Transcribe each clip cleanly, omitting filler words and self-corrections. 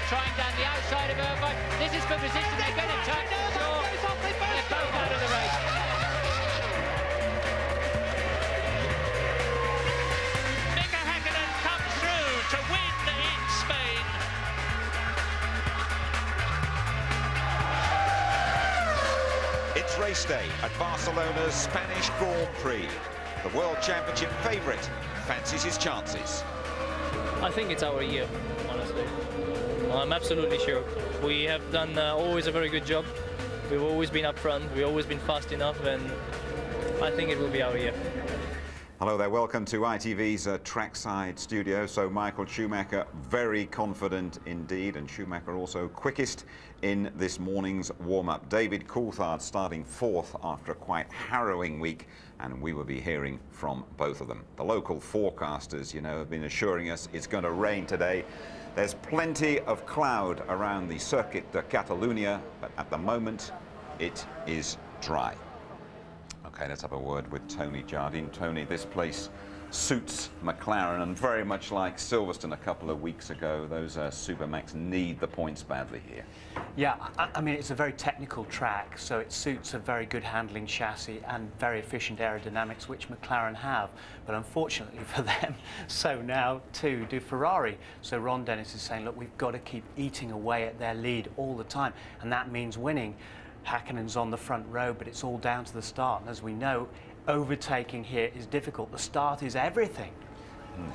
trying down the outside of Irvine. This is for position. They're going to touch. They're both out of the race. Mika Häkkinen comes through to win in Spain. It's race day at Barcelona's Spanish Grand Prix. The World Championship favourite fancies his chances. I think it's our year, honestly. I'm absolutely sure. We have done always a very good job. We've always been up front, we've always been fast enough, and I think it will be our year. Hello there, welcome to ITV's trackside studio. So Michael Schumacher very confident indeed, and Schumacher also quickest in this morning's warm-up. David Coulthard starting fourth after a quite harrowing week, and we will be hearing from both of them. The local forecasters, you know, have been assuring us it's going to rain today. There's plenty of cloud around the Circuit de Catalunya, but at the moment it is dry. Okay, let's have a word with Tony Jardine. Tony, this place suits McLaren, and very much like Silverstone a couple of weeks ago, those Supermax need the points badly here. Yeah, I mean, it's a very technical track, so it suits a very good handling chassis and very efficient aerodynamics, which McLaren have. But unfortunately for them, so now too do Ferrari. So Ron Dennis is saying, look, we've got to keep eating away at their lead all the time, and that means winning. Häkkinen's on the front row, but it's all down to the start. And as we know, overtaking here is difficult. The start is everything.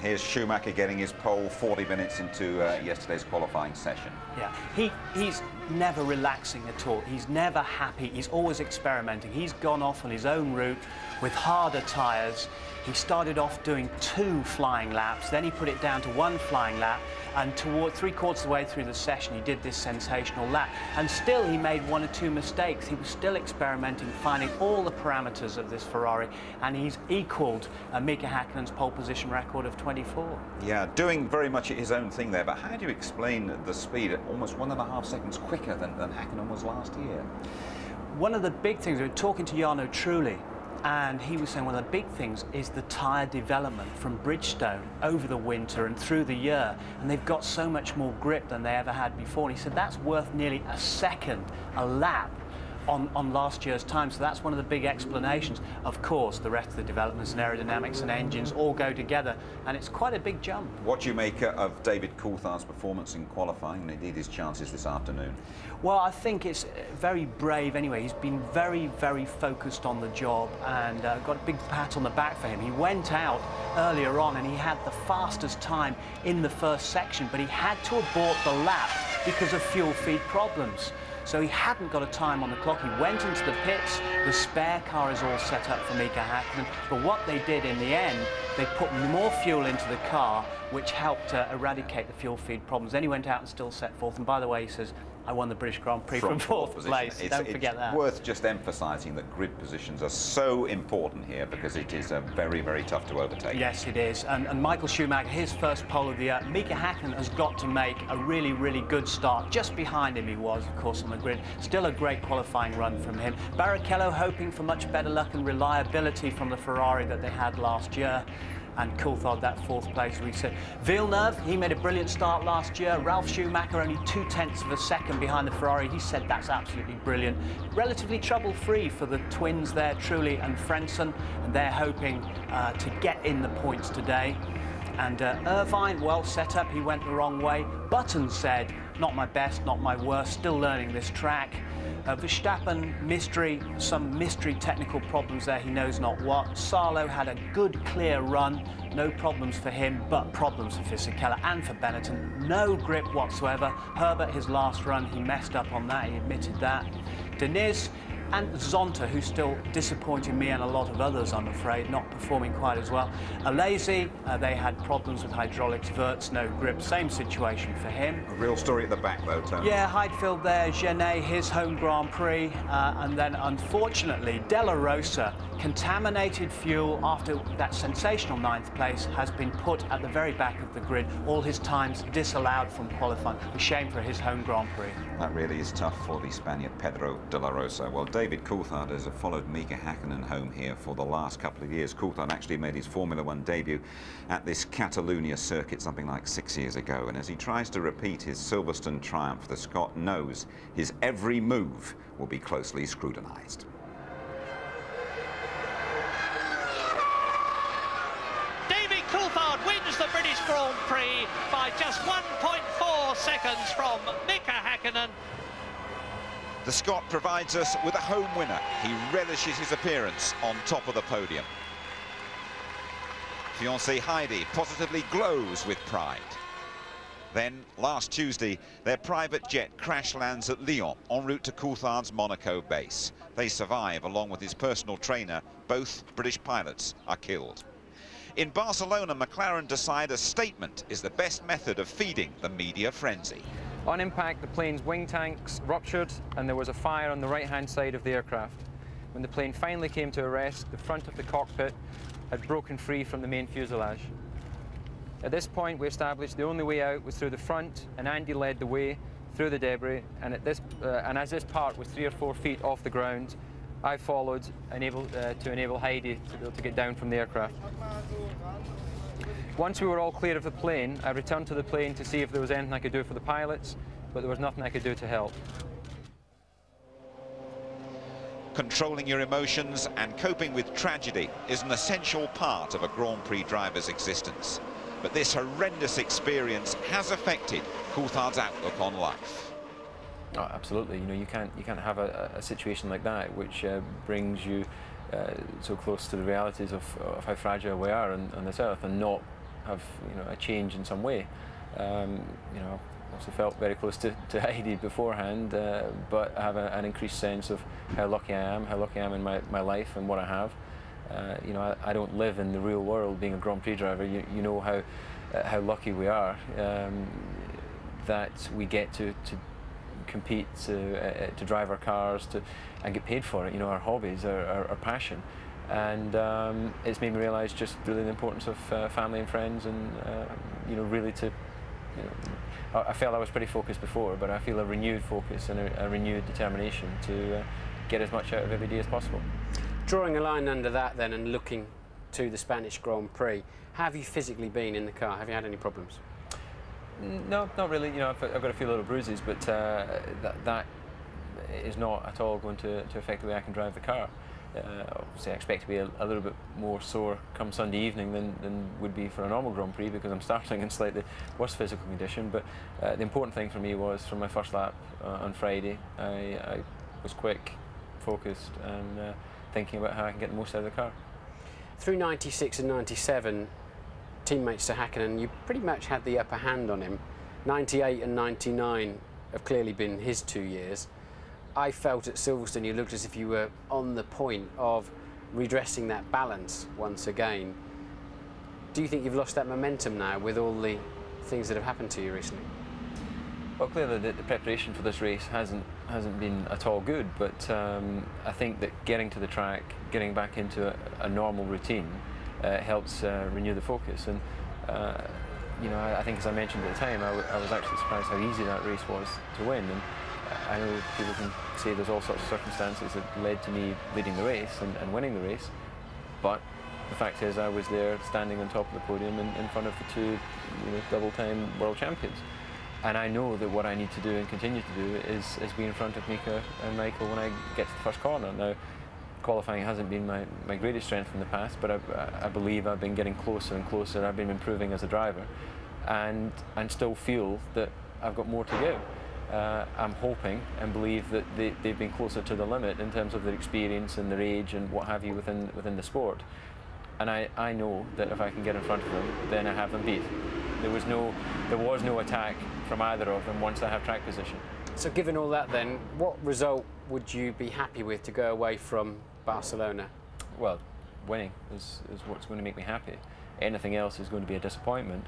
Here's Schumacher getting his pole 40 minutes into yesterday's qualifying session. Yeah, he's never relaxing at all. He's never happy. He's always experimenting. He's gone off on his own route with harder tyres. He started off doing 2 flying laps, then he put it down to 1 flying lap, and toward 3/4 of the way through the session he did this sensational lap, and still he made 1 or 2 mistakes. He was still experimenting, finding all the parameters of this Ferrari, and he's equalled Mika Häkkinen's pole position record of 24. Yeah, doing very much his own thing there, but how do you explain the speed at almost 1.5 seconds quicker than Häkkinen was last year? One of the big things, we were talking to Jarno Trulli, and he was saying one of the big things is the tyre development from Bridgestone over the winter and through the year, and they've got so much more grip than they ever had before, and he said that's worth nearly a second a lap on last year's time. So that's one of the big explanations. Of course, the rest of the developments and aerodynamics and engines all go together, and it's quite a big jump. What do you make of David Coulthard's performance in qualifying and indeed his chances this afternoon? Well, I think it's very brave anyway. He's been very, very focused on the job, and got a big pat on the back for him. He went out earlier on and he had the fastest time in the first section, but he had to abort the lap because of fuel feed problems. So he hadn't got a time on the clock. He went into the pits. The spare car is all set up for Mika Häkkinen. But what they did in the end, they put more fuel into the car, which helped eradicate the fuel feed problems. Then he went out and still set fourth. And by the way, he says, I won the British Grand Prix from fourth place. Don't forget that. It's worth just emphasising that grid positions are so important here, because it is very, very tough to overtake. Yes, it is. And Michael Schumacher, his first pole of the year. Mika Häkkinen has got to make a really, really good start. Just behind him he was, of course, on the grid. Still a great qualifying run from him. Barrichello hoping for much better luck and reliability from the Ferrari that they had last year. And Coulthard that fourth place, we said. Villeneuve, he made a brilliant start last year. Ralf Schumacher only 2/10 of a second behind the Ferrari. He said that's absolutely brilliant. Relatively trouble-free for the twins there, Trulli and Frentzen, and they're hoping to get in the points today. And Irvine, well set up, he went the wrong way. Button said, not my best, not my worst, still learning this track. Verstappen, some mystery technical problems there, he knows not what. Salo had a good, clear run, no problems for him, but problems for Fisichella and for Benetton. No grip whatsoever. Herbert, his last run, he messed up on that, he admitted that. Deniz and Zonta, who's still disappointing me and a lot of others, I'm afraid, not performing quite as well. Alesi, they had problems with hydraulics. Wirtz, no grip, same situation for him. A real story at the back, though, Tony. Yeah, Heidfeld there, Genet, his home Grand Prix, and then, unfortunately, Della Rosa, contaminated fuel after that sensational 9th place, has been put at the very back of the grid. All his times disallowed from qualifying. A shame for his home Grand Prix. That really is tough for the Spaniard Pedro de la Rosa. Well, David Coulthard has followed Mika Häkkinen home here for the last couple of years. Coulthard Coulthard actually made his Formula One debut at this Catalunya circuit something like 6 years ago, and as he tries to repeat his Silverstone triumph, the Scot knows his every move will be closely scrutinised. Coulthard wins the British Grand Prix by just 1.4 seconds from Mika Häkkinen. The Scot provides us with a home winner. He relishes his appearance on top of the podium. Fiancée Heidi positively glows with pride. Then, last Tuesday, their private jet crash lands at Lyon en route to Coulthard's Monaco base. They survive along with his personal trainer. Both British pilots are killed. In Barcelona, McLaren decide a statement is the best method of feeding the media frenzy. On impact, the plane's wing tanks ruptured and there was a fire on the right-hand side of the aircraft. When the plane finally came to a rest, the front of the cockpit had broken free from the main fuselage. At this point, we established the only way out was through the front, and Andy led the way through the debris. And as this part was 3 or 4 feet off the ground, I followed to enable Heidi to be able to get down from the aircraft. Once we were all clear of the plane, I returned to the plane to see if there was anything I could do for the pilots, but there was nothing I could do to help. Controlling your emotions and coping with tragedy is an essential part of a Grand Prix driver's existence. But this horrendous experience has affected Coulthard's outlook on life. Oh, absolutely. You know, you can't have a situation like that which brings you so close to the realities of how fragile we are on this earth, and not have, you know, a change in some way. You know, I also felt very close to Heidi beforehand, but I have an increased sense of how lucky I am in my life and what I have. You know, I don't live in the real world being a Grand Prix driver. You know how lucky we are that we get to compete, to drive our cars, and get paid for it. You know, our hobbies, our passion, and it's made me realise just really the importance of family and friends, and you know, really to, you know, I felt I was pretty focused before, but I feel a renewed focus and a renewed determination to get as much out of every day as possible. Drawing a line under that then, and looking to the Spanish Grand Prix, how have you physically been in the car? Have you had any problems? No, not really. You know, I've got a few little bruises, but that is not at all going to affect the way I can drive the car. Obviously, I expect to be a little bit more sore come Sunday evening than would be for a normal Grand Prix, because I'm starting in slightly worse physical condition. But the important thing for me was, from my first lap on Friday, I was quick, focused, and thinking about how I can get the most out of the car. Through 96 and 97, teammates to Häkkinen, you pretty much had the upper hand on him. 98 and 99 have clearly been his 2 years. I felt at Silverstone you looked as if you were on the point of redressing that balance once again. Do you think you've lost that momentum now with all the things that have happened to you recently? Well, clearly the preparation for this race hasn't been at all good, but I think that getting to the track, getting back into a normal routine helps renew the focus. And you know, I think, as I mentioned at the time, I was actually surprised how easy that race was to win. And I know people can say there's all sorts of circumstances that led to me leading the race and winning the race, but the fact is I was there standing on top of the podium in front of the two, you know, double-time world champions. And I know that what I need to do and continue to do is be in front of Mika and Michael when I get to the first corner. Now, qualifying hasn't been my greatest strength in the past, but I believe I've been getting closer and closer. I've been improving as a driver, and still feel that I've got more to go. I'm hoping and believe that they've been closer to the limit in terms of their experience and their age and what have you within the sport. And I know that if I can get in front of them, then I have them beat. There was no attack from either of them once I have track position. So given all that then, what result would you be happy with to go away from Barcelona? Well, winning is what's going to make me happy. Anything else is going to be a disappointment.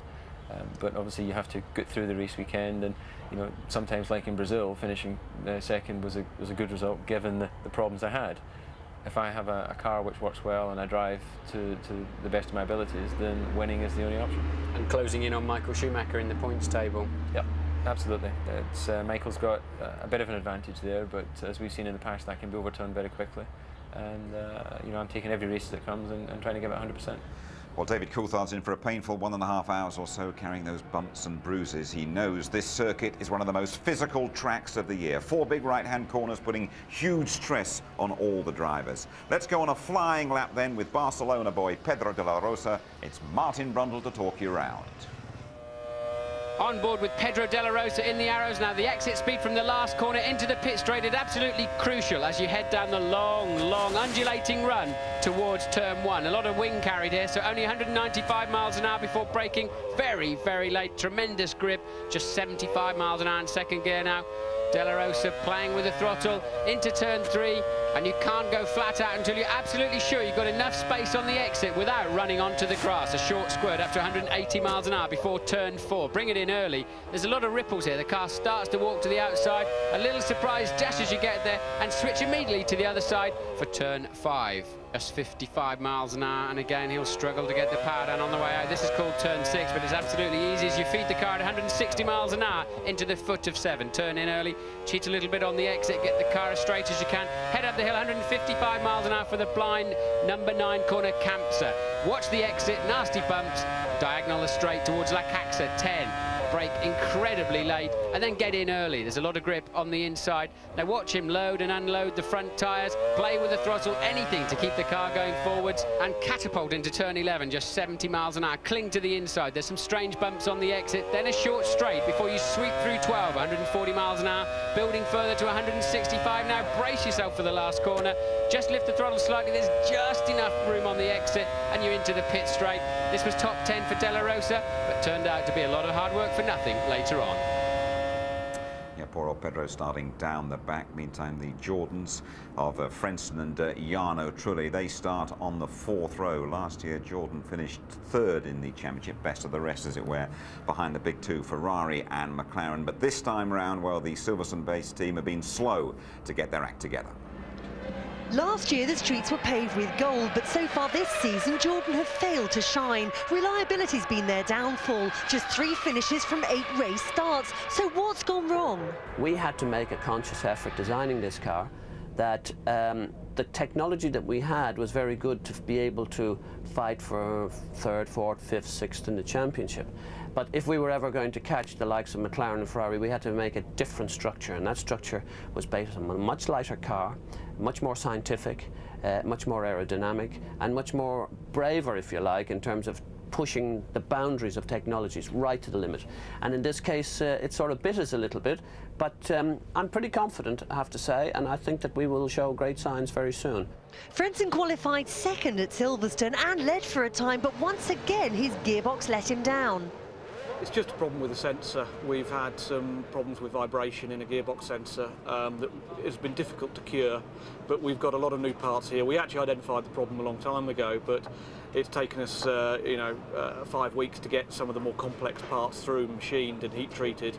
But obviously you have to get through the race weekend, and you know, sometimes, like in Brazil, finishing second was a good result given the problems I had. If I have a car which works well and I drive to the best of my abilities, then winning is the only option. And closing in on Michael Schumacher in the points table. Yep, absolutely. Michael's got a bit of an advantage there, but as we've seen in the past, that can be overturned very quickly. and you know, I'm taking every race that comes and trying to give it 100%. Well, David Coulthard's in for a painful 1.5 hours or so, carrying those bumps and bruises. He knows this circuit is one of the most physical tracks of the year. 4 big right-hand corners putting huge stress on all the drivers. Let's go on a flying lap then with Barcelona boy Pedro de la Rosa. It's Martin Brundle to talk you round. On board with Pedro de la Rosa in the arrows now. The exit speed from the last corner into the pit straight is absolutely crucial as you head down the long, undulating run towards turn 1. A lot of wing carried here, so only 195 miles an hour before braking. Very, very late. Tremendous grip. Just 75 miles an hour in second gear now. De La Rosa playing with the throttle into turn 3, and you can't go flat out until you're absolutely sure you've got enough space on the exit without running onto the grass. A short squirt up to 180 miles an hour before turn 4. Bring it in early. There's a lot of ripples here. The car starts to walk to the outside. A little surprise dash as you get there, and switch immediately to the other side for turn 5. Just 55 miles an hour, and again he'll struggle to get the power down on the way out. This is called turn 6, but it's absolutely easy as you feed the car at 160 miles an hour into the foot of 7. Turn in early, cheat a little bit on the exit, get the car as straight as you can. Head up the hill, 155 miles an hour for the blind number 9 corner Campsa. Watch the exit, nasty bumps, diagonal straight towards La Caxa, 10. Brake incredibly late and then get in early. There's a lot of grip on the inside. Now watch him load and unload the front tyres, play with the throttle, anything to keep the car going forwards, and catapult into turn 11, just 70 miles an hour. Cling to the inside. There's some strange bumps on the exit, then a short straight before you sweep through 12, 140 miles an hour, building further to 165 now. Brace yourself for the last corner. Just lift the throttle slightly. There's just enough room on the exit and you're into the pit straight. This was top 10 for De La Rosa, but turned out to be a lot of hard work for nothing later on. Yeah, poor old Pedro starting down the back. Meantime, the Jordans of Frentzen and Jarno Trulli, they start on the 4th row. Last year, Jordan finished 3rd in the championship, best of the rest, as it were, behind the big 2, Ferrari and McLaren. But this time round, well, the Silverstone-based team have been slow to get their act together. Last year the streets were paved with gold, but so far this season Jordan have failed to shine. Reliability's been their downfall. Just 3 finishes from 8 race starts. So what's gone wrong? We had to make a conscious effort designing this car that the technology that we had was very good to be able to fight for 3rd, 4th, 5th, 6th in the championship. But if we were ever going to catch the likes of McLaren and Ferrari, we had to make a different structure, and that structure was based on a much lighter car, much more scientific, much more aerodynamic, and much more braver, if you like, in terms of pushing the boundaries of technologies right to the limit. And in this case, it sort of bit us a little bit, but I'm pretty confident, I have to say, and I think that we will show great signs very soon. Frentzen qualified 2nd at Silverstone and led for a time, but once again his gearbox let him down. It's just a problem with the sensor. We've had some problems with vibration in a gearbox sensor that has been difficult to cure, but we've got a lot of new parts here. We actually identified the problem a long time ago, but it's taken us 5 weeks to get some of the more complex parts through, machined and heat treated,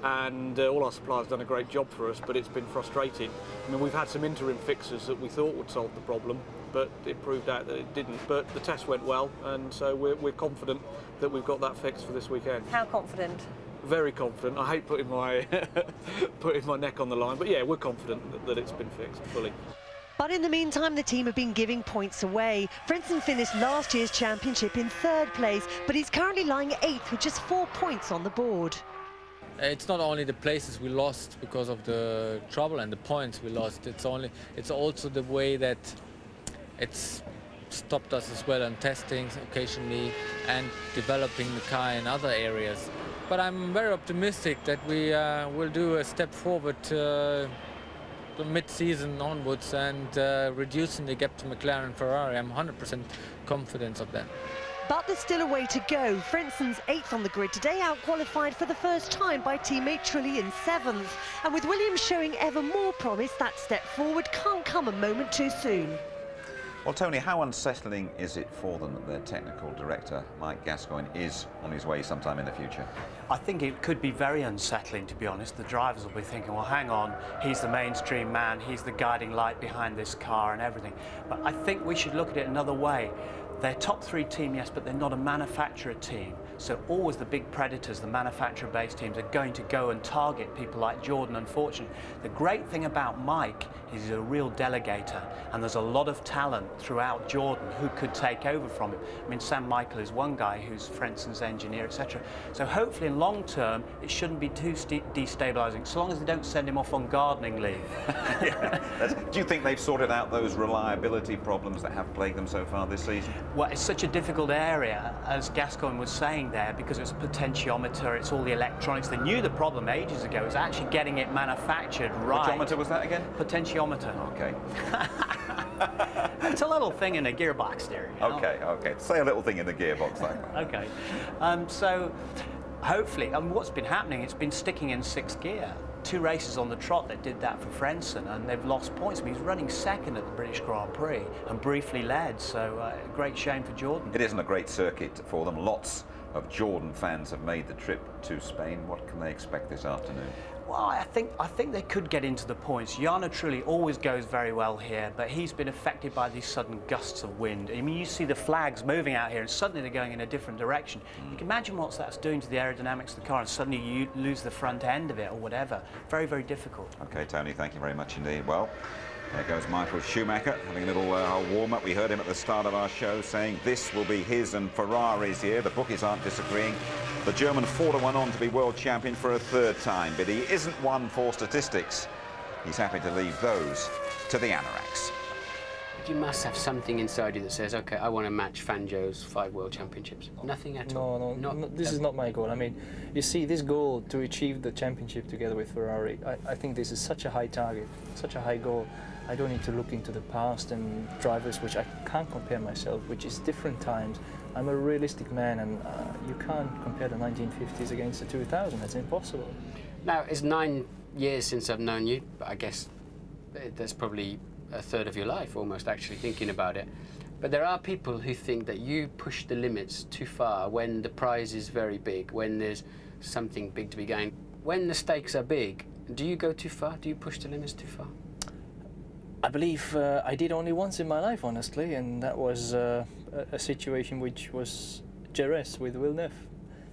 and all our suppliers have done a great job for us, but it's been frustrating. I mean, we've had some interim fixes that we thought would solve the problem, but it proved out that it didn't. But the test went well, and so we're confident that we've got that fixed for this weekend. How confident? Very confident. I hate putting my putting my neck on the line, but yeah, we're confident that it's been fixed fully. But in the meantime, the team have been giving points away. Frentzen finished last year's championship in 3rd place, but he's currently lying 8th with just 4 points on the board. It's not only the places we lost because of the trouble and the points we lost. It's also the way that it's stopped us as well on testing occasionally and developing the car in other areas. But I'm very optimistic that we will do a step forward the mid-season onwards and reducing the gap to McLaren and Ferrari. I'm 100% confident of that. But there's still a way to go. Frentzen's 8th on the grid today, out-qualified for the first time by teammate Trulli in 7th. And with Williams showing ever more promise, that step forward can't come a moment too soon. Well, Tony, how unsettling is it for them that their technical director, Mike Gascoigne, is on his way sometime in the future? I think it could be very unsettling, to be honest. The drivers will be thinking, well, hang on, he's the mainstream man, he's the guiding light behind this car and everything. But I think we should look at it another way. They're top 3 team, yes, but they're not a manufacturer team. So always the big predators, the manufacturer-based teams, are going to go and target people like Jordan, unfortunately. The great thing about Mike is he's a real delegator, and there's a lot of talent throughout Jordan who could take over from him. I mean, Sam Michael is one guy who's Frenson's engineer, etc. So hopefully in long term, it shouldn't be too destabilising, so long as they don't send him off on gardening leave. Do you think they've sorted out those reliability problems that have plagued them so far this season? Well, it's such a difficult area, as Gascoigne was saying there, because it's a potentiometer, it's all the electronics. They knew the problem ages ago. It's actually getting it manufactured right. Which potentiometer was that again? Potentiometer. Okay. It's a little thing in a gearbox there. You know? Okay. Say a little thing in the gearbox, then. Okay. So hopefully, and what's been happening, it's been sticking in 6th gear. 2 races on the trot that did that for Frenson, and they've lost points. I mean, he's running 2nd at the British Grand Prix and briefly led, so great shame for Jordan. It isn't a great circuit for them. Lots of Jordan fans have made the trip to Spain. What can they expect this afternoon? Well, I think they could get into the points. Jarno Trulli always goes very well here, but he's been affected by these sudden gusts of wind. I mean, you see the flags moving out here, and suddenly they're going in a different direction. You can imagine what that's doing to the aerodynamics of the car, and suddenly you lose the front end of it or whatever. Very, very difficult. Okay, Tony, thank you very much indeed. Well, there goes Michael Schumacher having a little warm-up. We heard him at the start of our show saying this will be his and Ferrari's year. The bookies aren't disagreeing. The German 4-1 on to be world champion for a 3rd time, but he isn't one for statistics. He's happy to leave those to the anoraks. You must have something inside you that says, OK, I want to match Fangio's 5 world championships. Nothing at all? No, this is not my goal. I mean, you see, this goal to achieve the championship together with Ferrari, I think this is such a high target, such a high goal. I don't need to look into the past and drivers which I can't compare myself, which is different times. I'm a realistic man, and you can't compare the 1950s against the 2000s. It's impossible. Now, it's 9 years since I've known you, but I guess that's probably a third of your life, almost, actually, thinking about it. But there are people who think that you push the limits too far when the prize is very big, when there's something big to be gained. When the stakes are big, do you go too far? Do you push the limits too far? I believe I did only once in my life, honestly, and that was a situation which was Jerez with Villeneuve.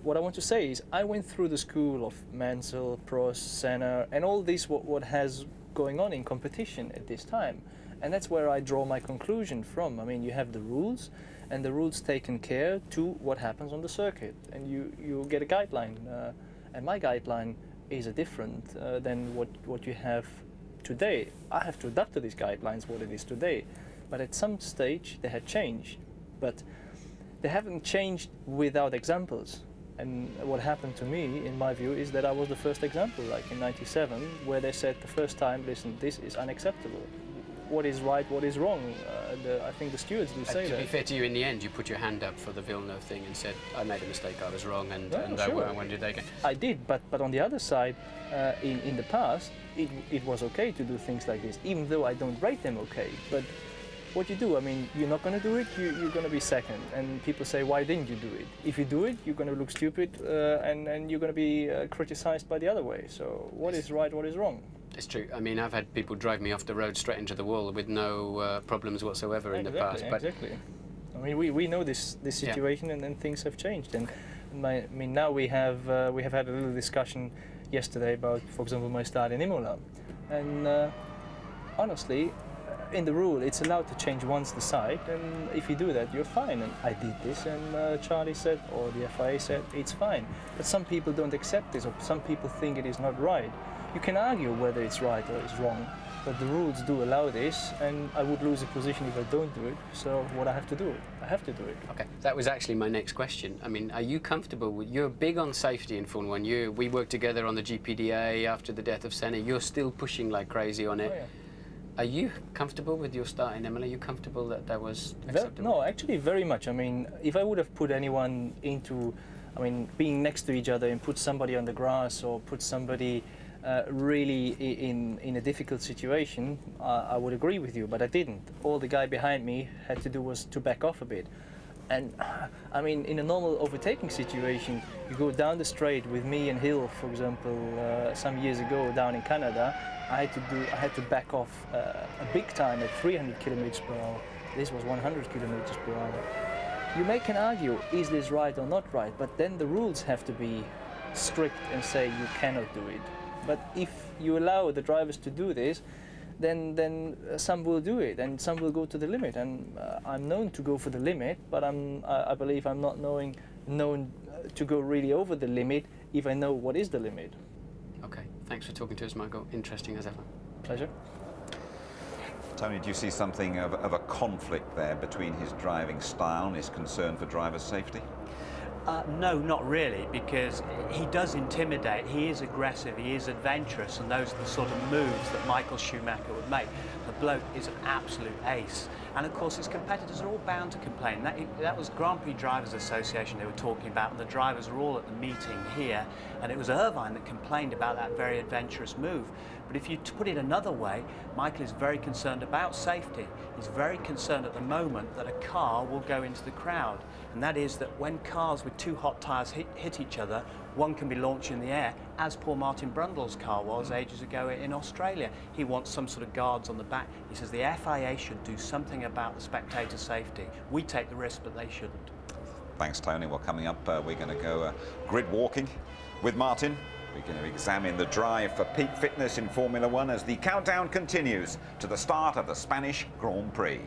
What I want to say is I went through the school of Mansell, Prost, Senna, and all this what has going on in competition at this time. And that's where I draw my conclusion from. I mean, you have the rules, and the rules taken care to what happens on the circuit, and you get a guideline. And my guideline is different than what you have today. I have to adapt to these guidelines, what it is today. But at some stage, they had changed. But they haven't changed without examples. And what happened to me, in my view, is that I was the first example, like in '97, where they said the first time, listen, this is unacceptable. What is right, what is wrong? I think the stewards do say that. To be fair to you, in the end, you put your hand up for the Villeneuve thing and said, I made a mistake, I was wrong, and I want to do that again. I did, but on the other side, in the past, it was okay to do things like this, even though I don't rate them okay. But what you do, I mean, you're not going to do it, you're going to be second. And people say, why didn't you do it? If you do it, you're going to look stupid, and you're going to be criticized by the other way. So what is right, what is wrong? It's true. I mean, I've had people drive me off the road straight into the wall with no problems whatsoever in the past. But exactly. I mean, we know this situation, and things have changed. And I mean, now we have had a little discussion yesterday about, for example, my start in Imola. And honestly, in the rule, it's allowed to change once the side, and if you do that, you're fine. And I did this, and Charlie said, or the FIA said, it's fine. But some people don't accept this, or some people think it is not right. You can argue whether it's right or it's wrong, but the rules do allow this, and I would lose a position if I don't do it. So what I have to do, I have to do it. Okay, that was actually my next question. I mean, are you comfortable with? You're big on safety in Formula 1. We worked together on the GPDA after the death of Senna. You're still pushing like crazy on it. Oh, yeah. Are you comfortable with your start in Imola? Are you comfortable that was acceptable? No, actually very much. I mean, if I would have put anyone into, I mean, being next to each other and put somebody on the grass or put somebody really in a difficult situation, I would agree with you, but I didn't. All the guy behind me had to do was to back off a bit. And I mean, in a normal overtaking situation, you go down the straight with me and Hill, for example, some years ago down in Canada. I had to back off a big time at 300 kilometers per hour. This was 100 kilometers per hour. you can argue, is this right or not right, but then the rules have to be strict and say you cannot do it. But if you allow the drivers to do this, then some will do it and some will go to the limit. And I'm known to go for the limit, but I believe I'm not known to go really over the limit if I know what is the limit. Okay, thanks for talking to us, Michael. Interesting as ever. Pleasure. Tony, do you see something of a conflict there between his driving style and his concern for driver safety? No, not really, because he does intimidate, he is aggressive, he is adventurous, and those are the sort of moves that Michael Schumacher would make. The bloke is an absolute ace. And of course his competitors are all bound to complain. That was Grand Prix Drivers Association they were talking about, and the drivers were all at the meeting here, and it was Irvine that complained about that very adventurous move. But if you put it another way, Michael is very concerned about safety. He's very concerned at the moment that a car will go into the crowd. And that is that when cars with two hot tyres hit each other, one can be launched in the air, as Paul Martin Brundle's car was ages ago in Australia. He wants some sort of guards on the back. He says the FIA should do something about the spectator safety. We take the risk, but they shouldn't. Thanks, Tony. Well, coming up, we're going to go grid walking with Martin. We're going to examine the drive for peak fitness in Formula One as the countdown continues to the start of the Spanish Grand Prix.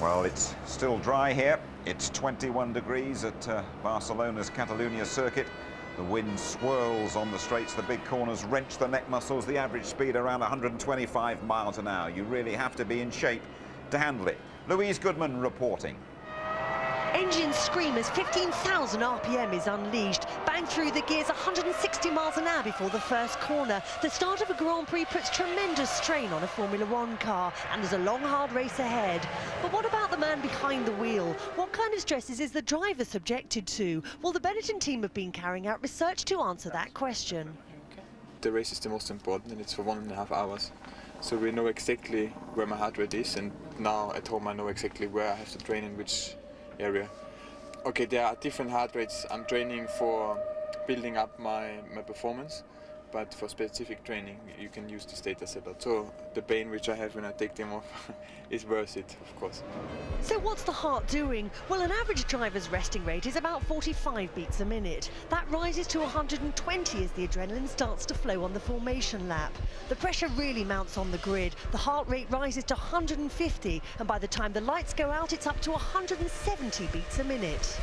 Well, it's still dry here. It's 21 degrees at Barcelona's Catalunya circuit. The wind swirls on the straights, the big corners wrench the neck muscles, the average speed around 125 miles an hour. You really have to be in shape to handle it. Louise Goodman reporting. In engine screamers, 15,000 RPM is unleashed. Bang through the gears, 160 miles an hour before the first corner. The start of a Grand Prix puts tremendous strain on a Formula One car, and there's a long, hard race ahead. But what about the man behind the wheel? What kind of stresses is the driver subjected to? Well, the Benetton team have been carrying out research to answer that question. The race is the most important, and it's for 1.5 hours. So we know exactly where my heart rate is, and now at home I know exactly where I have to train in which area. Okay, there are different heart rates. I'm training for building up my performance, but for specific training you can use this data set. So the pain which I have when I take them off is worth it, of course. So what's the heart doing? Well, an average driver's resting rate is about 45 beats a minute. That rises to 120 as the adrenaline starts to flow on the formation lap. The pressure really mounts on the grid. The heart rate rises to 150, and by the time the lights go out, it's up to 170 beats a minute.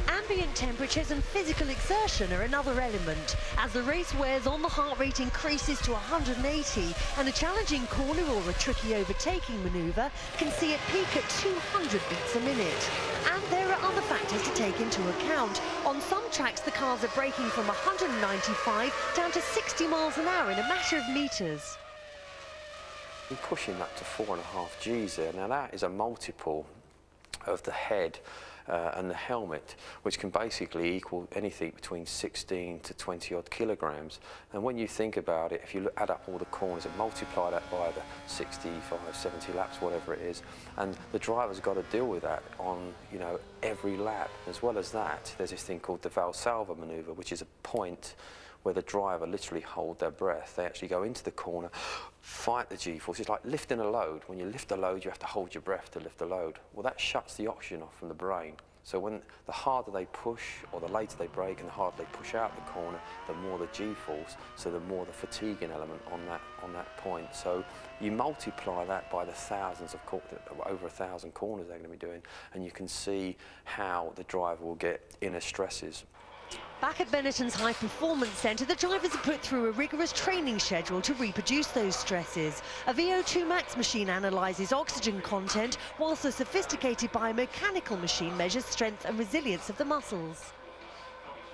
Ambient temperatures and physical exertion are another element. As the race wears on, the heart rate increases to 180, and a challenging corner or a tricky overtaking manoeuvre can see it peak at 200 beats a minute. And there are other factors to take into account. On some tracks, the cars are braking from 195 down to 60 miles an hour in a matter of metres. You're pushing up to 4.5 Gs there. Now that is a multiple of the head and the helmet, which can basically equal anything between 16 to 20 odd kilograms. And when you think about it, if you add up all the corners and multiply that by the 65, 70 laps, whatever it is, and the driver's got to deal with that on, you know, every lap. As well as that, there's this thing called the Valsalva manoeuvre, which is a point where the driver literally hold their breath. They actually go into the corner, fight the G-force. It's like lifting a load. When you lift a load, you have to hold your breath to lift the load. Well, that shuts the oxygen off from the brain. So when the harder they push, or the later they brake, and the harder they push out the corner, the more the G-force, so the more the fatiguing element on that point. So you multiply that by the thousands of over 1,000 corners they're going to be doing, and you can see how the driver will get inner stresses. Back at Benetton's High Performance Centre, the drivers are put through a rigorous training schedule to reproduce those stresses. A VO2 max machine analyses oxygen content, whilst a sophisticated biomechanical machine measures strength and resilience of the muscles.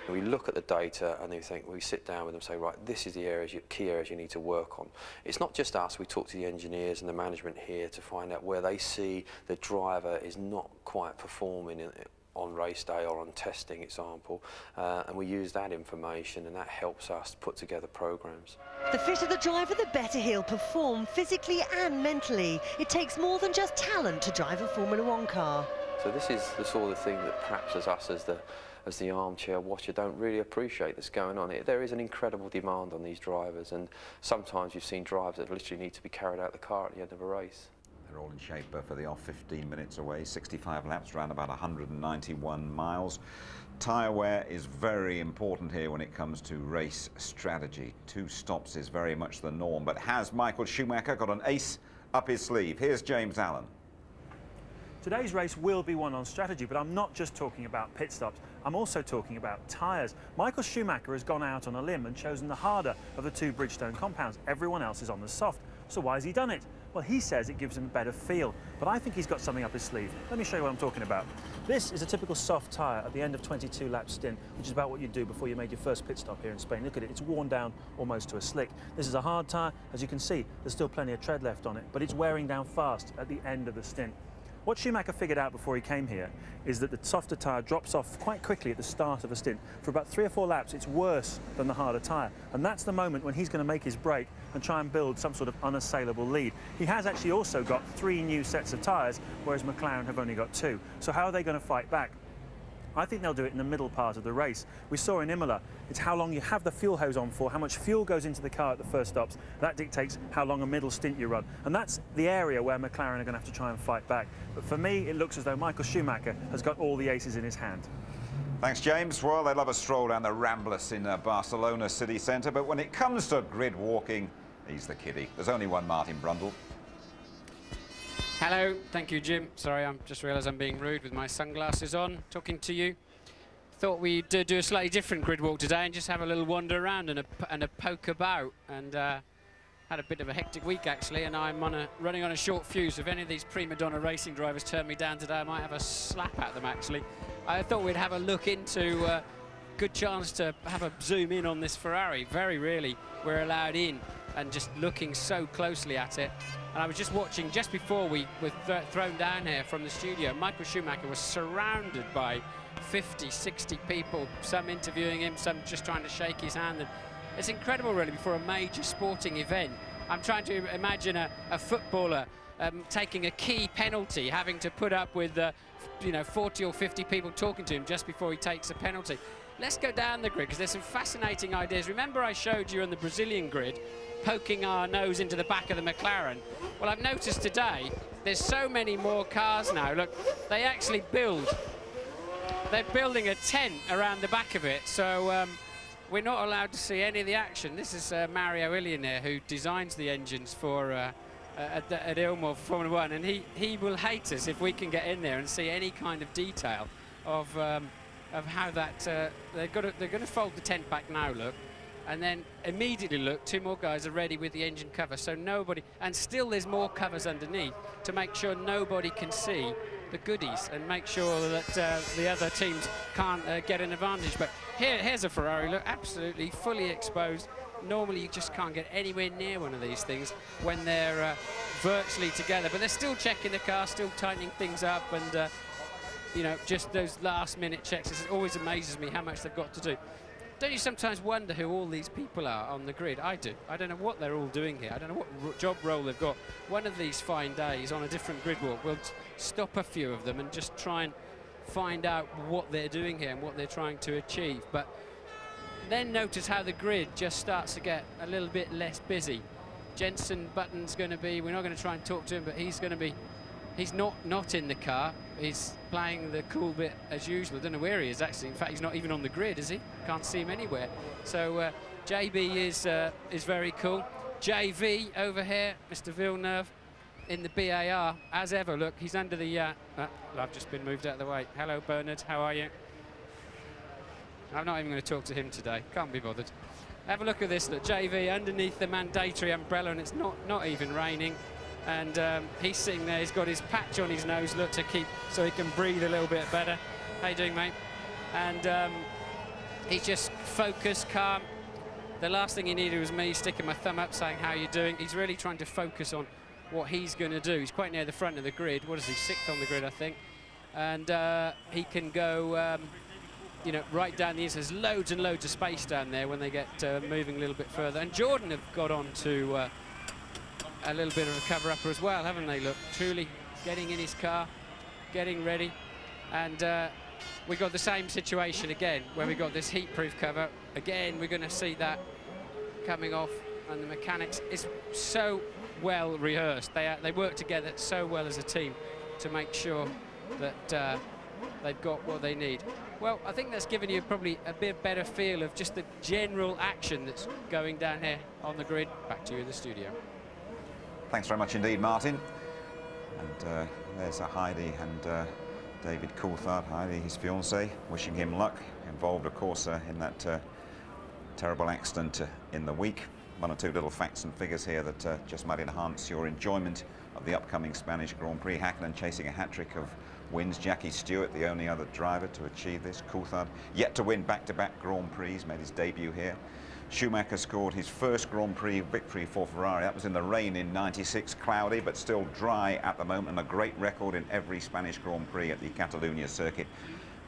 We look at the data and we sit down with them and say, right, this is the areas, key areas you need to work on. It's not just us, we talk to the engineers and the management here to find out where they see the driver is not quite performing on race day or on testing example, and we use that information, and that helps us put together programs. The fitter the driver, the better he'll perform, physically and mentally. It takes more than just talent to drive a Formula One car. So this is the sort of thing that perhaps as us as the armchair watcher don't really appreciate that's going on. There is an incredible demand on these drivers, and sometimes you've seen drivers that literally need to be carried out the car at the end of a race. They're all in shape for the off, 15 minutes away, 65 laps, around about 191 miles. Tyre wear is very important here when it comes to race strategy. 2 stops is very much the norm, but has Michael Schumacher got an ace up his sleeve? Here's James Allen. Today's race will be one on strategy, but I'm not just talking about pit stops. I'm also talking about tyres. Michael Schumacher has gone out on a limb and chosen the harder of the 2 Bridgestone compounds. Everyone else is on the soft. So why has he done it? Well, he says it gives him a better feel, but I think he's got something up his sleeve. Let me show you what I'm talking about. This is a typical soft tyre at the end of 22 lap stint, which is about what you do before you made your first pit stop here in Spain. Look at it, it's worn down almost to a slick. This is a hard tyre. As you can see, there's still plenty of tread left on it, but it's wearing down fast at the end of the stint. What Schumacher figured out before he came here is that the softer tyre drops off quite quickly at the start of a stint. For about 3 or 4 laps, it's worse than the harder tyre. And that's the moment when he's going to make his break and try and build some sort of unassailable lead. He has actually also got 3 new sets of tyres, whereas McLaren have only got 2. So how are they going to fight back? I think they'll do it in the middle part of the race. We saw in Imola, it's how long you have the fuel hose on for, how much fuel goes into the car at the first stops. That dictates how long a middle stint you run. And that's the area where McLaren are going to have to try and fight back. But for me, it looks as though Michael Schumacher has got all the aces in his hand. Thanks, James. Well, they love a stroll down the Ramblas in Barcelona city centre, but when it comes to grid walking, he's the kiddie. There's only one Martin Brundle. Hello, thank you, Jim. Sorry, I just realised I'm being rude with my sunglasses on, talking to you. Thought we'd do a slightly different grid walk today and just have a little wander around and a poke about. And had a bit of a hectic week actually, and I'm running on a short fuse. If any of these prima donna racing drivers turn me down today, I might have a slap at them actually. I thought we'd have a look into good chance to have a zoom in on this Ferrari. Very rarely we're allowed in, and just looking so closely at it. And I was just watching just before we were thrown down here from the studio. Michael Schumacher was surrounded by 50, 60 people, some interviewing him, some just trying to shake his hand. And it's incredible really before a major sporting event. I'm trying to imagine a footballer taking a key penalty, having to put up with 40 or 50 people talking to him just before he takes a penalty. Let's go down the grid because there's some fascinating ideas. Remember I showed you on the Brazilian grid poking our nose into the back of the McLaren? Well, I've noticed today there's so many more cars now. Look, they actually they're building a tent around the back of it, so we're not allowed to see any of the action. This is Mario Illionaire, who designs the engines for at Ilmor Formula 1, and he will hate us if we can get in there and see any kind of detail of how that they're going to fold the tent back now. Look. And then immediately look, 2 more guys are ready with the engine cover, so nobody, and still there's more covers underneath to make sure nobody can see the goodies and make sure that the other teams can't get an advantage. But here's a Ferrari, look, absolutely fully exposed. Normally you just can't get anywhere near one of these things when they're virtually together, but they're still checking the car, still tightening things up, and just those last minute checks. It always amazes me how much they've got to do. Don't you sometimes wonder who all these people are on the grid? I do. I don't know what they're all doing here. I don't know what job role they've got. One of these fine days on a different grid walk, we'll stop a few of them and just try and find out what they're doing here and what they're trying to achieve. But then notice how the grid just starts to get a little bit less busy. Jenson Button's going to be, we're not going to try and talk to him, but he's going to be, he's not in the car. He's playing the cool bit as usual. I don't know where he is actually. In fact, he's not even on the grid, is he? Can't see him anywhere. So JB is very cool. JV over here, Mr. Villeneuve in the BAR as ever. Look, he's under the. I've just been moved out of the way. Hello, Bernard. How are you? I'm not even going to talk to him today. Can't be bothered. Have a look at this. Look, JV underneath the mandatory umbrella, and it's not even raining. And he's sitting there, he's got his patch on his nose, look, to keep, so he can breathe a little bit better. How you doing, mate? And he's just focused, calm. The last thing he needed was me sticking my thumb up saying, how you doing? He's really trying to focus on what he's going to do. He's quite near the front of the grid. What is he, 6th on the grid, I think. And he can go, right down the inside. There's loads and loads of space down there when they get moving a little bit further. And Jordan have got on to a little bit of a cover-upper as well, haven't they? Look, truly getting in his car, getting ready. And we got the same situation again, where we got this heat-proof cover. Again, we're going to see that coming off, and the mechanics is so well rehearsed. They work together so well as a team to make sure that they've got what they need. Well, I think that's given you probably a bit better feel of just the general action that's going down here on the grid. Back to you in the studio. Thanks very much indeed, Martin. And there's Heidi and David Coulthard, Heidi, his fiancée, wishing him luck. Involved, of course, in that terrible accident in the week. 1 or 2 little facts and figures here that just might enhance your enjoyment of the upcoming Spanish Grand Prix. Hakkinen chasing a hat-trick of wins. Jackie Stewart, the only other driver to achieve this. Coulthard yet to win back-to-back Grand Prix, made his debut here. Schumacher scored his first Grand Prix victory for Ferrari. That was in the rain in '96, cloudy but still dry at the moment, and a great record in every Spanish Grand Prix at the Catalunya circuit.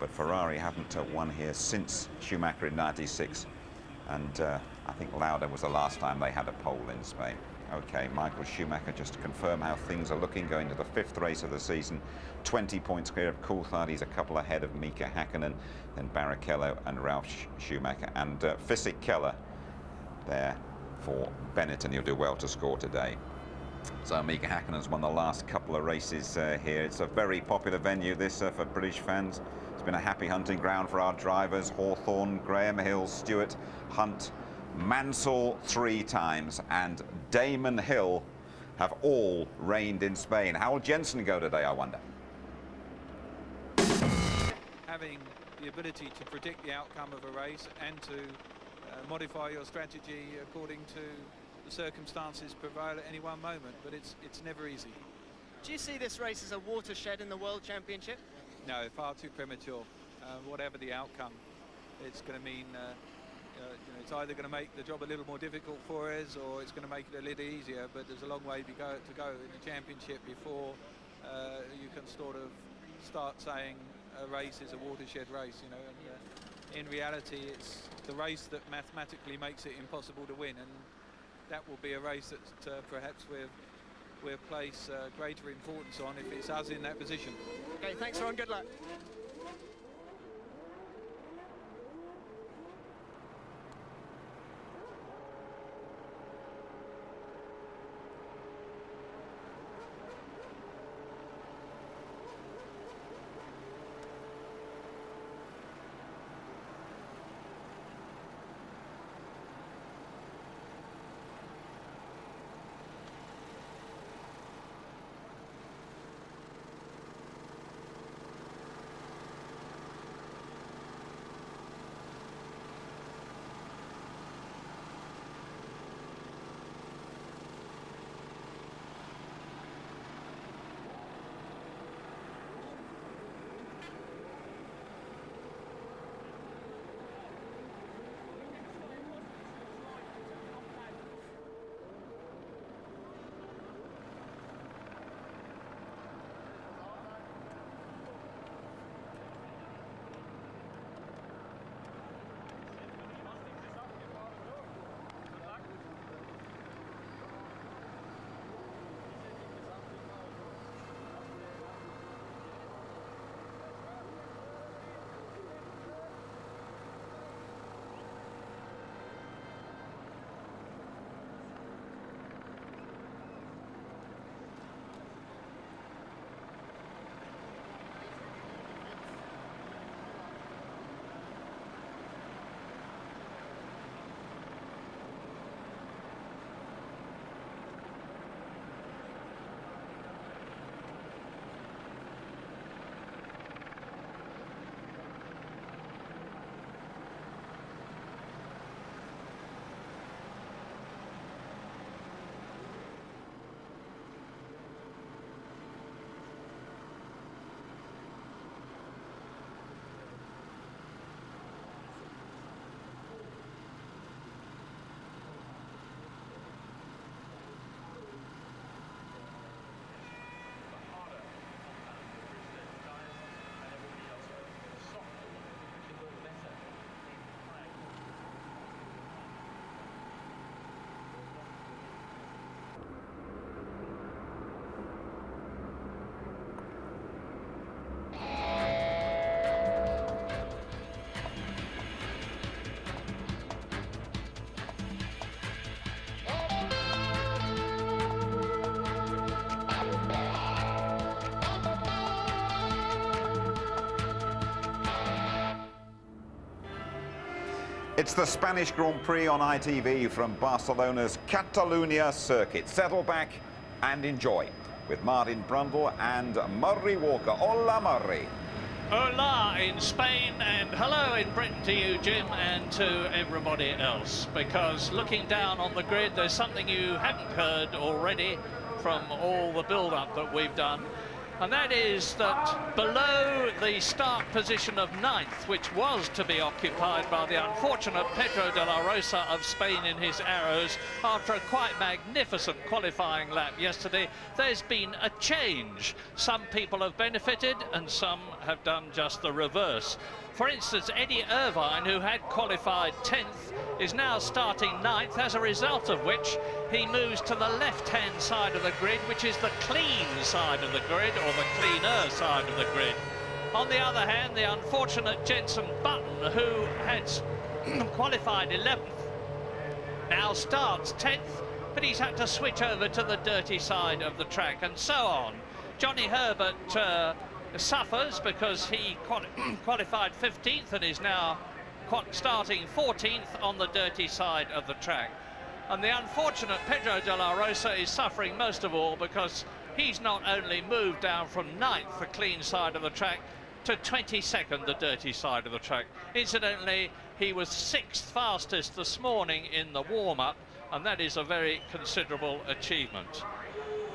But Ferrari haven't won here since Schumacher in '96, and I think Lauda was the last time they had a pole in Spain. Okay, Michael Schumacher, just to confirm how things are looking, going to the 5th race of the season. 20 points clear of Coulthard. He's a couple ahead of Mika Hakkinen, then Barrichello and Ralf Schumacher, and Fisichella there for Bennett, and he'll do well to score today. So Mika Hakkinen's won the last couple of races here. It's a very popular venue, this, for British fans. It's been a happy hunting ground for our drivers. Hawthorne, Graham Hill, Stewart, Hunt, Mansell 3 times, and Damon Hill have all reigned in Spain. How will Jenson go today, I wonder? Having the ability to predict the outcome of a race and to modify your strategy according to the circumstances prevail at any one moment, but it's never easy. Do you see this race as a watershed in the World Championship? No, far too premature. Whatever the outcome, it's going to mean it's either going to make the job a little more difficult for us, or it's going to make it a little easier. But there's a long way to go in the championship before you can sort of start saying a race is a watershed race. And in reality, it's the race that mathematically makes it impossible to win, and that will be a race that perhaps we'll place greater importance on if it's us in that position. Okay, thanks, Ron. Good luck. It's the Spanish Grand Prix on ITV from Barcelona's Catalunya circuit. Settle back and enjoy with Martin Brundle and Murray Walker. Hola, Murray. Hola in Spain and hello in Britain to you, Jim, and to everybody else. Because looking down on the grid, there's something you haven't heard already from all the build-up that we've done. And that is that below the start position of 9th, which was to be occupied by the unfortunate Pedro de la Rosa of Spain in his arrows, after a quite magnificent qualifying lap yesterday, there's been a change. Some people have benefited and some have done just the reverse. For instance, Eddie Irvine, who had qualified 10th, is now starting 9th, as a result of which he moves to the left-hand side of the grid, which is the clean side of the grid, or the cleaner side of the grid. On the other hand, the unfortunate Jenson Button, who had qualified 11th, now starts 10th, but he's had to switch over to the dirty side of the track, and so on. Johnny Herbert suffers because he qualified 15th and is now starting 14th on the dirty side of the track. And the unfortunate Pedro de la Rosa is suffering most of all because he's not only moved down from 9th, the clean side of the track, to 22nd, the dirty side of the track. Incidentally, he was 6th fastest this morning in the warm-up, and that is a very considerable achievement.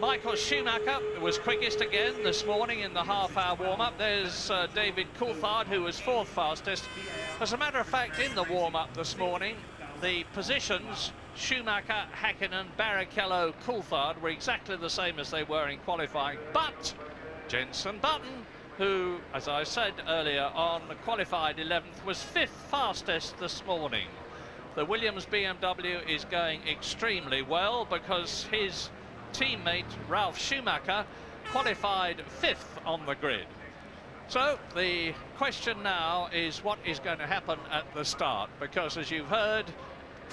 Michael Schumacher was quickest again this morning in the half-hour warm-up. There's David Coulthard, who was 4th fastest. As a matter of fact, in the warm-up this morning, the positions, Schumacher, Häkkinen, Barrichello, Coulthard, were exactly the same as they were in qualifying. But Jenson Button, who, as I said earlier on, qualified 11th, was 5th fastest this morning. The Williams BMW is going extremely well because his teammate Ralf Schumacher qualified 5th on the grid. So the question now is what is going to happen at the start, because as you've heard,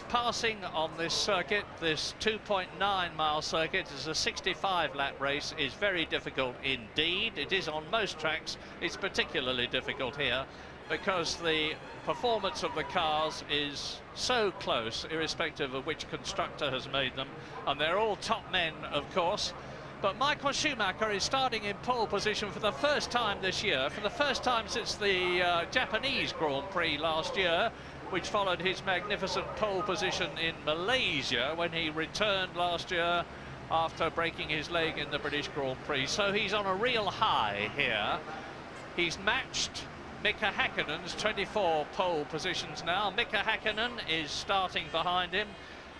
passing on this circuit, this 2.9-mile circuit, is a 65-lap race, is very difficult indeed. It is on most tracks. It's particularly difficult here because the performance of the cars is so close, irrespective of which constructor has made them, and they're all top men, of course. But Michael Schumacher is starting in pole position for the first time this year, for the first time since the Japanese Grand Prix last year, which followed his magnificent pole position in Malaysia when he returned last year after breaking his leg in the British Grand Prix. So he's on a real high here. He's matched Mika Häkkinen's 24 pole positions now. Mika Häkkinen is starting behind him.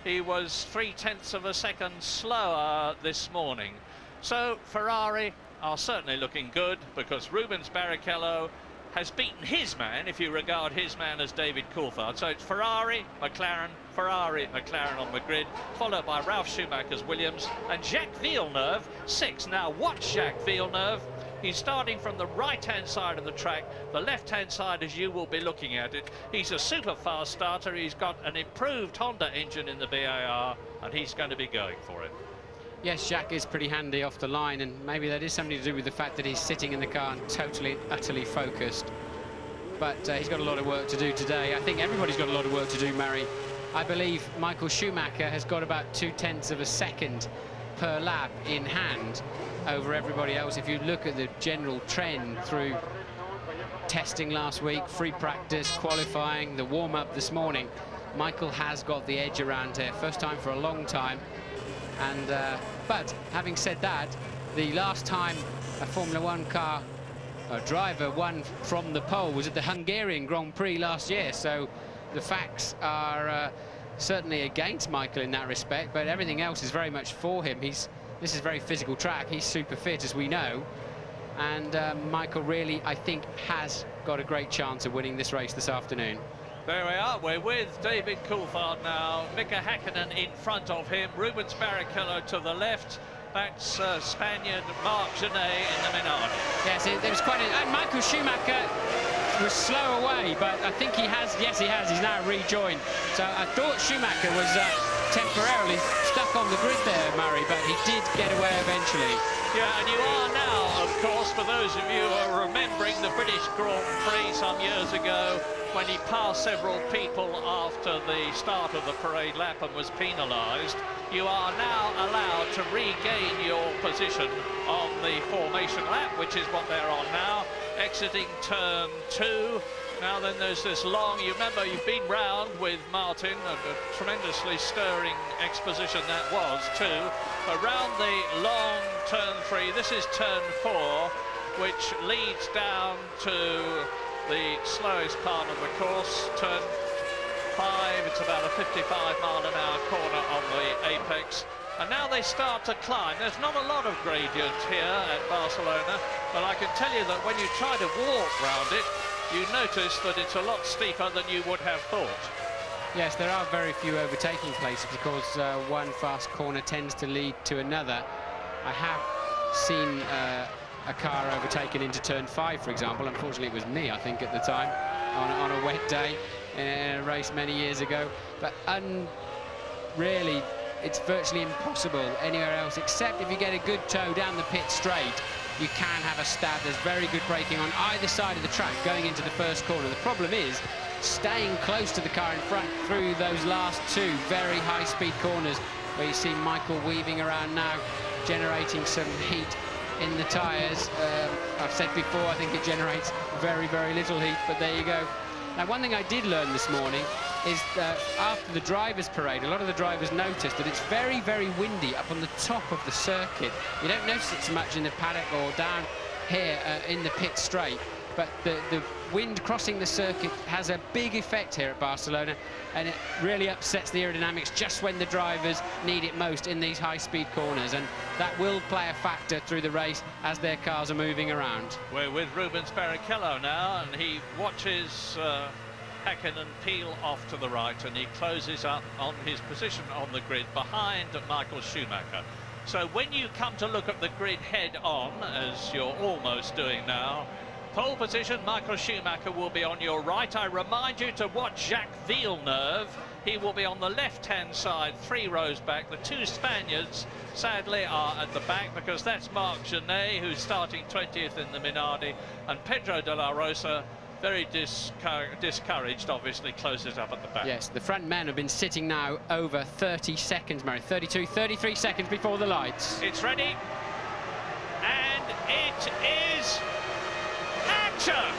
He was 0.3 of a second slower this morning. So Ferrari are certainly looking good because Rubens Barrichello has beaten his man, if you regard his man as David Coulthard. So it's Ferrari, McLaren on the grid, followed by Ralf Schumacher's Williams and Jacques Villeneuve, 6th. Now watch Jacques Villeneuve. He's starting from the right-hand side of the track, the left-hand side as you will be looking at it. He's a super fast starter. He's got an improved Honda engine in the BAR, and he's going to be going for it. Yes, Jacques is pretty handy off the line, and maybe that is something to do with the fact that he's sitting in the car and totally, utterly focused. But he's got a lot of work to do today. I think everybody's got a lot of work to do, Murray. I believe Michael Schumacher has got about 0.2 of a second per lap in hand over everybody else. If you look at the general trend through testing last week, free practice, qualifying, the warm-up this morning, Michael has got the edge around here. First time for a long time. And but having said that, the last time a Formula One car driver won from the pole was at the Hungarian Grand Prix last year. So the facts are certainly against Michael in that respect, but everything else is very much for him. This is a very physical track. He's super fit, as we know, and Michael really, I think, has got a great chance of winning this race this afternoon. There we are, we're with David Coulthard now, Mika Häkkinen in front of him, Rubens Barrichello to the left, that's Spaniard Marc Genet in the Minardi. Yes, there was quite a... And Michael Schumacher was slow away, but I think he has, yes he has, he's now rejoined. So I thought Schumacher was temporarily stuck on the grid there, Murray, but he did get away eventually. Yeah, and you are now, of course, for those of you who are remembering the British Grand Prix some years ago, when he passed several people after the start of the parade lap and was penalised, you are now allowed to regain your position on the formation lap, which is what they're on now, exiting turn 2. Now then there's this long, you remember you've been round with Martin, a tremendously stirring exposition that was too. Around the long turn 3, this is turn 4, which leads down to the slowest part of the course, turn 5, it's about a 55-mile-an-hour corner on the apex. And now they start to climb. There's not a lot of gradient here at Barcelona, but I can tell you that when you try to walk round it, you notice that it's a lot steeper than you would have thought. Yes, there are very few overtaking places because one fast corner tends to lead to another. I have seen a car overtaken into turn 5, for example. Unfortunately, it was me, I think, at the time, on a wet day in a race many years ago. But really, it's virtually impossible anywhere else, except if you get a good tow down the pit straight, you can have a stab. There's very good braking on either side of the track going into the first corner. The problem is staying close to the car in front through those last 2 very high-speed corners, where you see Michael weaving around now, generating some heat in the tyres. I've said before, I think it generates very, very little heat, but there you go. Now, one thing I did learn this morning is after the drivers' parade, a lot of the drivers noticed that it's very, very windy up on the top of the circuit. You don't notice it so much in the paddock or down here in the pit straight, but the wind crossing the circuit has a big effect here at Barcelona, and it really upsets the aerodynamics just when the drivers need it most in these high-speed corners, and that will play a factor through the race as their cars are moving around. We're with Rubens Barrichello now, and he watches Häkkinen peel off to the right, and he closes up on his position on the grid behind Michael Schumacher. So when you come to look at the grid head on, as you're almost doing now, pole position, Michael Schumacher will be on your right. I remind you to watch Jacques Villeneuve. He will be on the left-hand side, 3 rows back. The 2 Spaniards, sadly, are at the back because that's Marc Genet, who's starting 20th in the Minardi, and Pedro de la Rosa, very discouraged, obviously, closes up at the back. Yes, the front men have been sitting now over 30 seconds, Murray. 32, 33 seconds before the lights. It's ready, and it is action!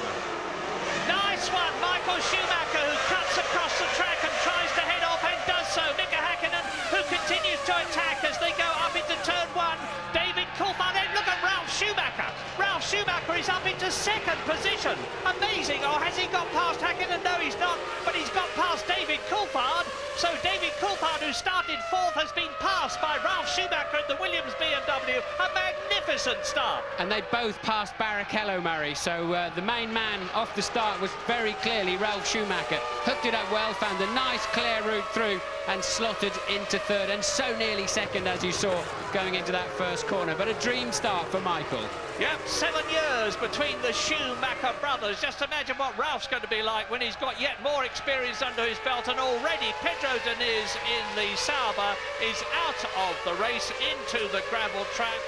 Nice one, Michael Schumacher, who cuts across the track and tries to head off and does so. Mika Häkkinen, who continues to attack as they go up into turn 1. David Coulthard, then look at Ralf Schumacher. Ralf Schumacher is up into 2nd position. Amazing. Or has he got past Häkkinen? No, he's not. But he's got past David Coulthard. So David Coulthard, who started 4th, has been passed by Ralf Schumacher at the Williams BMW. A magnificent start. And they both passed Barrichello, Murray. So the main man off the start was very clearly Ralf Schumacher. Hooked it up well, found a nice clear route through and slotted into 3rd, and so nearly 2nd, as you saw, going into that first corner. But a dream start for Michael. Yep, 7 years between the Schumacher brothers. Just imagine what Ralph's going to be like when he's got yet more experience under his belt, and already Pedro Diniz in the Sauber is out of the race into the gravel track.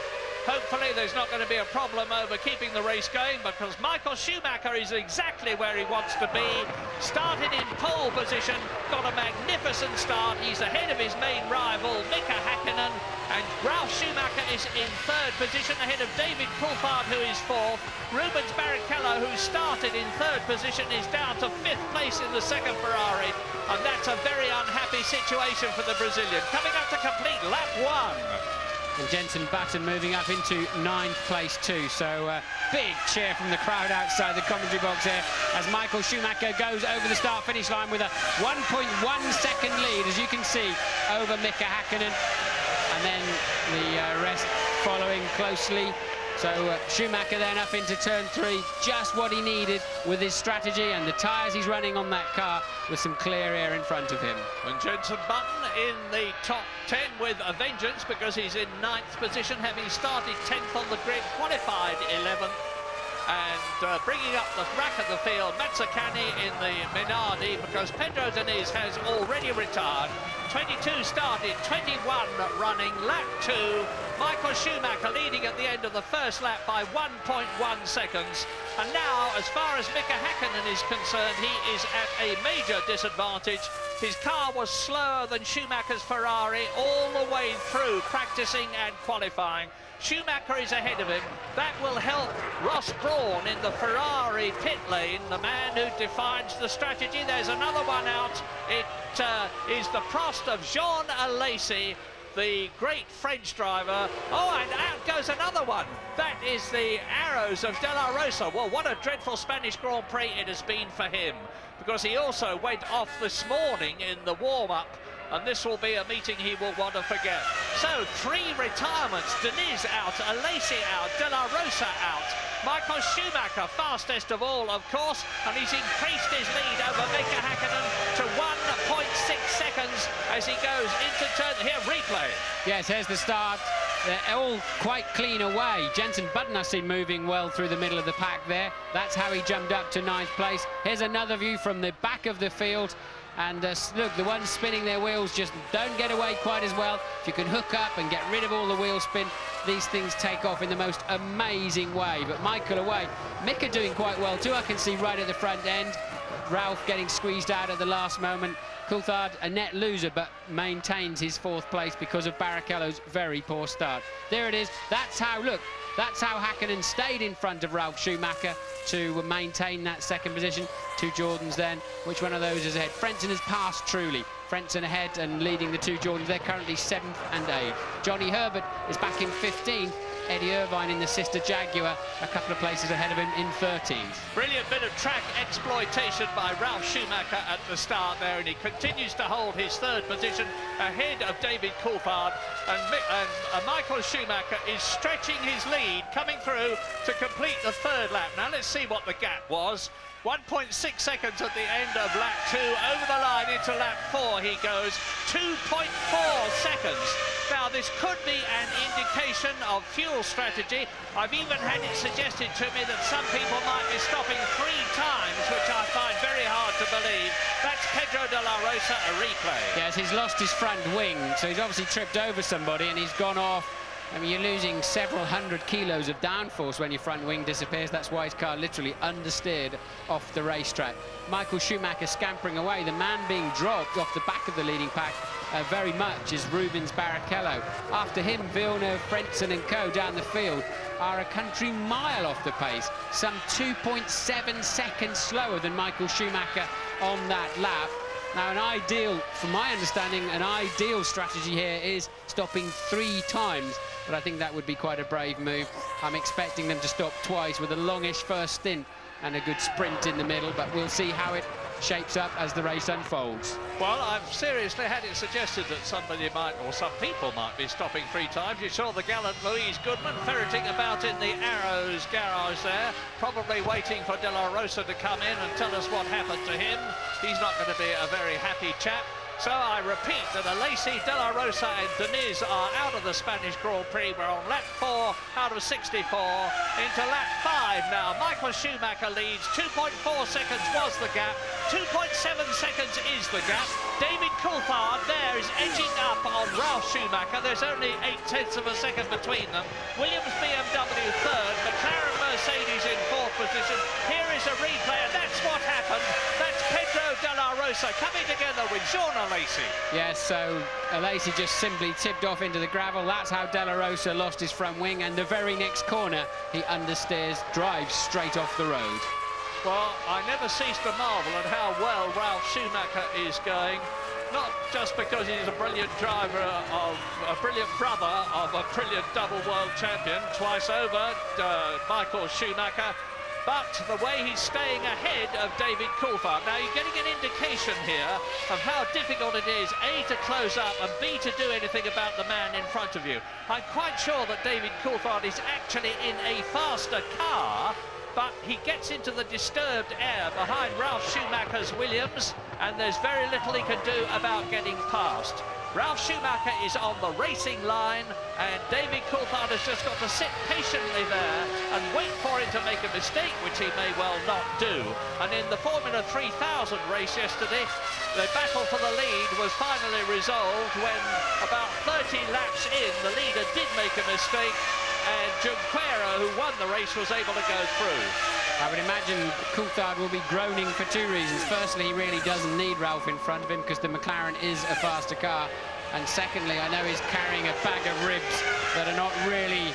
Hopefully there's not going to be a problem over keeping the race going, because Michael Schumacher is exactly where he wants to be. Started in pole position, got a magnificent start. He's ahead of his main rival, Mika Häkkinen, and Ralf Schumacher is in 3rd position ahead of David Coulthard, who is 4th. Rubens Barrichello, who started in 3rd position, is down to 5th place in the 2nd Ferrari, and that's a very unhappy situation for the Brazilian. Coming up to complete lap 1. And Jenson Button moving up into 9th place too. So big cheer from the crowd outside the commentary box here as Michael Schumacher goes over the start-finish line with a 1.1 second lead, as you can see, over Mika Häkkinen. And then the rest following closely. So Schumacher then up into turn 3, just what he needed with his strategy and the tyres he's running on that car, with some clear air in front of him. And Jenson Button in the top 10 with a vengeance, because he's in 9th position, having started 10th on the grid, qualified 11th. And bringing up the rack of the field, Mazzacani in the Minardi, because Pedro Diniz has already retired. 22 started, 21 running, lap 2. Michael Schumacher leading at the end of the first lap by 1.1 seconds. And now, as far as Mika Häkkinen is concerned, he is at a major disadvantage. His car was slower than Schumacher's Ferrari all the way through practicing and qualifying. Schumacher is ahead of him. That will help Ross Brawn in the Ferrari pit lane, the man who defines the strategy. There's another one out. It is the Prost of Jean Alesi, the great French driver. Oh, and out goes another one. That is the Arrows of De La Rosa. Well, what a dreadful Spanish Grand Prix it has been for him, because he also went off this morning in the warm-up, and this will be a meeting he will want to forget. So, 3 retirements. Diniz out, Alesi out, De La Rosa out. Michael Schumacher, fastest of all, of course, and he's increased his lead over Mika Häkkinen to 1.6 seconds as he goes into turn. Here, replay. Yes, here's the start. They're all quite clean away. Jenson Button, I see, moving well through the middle of the pack there. That's how he jumped up to 9th place. Here's another view from the back of the field. And look, the ones spinning their wheels just don't get away quite as well. If you can hook up and get rid of all the wheel spin, these things take off in the most amazing way. But Michael away. Mika doing quite well too, I can see right at the front end. Ralph getting squeezed out at the last moment. Coulthard, a net loser, but maintains his 4th place because of Barrichello's very poor start. There it is. That's how, look, That's how Hakkinen stayed in front of Ralf Schumacher to maintain that second position. Two Jordans then. Which one of those is ahead? Frentzen has passed Trulli. Frentzen ahead and leading the two Jordans. They're currently 7th and 8th. Johnny Herbert is back in 15th. Eddie Irvine in the sister Jaguar, a couple of places ahead of him in 13th. Brilliant bit of track exploitation by Ralf Schumacher at the start there, and he continues to hold his third position ahead of David Coulthard, and Michael Schumacher is stretching his lead, coming through to complete the third lap. Now let's see what the gap was. 1.6 seconds at the end of lap 2, over the line into lap 4 he goes, 2.4 seconds. Now this could be an indication of fuel strategy. I've even had it suggested to me that some people might be stopping 3 times, which I find very hard to believe. That's Pedro de la Rosa, a replay. Yes, he's lost his front wing, so he's obviously tripped over somebody and he's gone off. I mean, you're losing several hundred kilos of downforce when your front wing disappears. That's why his car literally understeered off the racetrack. Michael Schumacher scampering away. The man being dropped off the back of the leading pack very much is Rubens Barrichello. After him, Villeneuve, Frentzen and co down the field are a country mile off the pace. Some 2.7 seconds slower than Michael Schumacher on that lap. Now, from my understanding, an ideal strategy here is stopping 3 times. But I think that would be quite a brave move. I'm expecting them to stop twice with a longish first stint and a good sprint in the middle, but we'll see how it shapes up as the race unfolds. Well, I've seriously had it suggested that somebody might, or some people might be stopping 3 times. You saw the gallant Louise Goodman ferreting about in the Arrows garage there, probably waiting for De La Rosa to come in and tell us what happened to him. He's not going to be a very happy chap. So I repeat that Alesi, De La Rosa and Deniz are out of the Spanish Grand Prix. We're on lap 4 out of 64 into lap 5 now. Michael Schumacher leads. 2.4 seconds was the gap. 2.7 seconds is the gap. David Coulthard there is edging up on Ralf Schumacher. There's only 0.8 of a second between them. Williams BMW third. McLaren Mercedes in 4th position. Here is a replay, and that's what happened. That's Pedro de la Rosa coming together with Jean Alesi. Yes, so Alesi just simply tipped off into the gravel. That's how De La Rosa lost his front wing, and the very next corner he understeers, drives straight off the road. Well, I never cease to marvel at how well Ralf Schumacher is going. Not just because he's a brilliant driver, a brilliant brother of a brilliant double world champion, twice over, Michael Schumacher, but the way he's staying ahead of David Coulthard. Now, you're getting an indication here of how difficult it is, A, to close up, and B, to do anything about the man in front of you. I'm quite sure that David Coulthard is actually in a faster car, but he gets into the disturbed air behind Ralf Schumacher's Williams, and there's very little he can do about getting past. Ralf Schumacher is on the racing line, and David Coulthard has just got to sit patiently there and wait for him to make a mistake, which he may well not do. And in the Formula 3000 race yesterday, the battle for the lead was finally resolved when, about 30 laps in, the leader did make a mistake, and Junqueira, who won the race, was able to go through. I would imagine Coulthard will be groaning for 2 reasons. Firstly, he really doesn't need Ralf in front of him because the McLaren is a faster car. And secondly, I know he's carrying a bag of ribs that are not really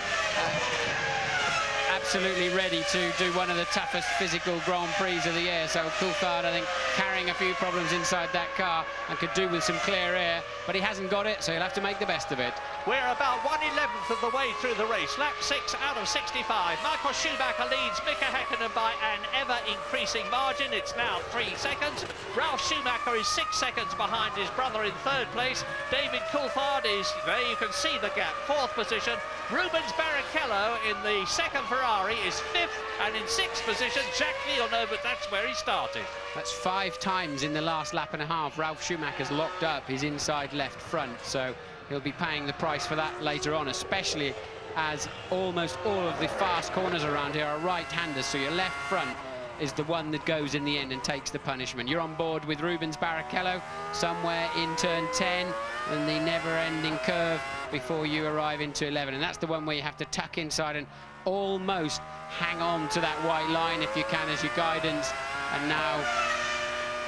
absolutely ready to do one of the toughest physical Grand Prix of the year. So Coulthard, I think, carrying a few problems inside that car and could do with some clear air, but he hasn't got it, so he'll have to make the best of it. We're about 1/11 of the way through the race. Lap 6 out of 65. Michael Schumacher leads Mika Häkkinen by an ever-increasing margin. It's now 3 seconds. Ralf Schumacher is 6 seconds behind his brother in 3rd place. David Coulthard is, there you can see the gap, 4th position. Rubens Barrichello in the 2nd Ferrari is 5th, and in 6th position, Jacques Villeneuve, but that's where he started. That's 5 times in the last lap and a half. Ralf Schumacher's locked up his inside left front, so he'll be paying the price for that later on, especially as almost all of the fast corners around here are right-handers, so your left front is the one that goes in the end and takes the punishment. You're on board with Rubens Barrichello somewhere in turn 10 and the never-ending curve before you arrive into 11, and that's the one where you have to tuck inside and almost hang on to that white line if you can as your guidance. And now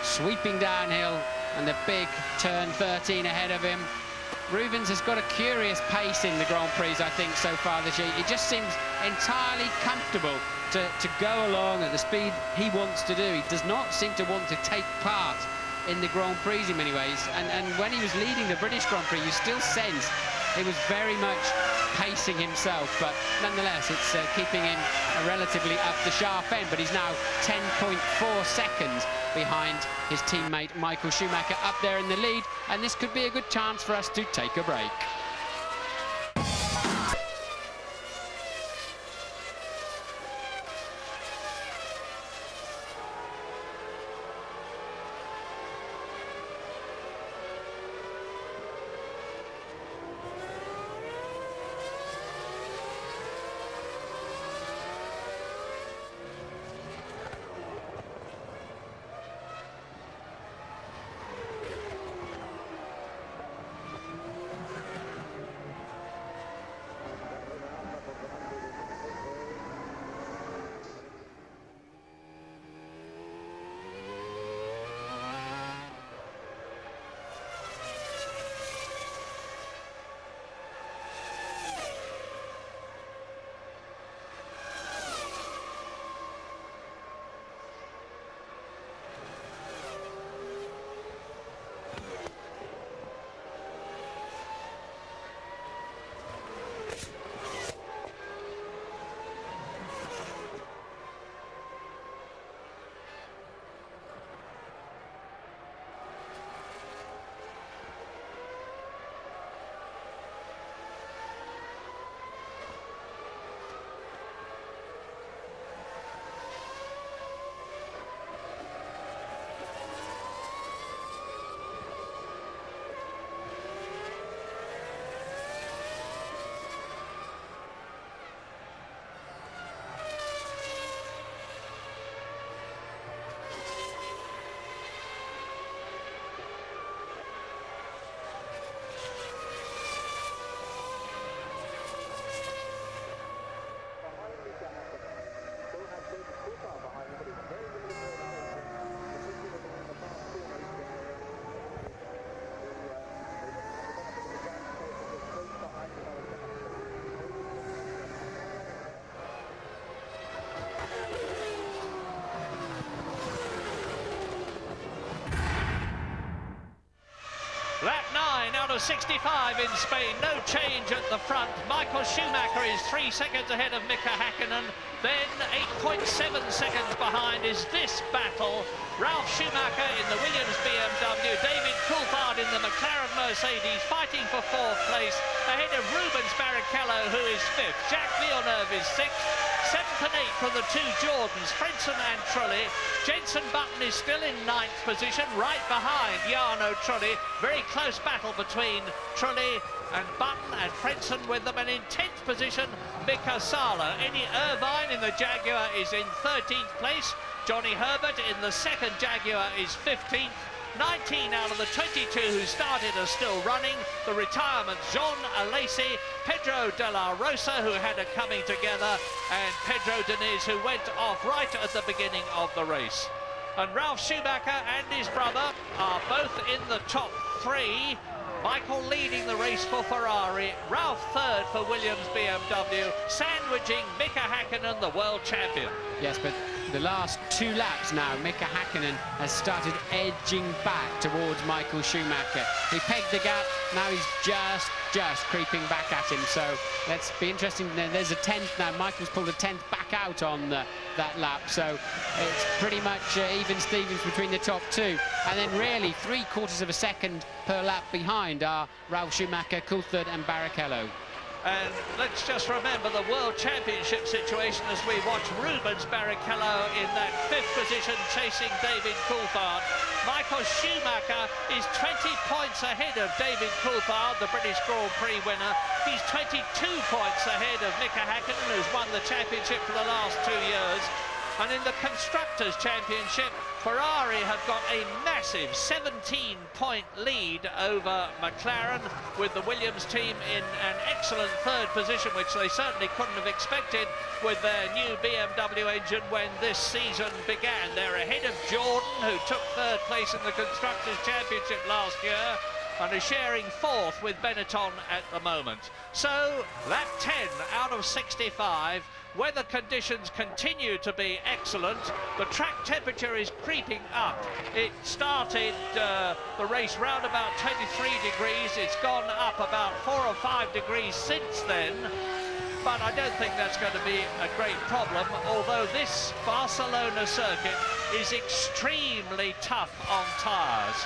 sweeping downhill, and the big turn 13 ahead of him. Rubens has got a curious pace in the Grand Prix, I think, so far this year. He just seems entirely comfortable to go along at the speed he wants to do. He does not seem to want to take part in the Grand Prix in many ways. And when he was leading the British Grand Prix, you still sense he was very much pacing himself. But nonetheless, it's keeping him relatively up the sharp end. But he's now 10.4 seconds behind his teammate Michael Schumacher up there in the lead. And this could be a good chance for us to take a break. Lap 9 out of 65 in Spain, no change at the front. Michael Schumacher is 3 seconds ahead of Mika Häkkinen. Then 8.7 seconds behind is this battle. Ralf Schumacher in the Williams BMW, David Coulthard in the McLaren Mercedes, fighting for 4th place, ahead of Rubens Barrichello, who is 5th. Jacques Villeneuve is 6th. 7th and 8th for the two Jordans, Frentzen and Trulli. Jenson Button is still in 9th position, right behind Jarno Trulli. Very close battle between Trulli and Button, and Frentzen with them. And in 10th position, Mika Sala. Eddie Irvine in the Jaguar is in 13th place. Johnny Herbert in the second Jaguar is 15th. 19 out of the 22 who started are still running. The retirement, Jean Alesi, Pedro de la Rosa, who had a coming together, and Pedro Diniz, who went off right at the beginning of the race. And Ralf Schumacher and his brother are both in the top 3. Michael leading the race for Ferrari, Ralf 3rd for Williams BMW, sandwiching Mika Häkkinen, the world champion. Yes, but the last 2 laps now, Mika Häkkinen has started edging back towards Michael Schumacher. He pegged the gap, now he's just creeping back at him. So let's be interesting. There's a 10th now. Michael's pulled a 10th back out on that lap. So it's pretty much even Stevens between the top 2. And then really 3/4 of a second per lap behind are Ralf Schumacher, Coulthard and Barrichello. And let's just remember the World Championship situation as we watch Rubens Barrichello in that 5th position chasing David Coulthard. Michael Schumacher is 20 points ahead of David Coulthard, the British Grand Prix winner. He's 22 points ahead of Mika Häkkinen, who's won the championship for the last 2 years. And in the Constructors' Championship, Ferrari have got a massive 17-point lead over McLaren, with the Williams team in an excellent 3rd position, which they certainly couldn't have expected with their new BMW engine when this season began. They're ahead of Jordan, who took 3rd place in the Constructors' Championship last year. and is sharing 4th with Benetton at the moment. So, lap 10 out of 65. Weather conditions continue to be excellent. The track temperature is creeping up. It started the race round about 23 degrees. It's gone up about 4 or 5 degrees since then. But I don't think that's going to be a great problem, although this Barcelona circuit is extremely tough on tyres.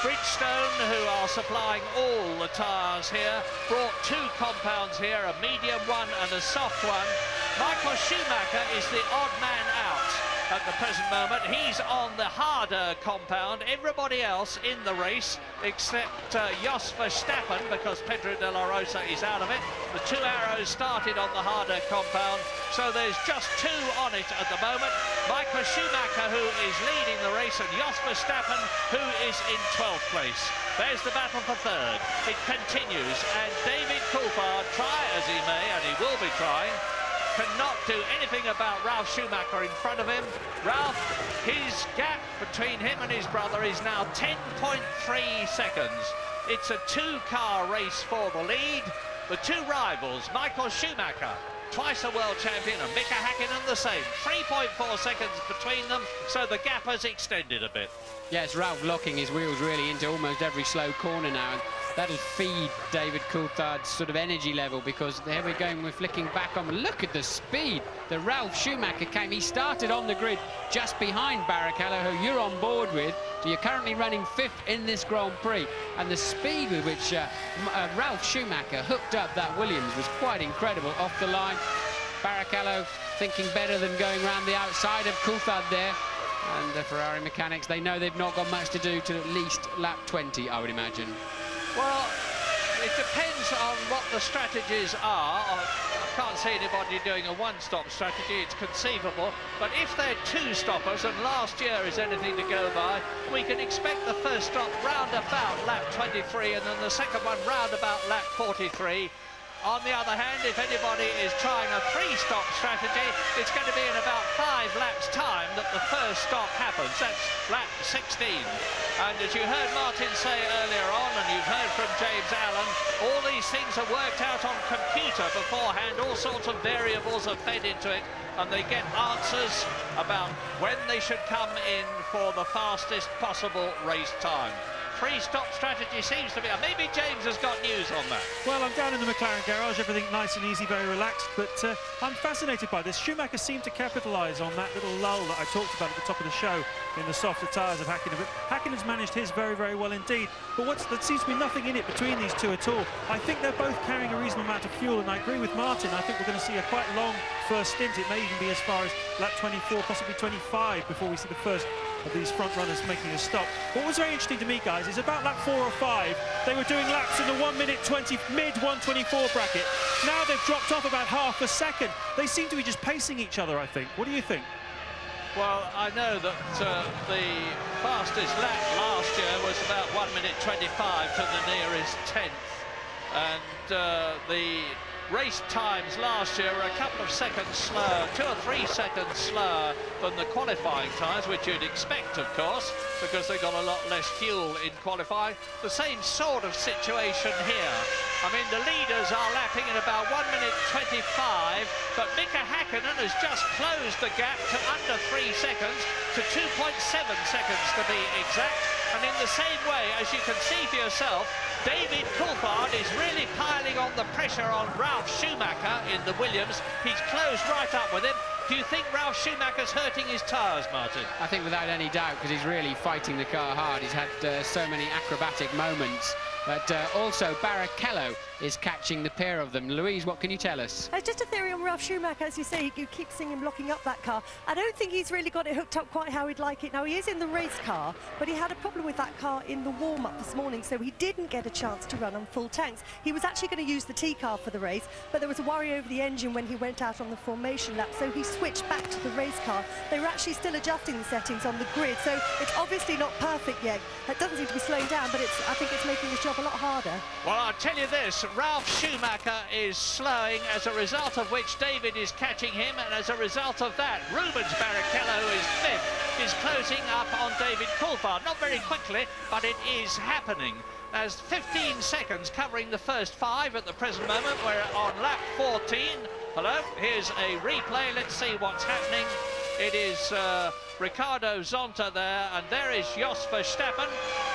Bridgestone, who are supplying all the tyres here, brought 2 compounds here, a medium one and a soft one. Michael Schumacher is the odd man out at the present moment. He's on the harder compound. Everybody else in the race, except Jos Verstappen, because Pedro de la Rosa is out of it. The 2 arrows started on the harder compound, so there's just 2 on it at the moment. Michael Schumacher, who is leading the race, and Jos Verstappen, who is in 12th place. There's the battle for 3rd. It continues, and David Coulthard, try as he may, and he will be trying, cannot do anything about Ralf Schumacher in front of him. Ralf, his gap between him and his brother is now 10.3 seconds. It's a 2-car race for the lead. The 2 rivals, Michael Schumacher, twice a world champion, and Mika Häkkinen the same. 3.4 seconds between them, so the gap has extended a bit. Yes, Ralf locking his wheels really into almost every slow corner now, and that'll feed David Coulthard's sort of energy level, because there we're going, we're flicking back on. Look at the speed that Ralf Schumacher came. He started on the grid just behind Barrichello, who you're on board with. So you're currently running 5th in this Grand Prix, and the speed with which Ralf Schumacher hooked up that Williams was quite incredible off the line. Barrichello thinking better than going round the outside of Coulthard there. And the Ferrari mechanics, they know they've not got much to do to at least lap 20, I would imagine. Well, it depends on what the strategies are. I can't see anybody doing a one-stop strategy, it's conceivable. But if they're 2 stoppers, and last year is anything to go by, we can expect the first stop round about lap 23, and then the second one round about lap 43. On the other hand, if anybody is trying a 3-stop strategy, it's going to be in about 5 laps' time that the first stop happens. That's lap 16. And as you heard Martin say earlier on, and you've heard from James Allen, all these things are worked out on computer beforehand. All sorts of variables are fed into it, and they get answers about when they should come in for the fastest possible race time. 3-stop strategy seems to be... Maybe James has got news on that. Well, I'm down in the McLaren garage, everything nice and easy, very relaxed, but I'm fascinated by this. Schumacher seemed to capitalise on that little lull that I talked about at the top of the show in the softer tyres of Häkkinen, but Häkkinen's managed his very, very well indeed. But there seems to be nothing in it between these 2 at all. I think they're both carrying a reasonable amount of fuel, and I agree with Martin. I think we're going to see a quite long first stint. It may even be as far as lap 24, possibly 25, before we see the first of these front runners making a stop. What was very interesting to me, guys, is about lap 4 or 5, they were doing laps in the 1:20, mid-1:24 bracket. Now they've dropped off about half a second. They seem to be just pacing each other, I think. What do you think? Well, I know that the fastest lap last year was about 1:25 to the nearest 10th. And the race times last year were a couple of seconds slower, 2 or 3 seconds slower than the qualifying times, which you'd expect, of course, because they got a lot less fuel in qualifying. The same sort of situation here. I mean, the leaders are lapping in about 1:25, but Mika Häkkinen has just closed the gap to under 3 seconds, to 2.7 seconds to be exact. And in the same way, as you can see for yourself, David Coulthard is really piling on the pressure on Ralf Schumacher in the Williams. He's closed right up with him. Do you think Ralf Schumacher's hurting his tyres, Martin? I think without any doubt, because he's really fighting the car hard. He's had so many acrobatic moments. But also Barrichello is catching the pair of them. Louise, what can you tell us? Just a theory on Ralf Schumacher. As you say, you keep seeing him locking up that car. I don't think he's really got it hooked up quite how he'd like it. Now, he is in the race car, but he had a problem with that car in the warm-up this morning, so he didn't get a chance to run on full tanks. He was actually going to use the T-car for the race, but there was a worry over the engine when he went out on the formation lap, so he switched back to the race car. They were actually still adjusting the settings on the grid, so it's obviously not perfect yet. It doesn't seem to be slowing down, but I think it's making his job a lot harder. Well, I'll tell you this, Ralf Schumacher is slowing, as a result of which David is catching him, and as a result of that, Rubens Barrichello is 5th, is closing up on David Coulthard. Not very quickly, but it is happening. There's 15 seconds covering the first 5 at the present moment. We're on lap 14. Hello, here's a replay. Let's see what's happening. It is Ricardo Zonta there, and there is Jos Verstappen.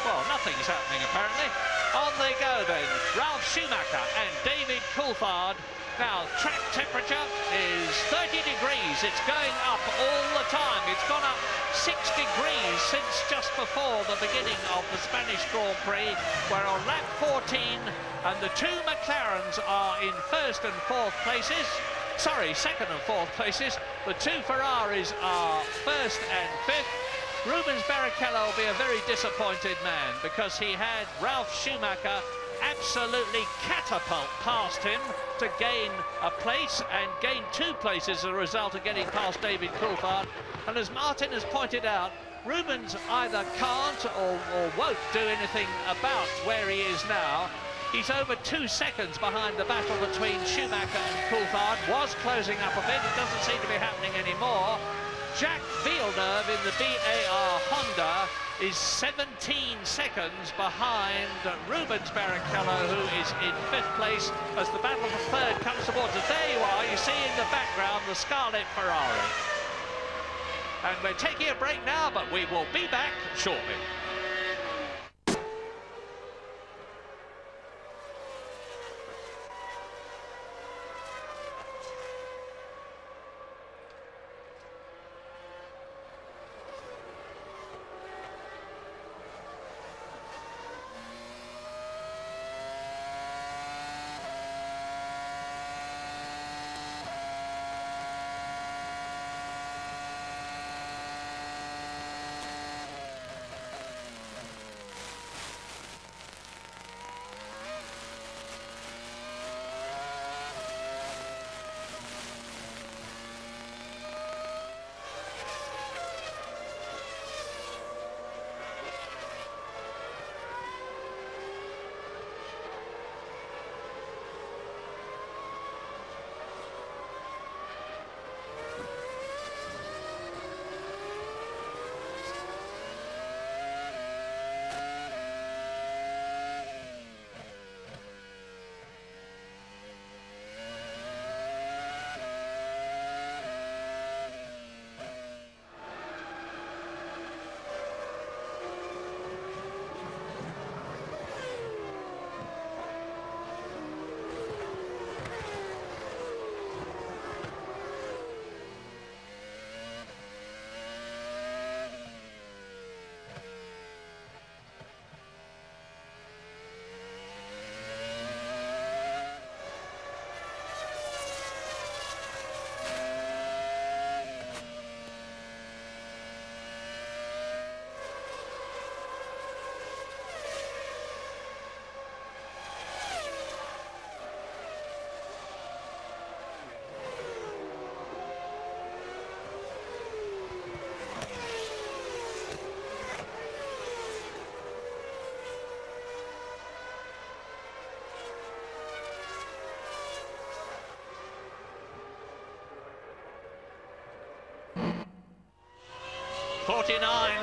Well, nothing's happening apparently. On they go then, Ralf Schumacher and David Coulthard. Now, track temperature is 30 degrees. It's going up all the time. It's gone up 6 degrees since just before the beginning of the Spanish Grand Prix. We're on lap 14, and the 2 McLarens are in 1st and 4th places. Sorry, 2nd and 4th places. The 2 Ferraris are 1st and 5th. Rubens Barrichello will be a very disappointed man because he had Ralf Schumacher absolutely catapult past him to gain a place and gain 2 places as a result of getting past David Coulthard. And as Martin has pointed out, Rubens either can't or won't do anything about where he is now. He's over 2 seconds behind the battle between Schumacher and Coulthard. Was closing up a bit. It doesn't seem to be happening anymore. Jacques Villeneuve in the BAR Honda is 17 seconds behind Rubens Barrichello, who is in 5th place as the battle for 3rd comes towards us. There you are, you see in the background the Scarlet Ferrari. And we're taking a break now, but we will be back shortly.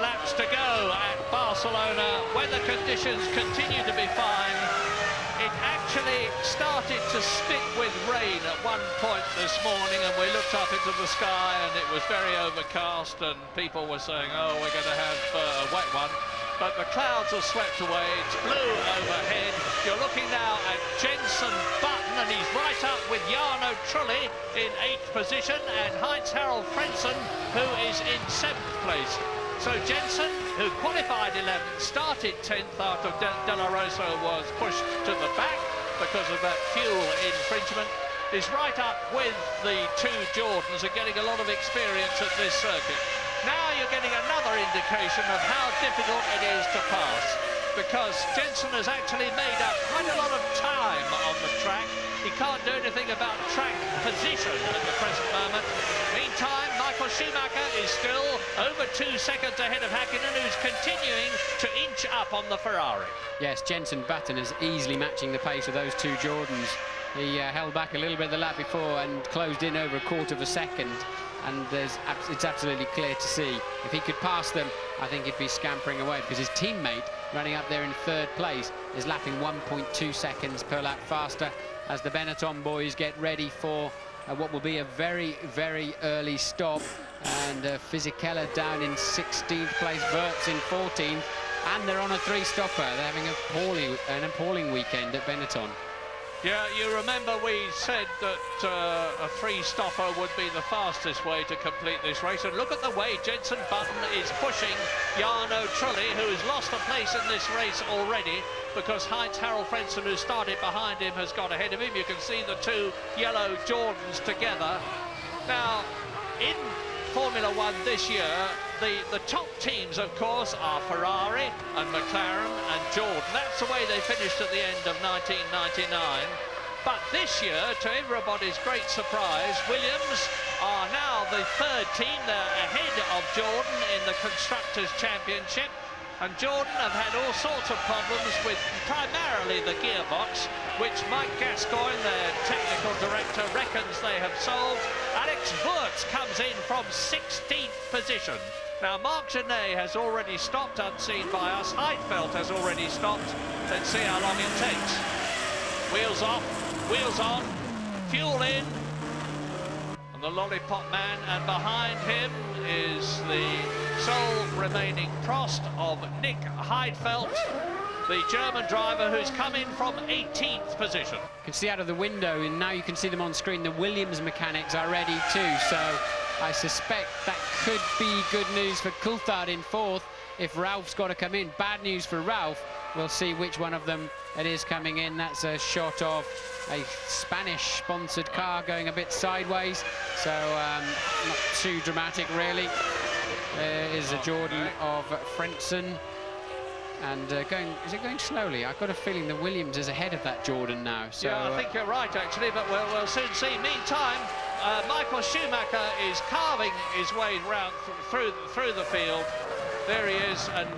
Laps to go at Barcelona. Weather conditions continue to be fine. It actually started to spit with rain at one point this morning, and we looked up into the sky and it was very overcast, and people were saying, oh, we're going to have a wet one. But the clouds are swept away. It's blue overhead. You're looking now at Jenson Button, and he's right up with Jarno Trulli in 8th position, and Heinz-Harald Frentzen, who is in 7th place. So Jenson, who qualified 11th, started 10th after De La Rosa was pushed to the back because of that fuel infringement, is right up with the 2 Jordans and getting a lot of experience at this circuit. Now you're getting another indication of how difficult it is to pass, because Jenson has actually made up quite a lot of time on the track. He can't do anything about track position at the present moment. Meantime, Michael Schumacher is still over 2 seconds ahead of Häkkinen, who's continuing to inch up on the Ferrari. Yes, Jenson Button is easily matching the pace of those 2 Jordans. He held back a little bit the lap before and closed in over 1/4 of a second. and it's absolutely clear to see. If he could pass them, I think he'd be scampering away, because his teammate running up there in 3rd place is lapping 1.2 seconds per lap faster as the Benetton boys get ready for what will be a very, very early stop. And Fisichella down in 16th place, Wirtz in 14th, and they're on a 3-stopper. They're having an appalling weekend at Benetton. Yeah, you remember we said that a 3-stopper would be the fastest way to complete this race, and look at the way Jenson Button is pushing Jarno Trulli, who has lost a place in this race already, because Heinz Harald Frentzen, who started behind him, has got ahead of him. You can see the 2 yellow Jordans together. Now, in Formula One this year, the top teams, of course, are Ferrari and McLaren and Jordan. That's the way they finished at the end of 1999. But this year, to everybody's great surprise, Williams are now the 3rd team. They're ahead of Jordan in the Constructors' Championship. And Jordan have had all sorts of problems with primarily the gearbox, which Mike Gascoigne, their technical director, reckons they have solved. Alex Wirtz comes in from 16th position. Now, Marc Genet has already stopped, unseen by us. Heidfeld has already stopped. Let's see how long it takes. Wheels off, wheels on, fuel in. And the Lollipop Man, and behind him is the sole remaining Prost of Nick Heidfeld, the German driver who's come in from 18th position. You can see out of the window, and now you can see them on screen, the Williams mechanics are ready too, so I suspect that could be good news for Coulthard in 4th if Ralph's got to come in. Bad news for Ralph. We'll see which one of them it is coming in. That's a shot of a Spanish-sponsored car going a bit sideways, so not too dramatic, really. There is a Jordan of Frentzen, and is it going slowly? I've got a feeling the Williams is ahead of that Jordan now. So, yeah, I think you're right, actually, but we'll soon see. Meantime, Michael Schumacher is carving his way round through the field. There he is, and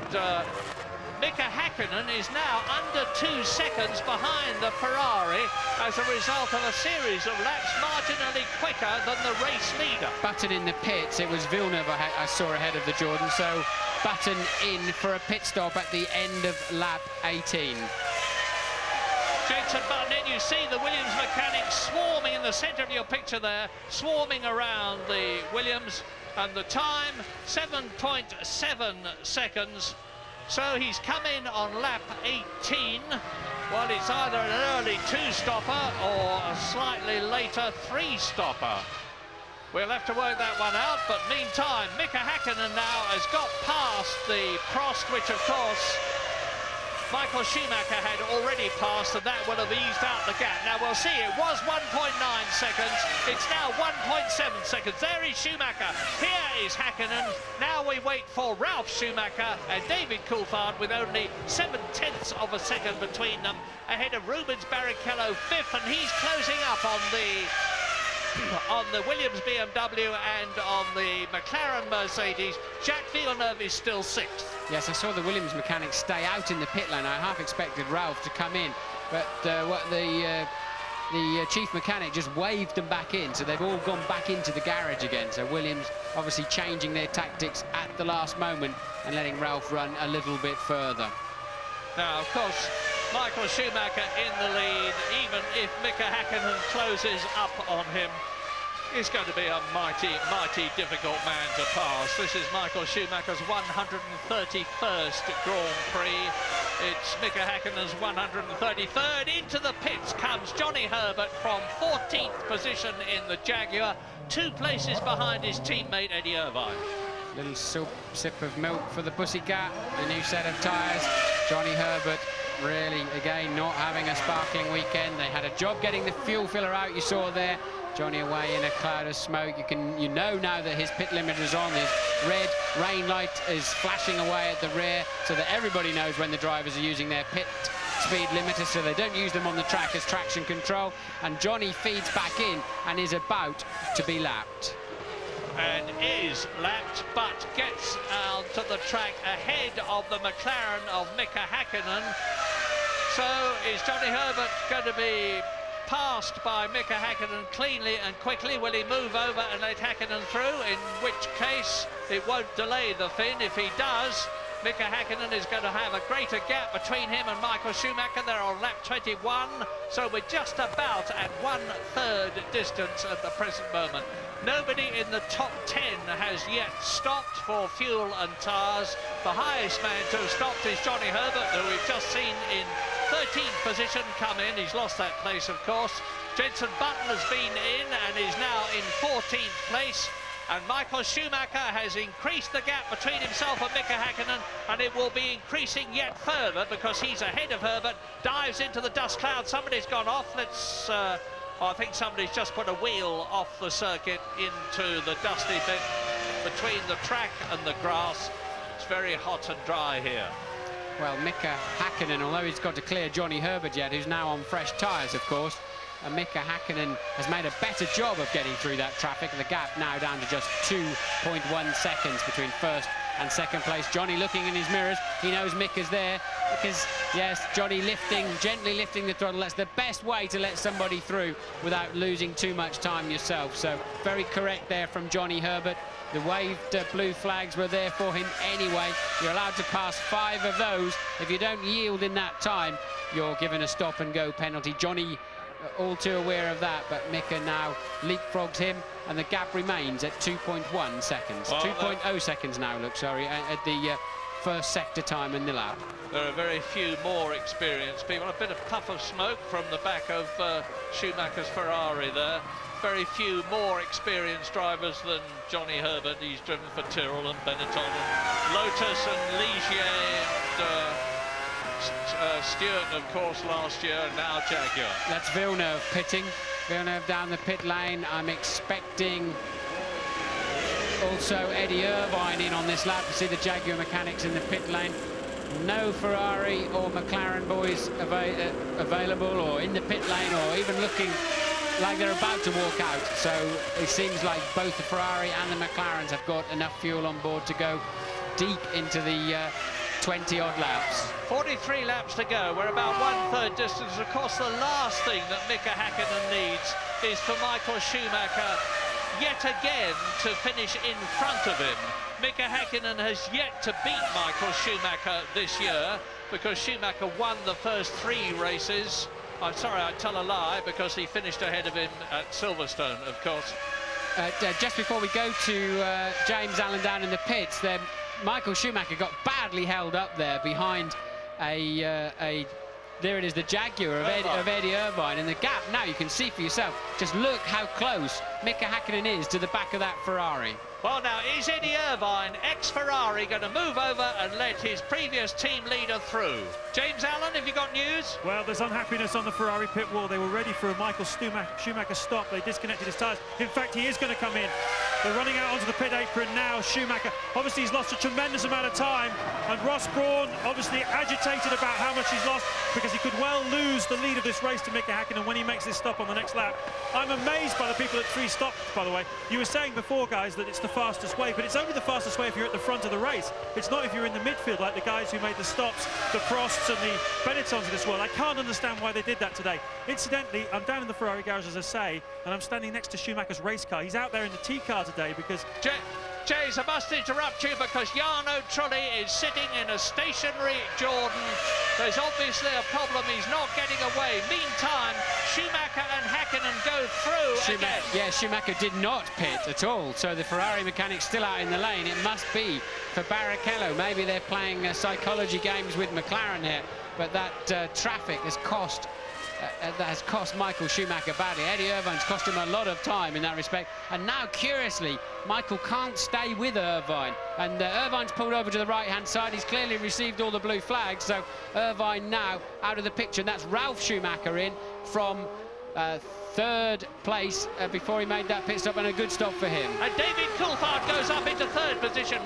Mika Häkkinen is now under 2 seconds behind the Ferrari as a result of a series of laps marginally quicker than the race leader. Button in the pits, it was Villeneuve I saw ahead of the Jordan, so Button in for a pit stop at the end of lap 18. Jenson Button in, you see the Williams mechanics swarming in the centre of your picture there, swarming around the Williams, and the time, 7.7 seconds. So he's come in on lap 18. Well, it's either an early 2-stopper or a slightly later 3-stopper. We'll have to work that one out, but meantime, Mika Häkkinen now has got past the Prost, which of course Michael Schumacher had already passed, and that would have eased out the gap. Now we'll see, it was 1.9 seconds, it's now 1.7 seconds. There is Schumacher, here is Häkkinen. Now we wait for Ralf Schumacher and David Coulthard with only 0.7 of a second between them, ahead of Rubens Barrichello 5th, and he's closing up on the Williams BMW and on the McLaren Mercedes. Jacques Villeneuve is still 6th. Yes, I saw the Williams mechanics stay out in the pit lane. I half expected Ralph to come in, but the chief mechanic just waved them back in, so they've all gone back into the garage again. So Williams obviously changing their tactics at the last moment and letting Ralph run a little bit further. Now, of course, Michael Schumacher in the lead, even if Mika Häkkinen closes up on him. He's going to be a mighty, mighty difficult man to pass. This is Michael Schumacher's 131st Grand Prix. It's Mika Häkkinen's 133rd. Into the pits comes Johnny Herbert from 14th position in the Jaguar, 2 places behind his teammate Eddie Irvine. Little sip of milk for the Pussycat, the new set of tyres. Johnny Herbert really, again, not having a sparkling weekend. They had a job getting the fuel filler out, you saw there. Johnny away in a cloud of smoke. You know now that his pit limiter is on. His red rain light is flashing away at the rear, so that everybody knows when the drivers are using their pit speed limiter, so they don't use them on the track as traction control. And Johnny feeds back in and is about to be lapped. And is lapped, but gets out to the track ahead of the McLaren of Mika Häkkinen. So is Johnny Herbert going to be passed by Mika Häkkinen cleanly and quickly. Will he move over and let Häkkinen through? In which case, it won't delay the Finn. If he does, Mika Häkkinen is going to have a greater gap between him and Michael Schumacher. They're on lap 21, so we're just about at 1/3 distance at the present moment. Nobody in the top 10 has yet stopped for fuel and tyres. The highest man to have stopped is Johnny Herbert, who we've just seen in 13th position come in. He's lost that place, of course. Jenson Button has been in and is now in 14th place. And Michael Schumacher has increased the gap between himself and Mika Häkkinen, and it will be increasing yet further because he's ahead of Herbert, dives into the dust cloud. Somebody's gone off. Let's... I think somebody's just put a wheel off the circuit into the dusty bit between the track and the grass. It's very hot and dry here. Well, Mika Häkkinen, although he's got to clear Johnny Herbert yet, who's now on fresh tyres, of course, and Mika Häkkinen has made a better job of getting through that traffic. The gap now down to just 2.1 seconds between first and second place. Johnny looking in his mirrors. He knows Mika's there because, yes, Johnny gently lifting the throttle. That's the best way to let somebody through without losing too much time yourself. So very correct there from Johnny Herbert. The waved blue flags were there for him anyway. You're allowed to pass 5 of those. If you don't yield in that time, you're given a stop and go penalty. Johnny all too aware of that, but Mika now leapfrogs him, and the gap remains at 2.1 seconds. Well, 2.0 seconds now, look, sorry, at the first sector time in the lap. There are very few more experienced people. A bit of puff of smoke from the back of Schumacher's Ferrari there. Very few more experienced drivers than Johnny Herbert. He's driven for Tyrrell and Benetton and Lotus and Ligier and Stewart, of course, last year, and now Jaguar. That's Villeneuve pitting. Villeneuve down the pit lane. I'm expecting also Eddie Irvine in on this lap to see the Jaguar mechanics in the pit lane. No Ferrari or McLaren boys available or in the pit lane or even looking like they're about to walk out. So it seems like both the Ferrari and the McLarens have got enough fuel on board to go deep into the 20-odd laps. 43 laps to go. We're about 1/3 distance. Of course, the last thing that Mika Häkkinen needs is for Michael Schumacher yet again to finish in front of him. Mika Häkkinen has yet to beat Michael Schumacher this year because Schumacher won the first 3 races. I'm sorry, I tell a lie, because he finished ahead of him at Silverstone, of course. Just before we go to James Allen down in the pits, then Michael Schumacher got badly held up there behind there it is, the Jaguar of Eddie Irvine, and the gap now you can see for yourself. Just look how close Mika Häkkinen is to the back of that Ferrari. Well, now, is Eddie Irvine, ex-Ferrari, going to move over and let his previous team leader through? James Allen, have you got news? Well, there's unhappiness on the Ferrari pit wall. They were ready for a Michael Schumacher stop. They disconnected his tyres. In fact, he is going to come in. They're running out onto the pit apron now. Schumacher, obviously, he's lost a tremendous amount of time. And Ross Brawn, obviously agitated about how much he's lost because he could well lose the lead of this race to Mika Häkkinen when he makes this stop on the next lap. I'm amazed by the people at 3 stops, by the way. You were saying before, guys, that it's the fastest way, but it's only the fastest way if you're at the front of the race. It's not if you're in the midfield like the guys who made the stops, the Prosts and the Benettons of this world. I can't understand why they did that today. Incidentally, I'm down in the Ferrari garage, as I say, and I'm standing next to Schumacher's race car. He's out there in the T-car today because... James, I must interrupt you because Jarno Trulli is sitting in a stationary Jordan. There's obviously a problem. He's not getting away. Meantime, Schumacher and Häkkinen go through again. Yeah, Schumacher did not pit at all, so the Ferrari mechanic's still out in the lane. It must be for Barrichello. Maybe they're playing psychology games with McLaren here, but that traffic has cost... that has cost Michael Schumacher badly. Eddie Irvine's cost him a lot of time in that respect. And now, curiously, Michael can't stay with Irvine. And Irvine's pulled over to the right-hand side. He's clearly received all the blue flags. So Irvine now out of the picture. And that's Ralf Schumacher in from 3rd place before he made that pit stop, and a good stop for him. And David Coulthard goes up into 3rd position.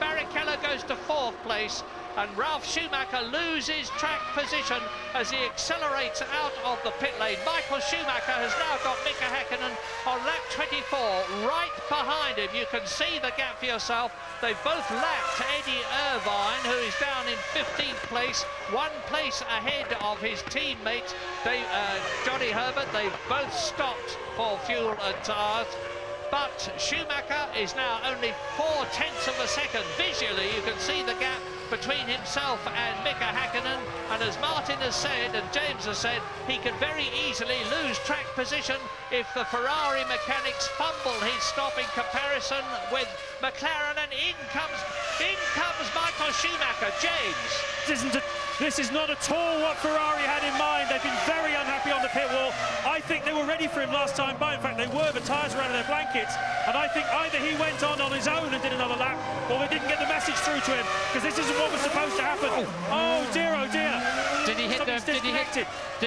Barrichello goes to 4th place. and Ralf Schumacher loses track position as he accelerates out of the pit lane. Michael Schumacher has now got Mika Häkkinen on lap 24 right behind him. You can see the gap for yourself. They've both lapped Eddie Irvine, who is down in 15th place, 1 place ahead of his teammate Johnny Herbert. They've both stopped for fuel and tyres. But Schumacher is now only 0.4 of a second. Visually, you can see the gap between himself and Mika Häkkinen. And as Martin has said, and James has said, he could very easily lose track position if the Ferrari mechanics fumble his stop in comparison with McLaren. And in comes Michael Schumacher. James. This is not at all what Ferrari had in mind. They've been very unhappy on the pit wall. I think they were ready for him last time by. In fact, they were. The tyres were out of their blankets. And I think either he went on his own and did another lap, or they didn't get the message through to him, because this isn't what was supposed to happen. Oh dear, oh dear. Did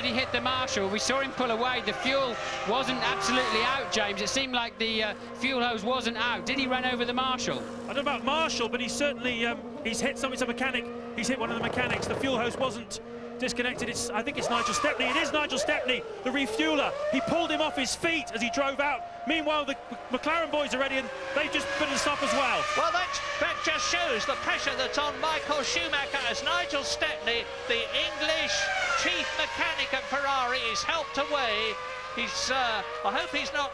he hit the marshal? We saw him pull away. The fuel wasn't absolutely out, James. It seemed like the fuel hose wasn't out. Did he run over the marshal? I don't know about Marshall, but he certainly he's hit something. It's a mechanic. He's hit one of the mechanics. The fuel hose wasn't disconnected. I think it's Nigel Stepney. It is Nigel Stepney, the refueler. He pulled him off his feet as he drove out. Meanwhile, the McLaren boys are ready, and they've just put a stop as well. Well, that just shows the pressure that's on Michael Schumacher as Nigel Stepney, the English chief mechanic at Ferrari, is helped away. He's, I hope he's not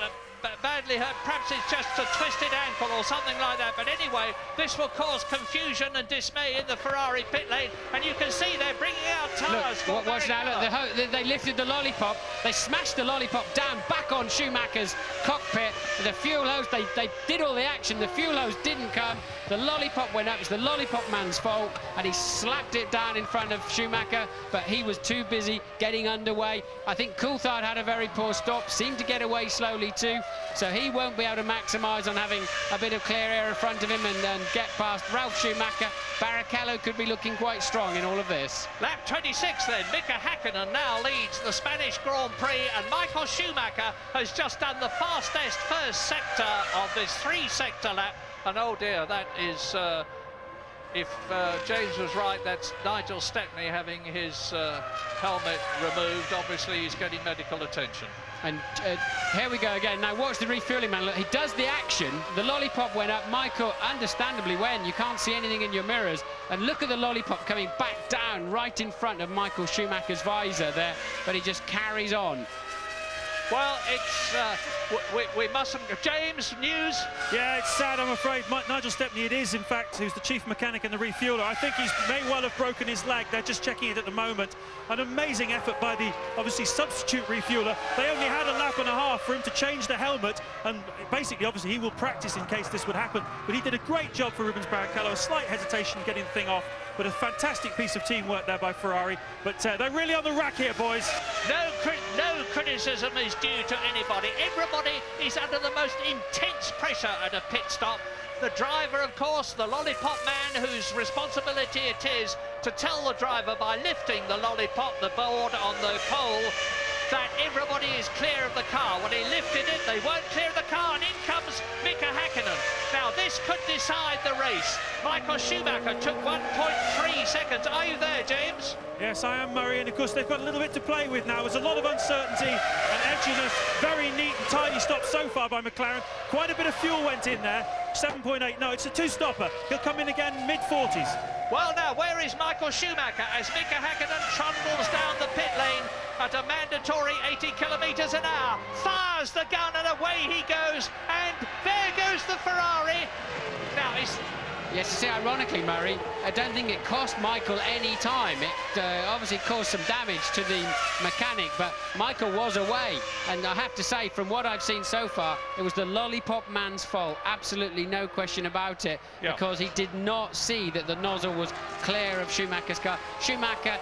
badly hurt. Perhaps it's just a twisted ankle or something like that. But anyway, this will cause confusion and dismay in the Ferrari pit lane. And you can see they're bringing out tyres. Watch now, look, they lifted the lollipop. They smashed the lollipop down back on Schumacher's cockpit. The fuel hose, they did all the action. The fuel hose didn't come. The lollipop went up. It's the lollipop man's fault. And he slapped it down in front of Schumacher. But he was too busy getting underway. I think Coulthard had a very poor stop. Seemed to get away slowly too. So he won't be able to maximise on having a bit of clear air in front of him and get past Ralf Schumacher. Barrichello could be looking quite strong in all of this. Lap 26 then. Mika Häkkinen now leads the Spanish Grand Prix, and Michael Schumacher has just done the fastest first sector of this 3-sector lap. And oh dear, that is, if James was right, that's Nigel Stepney having his helmet removed. Obviously, he's getting medical attention. And here we go again. Now watch the refueling man. Look, he does the action. The lollipop went up. Michael understandably went. You can't see anything in your mirrors. And look at the lollipop coming back down right in front of Michael Schumacher's visor there. But he just carries on. Well, it's we mustn't. James, news? Yeah, it's sad, I'm afraid. Nigel Stepney, it is, in fact, who's the chief mechanic and the refueler. I think he may well have broken his leg. They're just checking it at the moment. An amazing effort by the, obviously, substitute refueler. They only had a lap and a half for him to change the helmet, and basically, obviously, he will practice in case this would happen. But he did a great job for Rubens Barrichello. A slight hesitation getting the thing off, but a fantastic piece of teamwork there by Ferrari. But they're really on the rack here, boys. No criticism is due to anybody. Everybody is under the most intense pressure at a pit stop. The driver, of course, the lollipop man, whose responsibility it is to tell the driver by lifting the lollipop, the board on the pole, that everybody is clear of the car. When he lifted it, they weren't clear of the car, and in comes Mika Häkkinen. Now, this could decide the race. Michael Schumacher took 1.3 seconds. Are you there, James? Yes, I am, Murray, and of course they've got a little bit to play with now. There's a lot of uncertainty and edginess. Very neat and tidy stop so far by McLaren. Quite a bit of fuel went in there. 7.8, no, it's a two-stopper. He'll come in again mid-40s. Well, now, where is Michael Schumacher as Mika Häkkinen trundles down the pit lane at a mandatory 80 kilometres an hour, fires the gun, and away he goes, and there goes the Ferrari. Now, it's... Yes, you see, ironically, Murray, I don't think it cost Michael any time. It obviously caused some damage to the mechanic, but Michael was away. And I have to say, from what I've seen so far, it was the lollipop man's fault. Absolutely no question about it, because he did not see that the nozzle was clear of Schumacher's car. Schumacher,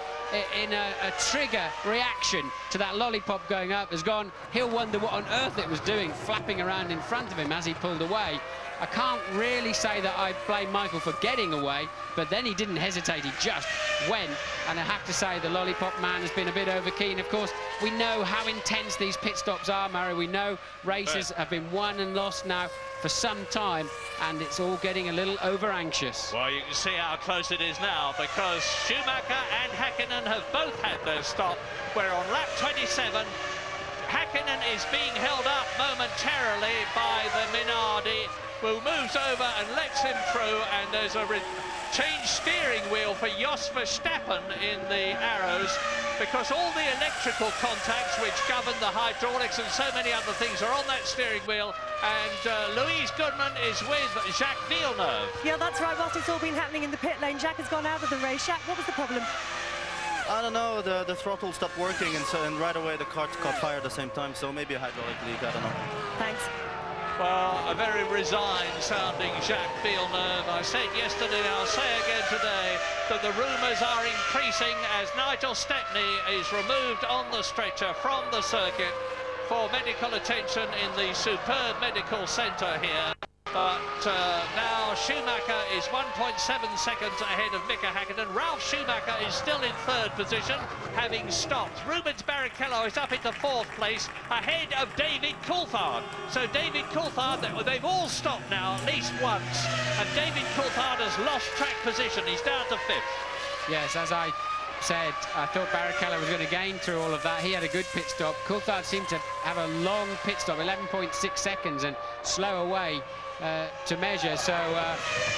in a trigger reaction to that lollipop going up, has gone. He'll wonder what on earth it was doing, flapping around in front of him as he pulled away. I can't really say that I blame Michael for getting away, but then he didn't hesitate, he just went. And I have to say the lollipop man has been a bit overkeen. Of course, we know how intense these pit stops are, Murray. We know races have been won and lost now for some time, and it's all getting a little over-anxious. Well, you can see how close it is now, because Schumacher and Häkkinen have both had their stop. We're on lap 27. Häkkinen is being held up momentarily by the Minardi, who moves over and lets him through, and there's a changed steering wheel for Jos Verstappen in the arrows, because all the electrical contacts which govern the hydraulics and so many other things are on that steering wheel, and Louise Goodman is with Jacques Villeneuve. Yeah, that's right. Whilst it's all been happening in the pit lane, Jacques has gone out of the race. Jacques, what was the problem? I don't know, the throttle stopped working, and right away the car caught fire at the same time, so maybe a hydraulic leak, I don't know. Thanks. Well, a very resigned-sounding Jacques Villeneuve. I said yesterday, I'll say again today, that the rumours are increasing as Nigel Stepney is removed on the stretcher from the circuit for medical attention in the superb medical centre here. But now Schumacher is 1.7 seconds ahead of Mika Häkkinen. Ralf Schumacher is still in third position, having stopped. Rubens Barrichello is up into fourth place, ahead of David Coulthard. So David Coulthard, they've all stopped now at least once, and David Coulthard has lost track position. He's down to fifth. Yes, as I said, I thought Barrichello was going to gain through all of that. He had a good pit stop. Coulthard seemed to have a long pit stop, 11.6 seconds, and slow away to measure. So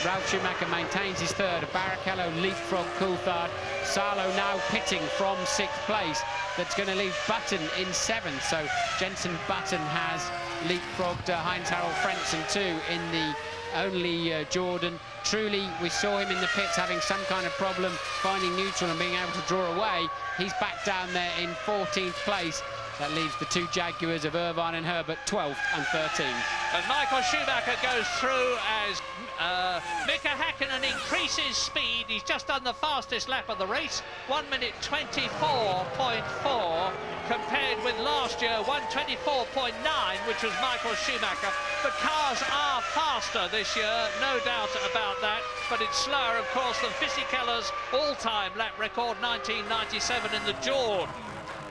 Ralf Schumacher maintains his third. Barrichello leapfrog Coulthard. Salo now pitting from sixth place. That's going to leave Button in seventh. So Jenson Button has leapfrogged Heinz-Harald Frentzen too in the only Jordan. Truly, we saw him in the pits having some kind of problem finding neutral and being able to draw away. He's back down there in 14th place. That leaves the two Jaguars of Irvine and Herbert 12th and 13th. And Michael Schumacher goes through as Mika Häkkinen increases speed. He's just done the fastest lap of the race, 1 minute 24.4, compared with last year 1:24.9, which was Michael Schumacher. The cars are faster this year, no doubt about that, but it's slower, of course, than Fisichella's all-time lap record, 1997 in the Jordan.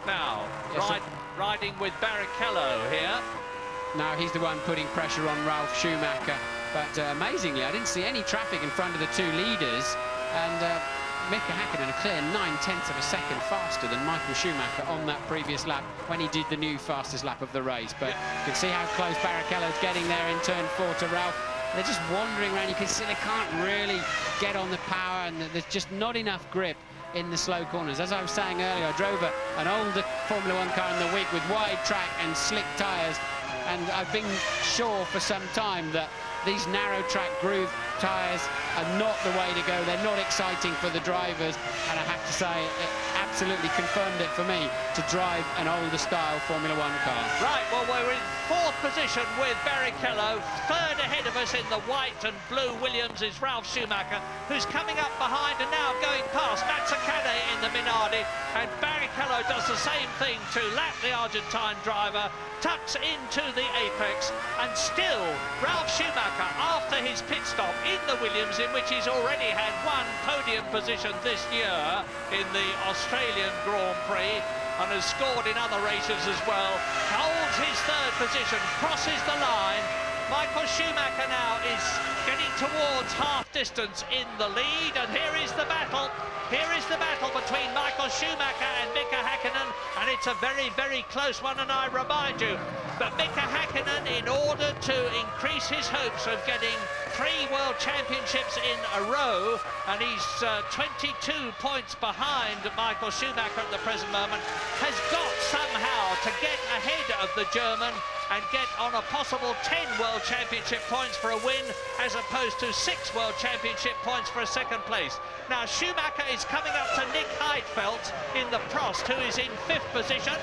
Now, yes, riding with Barrichello here. Now he's the one putting pressure on Ralf Schumacher, but amazingly I didn't see any traffic in front of the two leaders, and Mika Häkkinen a clear 9/10 of a second faster than Michael Schumacher on that previous lap when he did the new fastest lap of the race. But you can see how close Barrichello's getting there in turn 4 to Ralf. They're just wandering around. You can see they can't really get on the power, and there's just not enough grip in the slow corners. As I was saying earlier, I drove an older Formula 1 car in the week with wide track and slick tyres, and I've been sure for some time that these narrow track groove tyres are not the way to go. They're not exciting for the drivers, and I have to say it absolutely confirmed it for me to drive an older style Formula 1 car. Right, well, we're in fourth position with Barrichello. Third ahead of us in the white and blue Williams is Ralf Schumacher, who's coming up behind and now going past Mazzacane in the Minardi, and Barrichello does the same thing to lap the Argentine driver, tucks into the apex, and still Ralf Schumacher, after his pit stop in the Williams, in which he's already had one podium position this year in the Australian Grand Prix and has scored in other races as well, holds his third position, crosses the line. Michael Schumacher now is getting towards half distance in the lead, and here is the battle. Here is the battle between Michael Schumacher and Mika Häkkinen, and it's a very, very close one, and I remind you that Mika Häkkinen, in order to increase his hopes of getting 3 World Championships in a row, and he's 22 points behind Michael Schumacher at the present moment, has got somehow to get ahead of the German and get on a possible 10 World Championship points for a win, as opposed to 6 World Championship points for a second place. Now Schumacher is coming up to Nick Heidfeld in the Prost, who is in 5th position,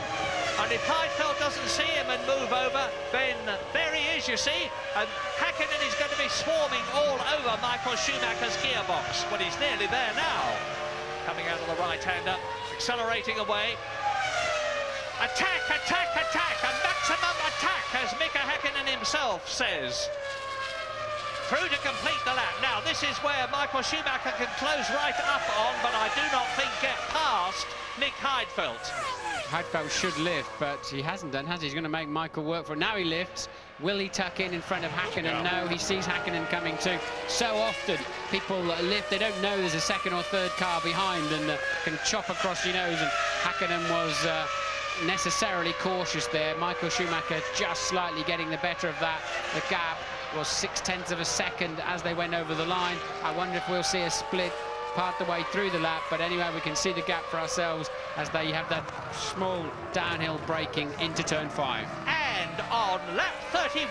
and if Heidfeld doesn't see him and move over, then there he is, you see, and Häkkinen is going to be swarming all over Michael Schumacher's gearbox. Well, he's nearly there now. Coming out of the right-hander, accelerating away. Attack, attack, attack, a maximum attack, as Mika Häkkinen himself says. through to complete the lap. Now, this is where Michael Schumacher can close right up on, but I do not think get past Nick Heidfeld. Heidfeld should lift, but he hasn't done, has he? He's going to make Michael work for it. Now he lifts. Will he tuck in front of Hakkinen? No, he sees Hakkinen coming too. So often people lift, they don't know there's a second or third car behind and can chop across your nose, and Hakkinen was necessarily cautious there. Michael Schumacher just slightly getting the better of that. The gap was 0.6 of a second as they went over the line. I wonder if we'll see a split part the way through the lap, but anyway, we can see the gap for ourselves as they have that small downhill braking into turn 5. And on lap 31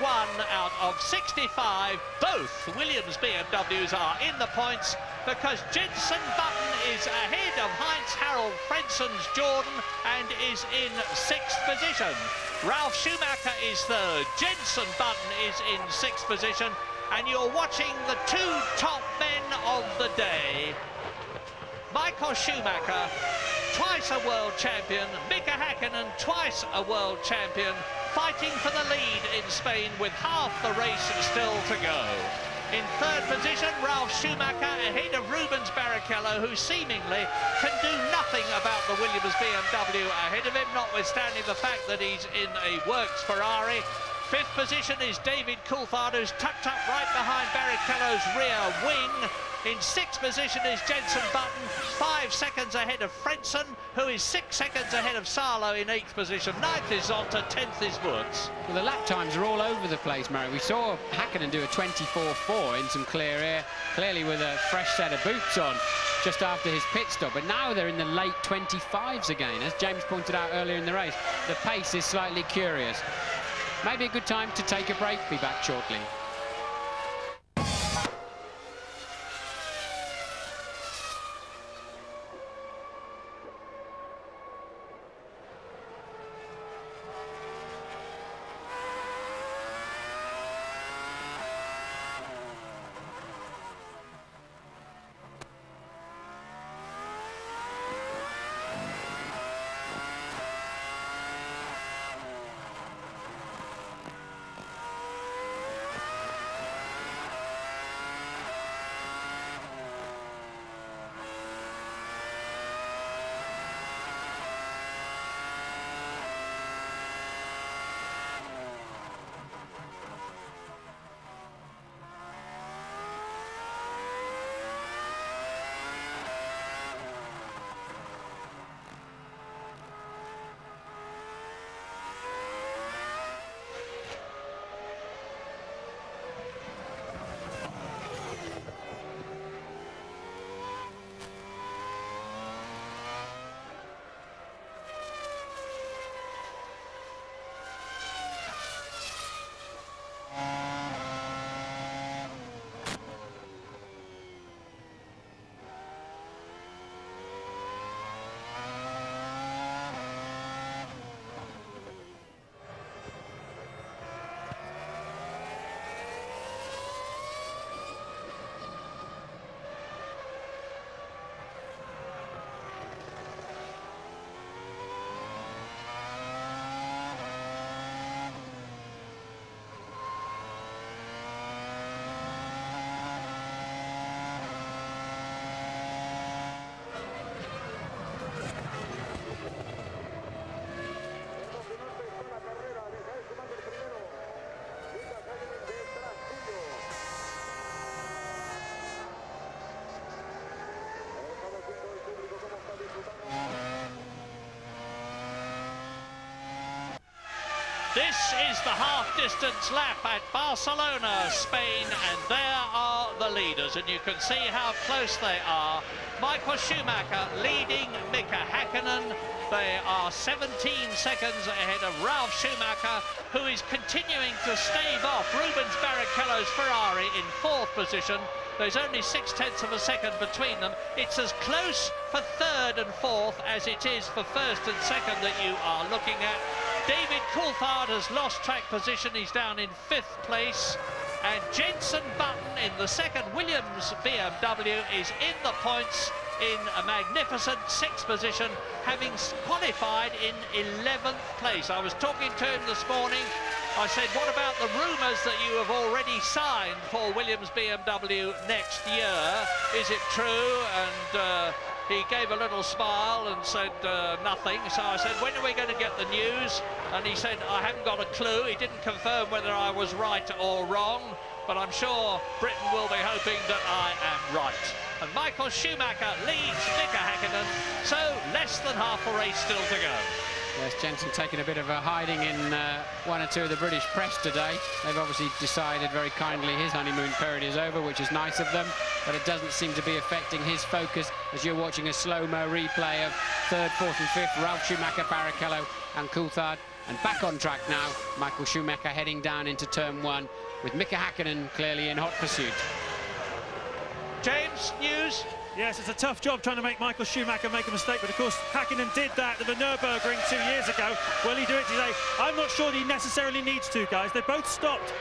out of 65, both Williams BMWs are in the points because Jenson Button is ahead of Heinz-Harald Frenzen's Jordan and is in 6th position. Ralf Schumacher is 3rd, Jenson Button is in 6th position, and you're watching the two top men of the day. Michael Schumacher, twice a world champion, Mika Hakkinen, twice a world champion, fighting for the lead in Spain with half the race still to go. In 3rd position, Ralf Schumacher ahead of Rubens Barrichello, who seemingly can do nothing about the Williams BMW ahead of him, notwithstanding the fact that he's in a works Ferrari. 5th position is David Coulthard, who's tucked up right behind Barrichello's rear wing. In 6th position is Jenson Button, 5 seconds ahead of Frentzen, who is 6 seconds ahead of Salo in 8th position. 9th is Zonta, 10th is Wurz. Well, the lap times are all over the place, Murray. We saw Hakkinen do a 24.4 in some clear air, clearly with a fresh set of boots on just after his pit stop, but now they're in the late 25s again. As James pointed out earlier in the race, the pace is slightly curious. Maybe a good time to take a break. Be back shortly. This is the half-distance lap at Barcelona, Spain, and there are the leaders, and you can see how close they are. Michael Schumacher leading Mika Hakkinen. They are 17 seconds ahead of Ralf Schumacher, who is continuing to stave off Rubens Barrichello's Ferrari in 4th position. There's only 0.6 of a second between them. It's as close for 3rd and 4th as it is for 1st and 2nd that you are looking at. David Coulthard has lost track position. He's down in 5th place. And Jenson Button in the 2nd Williams BMW is in the points in a magnificent 6th position, having qualified in 11th place. I was talking to him this morning. I said, what about the rumours that you have already signed for Williams BMW next year? Is it true? And he gave a little smile and said nothing. So I said, when are we going to get the news? And he said, I haven't got a clue. He didn't confirm whether I was right or wrong, but I'm sure Britain will be hoping that I am right. And Michael Schumacher leads Mika Häkkinen, so less than half a race still to go. Yes, Jensen taking a bit of a hiding in one or two of the British press today. They've obviously decided very kindly his honeymoon period is over, which is nice of them, but it doesn't seem to be affecting his focus as you're watching a slow-mo replay of third, fourth and fifth, Ralf Schumacher, Barrichello and Coulthard. And back on track now, Michael Schumacher heading down into turn one with Mika Häkkinen clearly in hot pursuit. James, news? Yes, it's a tough job trying to make Michael Schumacher make a mistake, but of course Häkkinen did that at the Nürburgring 2 years ago. Will he do it today? I'm not sure that he necessarily needs to, guys. They both stopped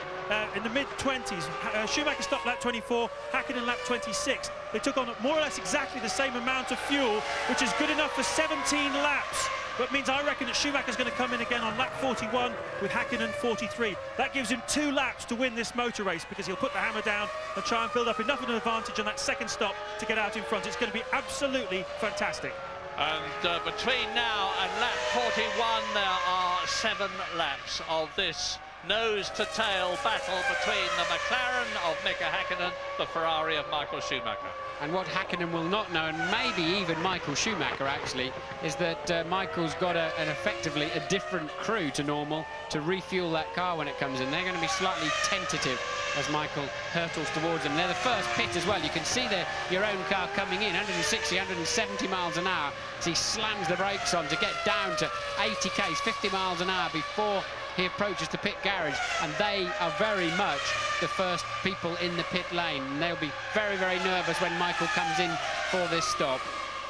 in the mid-20s. Schumacher stopped lap 24, Häkkinen lap 26. They took on more or less exactly the same amount of fuel, which is good enough for 17 laps. But means I reckon that Schumacher's going to come in again on lap 41 with Häkkinen 43. That gives him 2 laps to win this motor race because he'll put the hammer down and try and build up enough of an advantage on that second stop to get out in front. It's going to be absolutely fantastic. And between now and lap 41, there are 7 laps of this nose-to-tail battle between the McLaren of Mika Häkkinen, the Ferrari of Michael Schumacher. And what Häkkinen will not know, and maybe even Michael Schumacher actually, is that Michael's got effectively a different crew to normal to refuel that car when it comes in. They're going to be slightly tentative as Michael hurtles towards them. They're the first pit as well. You can see your own car coming in, 160, 170 miles an hour, as he slams the brakes on to get down to 80 k's, 50 miles an hour before he approaches the pit garage, and they are very much the first people in the pit lane. And they'll be very, very nervous when Michael comes in for this stop.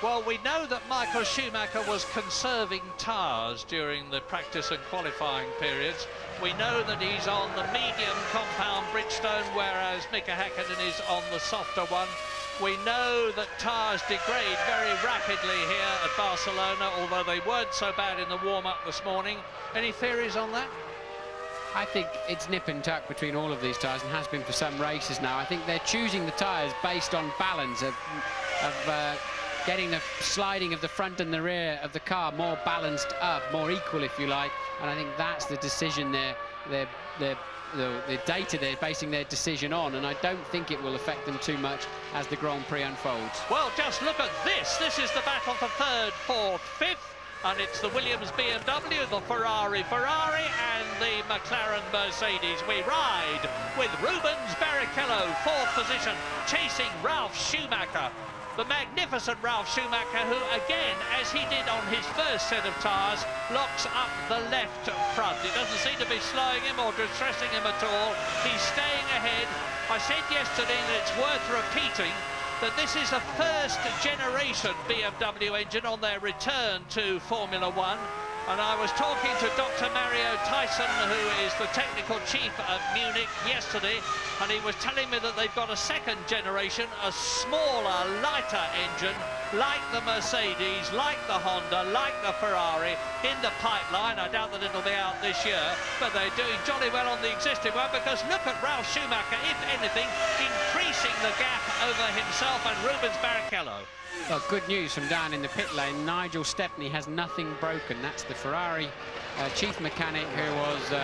Well, we know that Michael Schumacher was conserving tyres during the practice and qualifying periods. We know that he's on the medium compound Bridgestone, whereas Mika Häkkinen is on the softer one. We know that tyres degrade very rapidly here at Barcelona, although they weren't so bad in the warm-up this morning. Any theories on that? I think it's nip and tuck between all of these tyres, and has been for some races now. I think they're choosing the tyres based on balance of getting the sliding of the front and the rear of the car more balanced up, more equal, if you like. And I think that's the decision the data they're basing their decision on, and I don't think it will affect them too much as the Grand Prix unfolds. Well, just look at this. This is the battle for third, fourth, fifth. And it's the Williams BMW, the Ferrari and the McLaren Mercedes. We ride with Rubens Barrichello, fourth position, chasing Ralf Schumacher. The magnificent Ralf Schumacher, who again, as he did on his first set of tyres, locks up the left front. It doesn't seem to be slowing him or distressing him at all. He's staying ahead. I said yesterday that it's worth repeating that this is a first-generation BMW engine on their return to Formula One. And I was talking to Dr. Mario Tyson, who is the technical chief at Munich yesterday, and he was telling me that they've got a second generation, a smaller, lighter engine, like the Mercedes, like the Honda, like the Ferrari, in the pipeline. I doubt that it'll be out this year, but they're doing jolly well on the existing one, because look at Ralf Schumacher, if anything, increasing the gap over himself and Rubens Barrichello. Well, good news from down in the pit lane. Nigel Stepney has nothing broken. That's the Ferrari chief mechanic, who was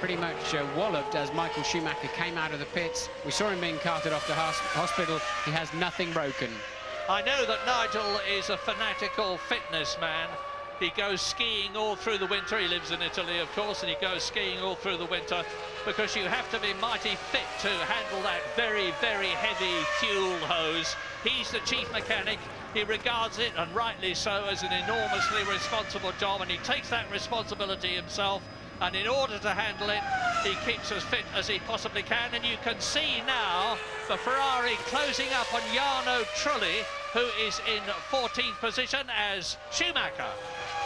pretty much walloped as Michael Schumacher came out of the pits. We saw him being carted off to hospital. He has nothing broken. I know that Nigel is a fanatical fitness man. He goes skiing all through the winter. He lives in Italy, of course, and he goes skiing all through the winter because you have to be mighty fit to handle that very, very heavy fuel hose. He's the chief mechanic. He regards it, and rightly so, as an enormously responsible job, and he takes that responsibility himself. And in order to handle it, he keeps as fit as he possibly can. And you can see now the Ferrari closing up on Jarno Trulli, who is in 14th position as Schumacher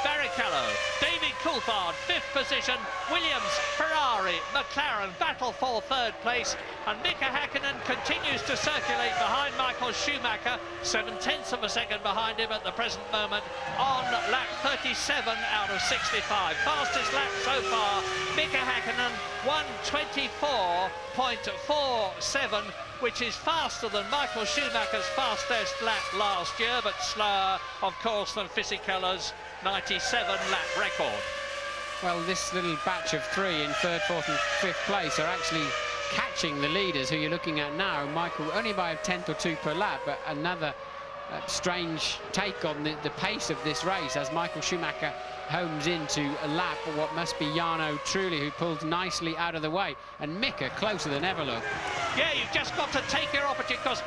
Barrichello, David Coulthard, 5th position, Williams, Ferrari, McLaren battle for 3rd place, and Mika Häkkinen continues to circulate behind Michael Schumacher, 7/10 of a second behind him at the present moment on lap 37 out of 65. Fastest lap so far, Mika Häkkinen, 1:24.47, which is faster than Michael Schumacher's fastest lap last year, but slower, of course, than Fisichella's 97-lap record. Well, this little batch of 3 in 3rd, 4th and 5th place are actually catching the leaders who you're looking at now. Michael only by a 10th or 2 per lap, but another strange take on the pace of this race as Michael Schumacher homes into a lap of what must be Jarno Trulli, who pulled nicely out of the way, and Mika closer than ever. Look. Yeah, you've just got to take your opportunity, because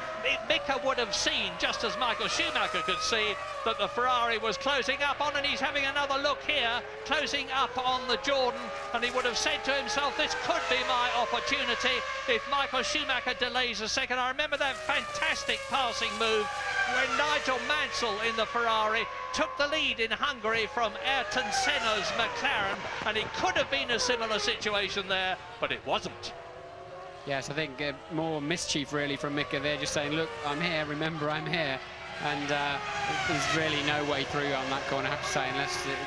Mika would have seen, just as Michael Schumacher could see, that the Ferrari was closing up on, and he's having another look here, closing up on the Jordan, and he would have said to himself, this could be my opportunity if Michael Schumacher delays a second. I remember that fantastic passing move when Nigel Mansell in the Ferrari took the lead in Hungary from Ayrton Senna's McLaren, and it could have been a similar situation there, but it wasn't. Yes, I think more mischief really from Mika there, just saying, look, I'm here, remember I'm here. And there's really no way through on that corner, I have to say,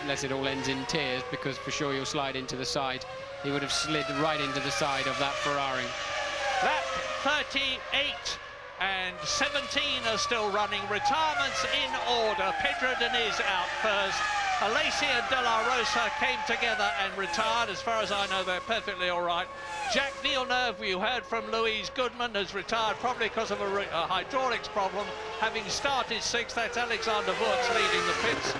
unless it all ends in tears, because for sure you'll slide into the side. He would have slid right into the side of that Ferrari. Lap 38 and 17 are still running. Retirements in order. Pedro Diniz out first. Alesi and De La Rosa came together and retired. As far as I know, they're perfectly all right. Jacques Villeneuve, you heard from Louise Goodman, has retired probably because of a hydraulics problem, having started 6th. That's Alexander Wurz leading the pits.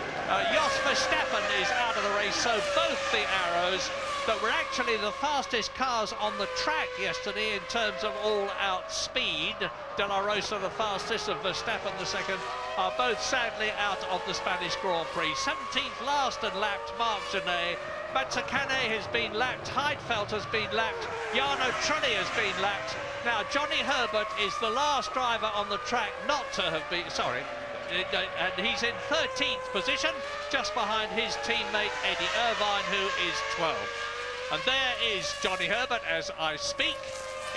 Jos Verstappen is out of the race, so both the Arrows that were actually the fastest cars on the track yesterday in terms of all-out speed, De La Rosa the fastest and Verstappen the second, are both sadly out of the Spanish Grand Prix. 17th last and lapped Marc Genet. Mazzacane has been lapped, Heidfeld has been lapped, Jarno Trulli has been lapped. Now, Johnny Herbert is the last driver on the track not to have been, and he's in 13th position, just behind his teammate Eddie Irvine, who is 12th. And there is Johnny Herbert as I speak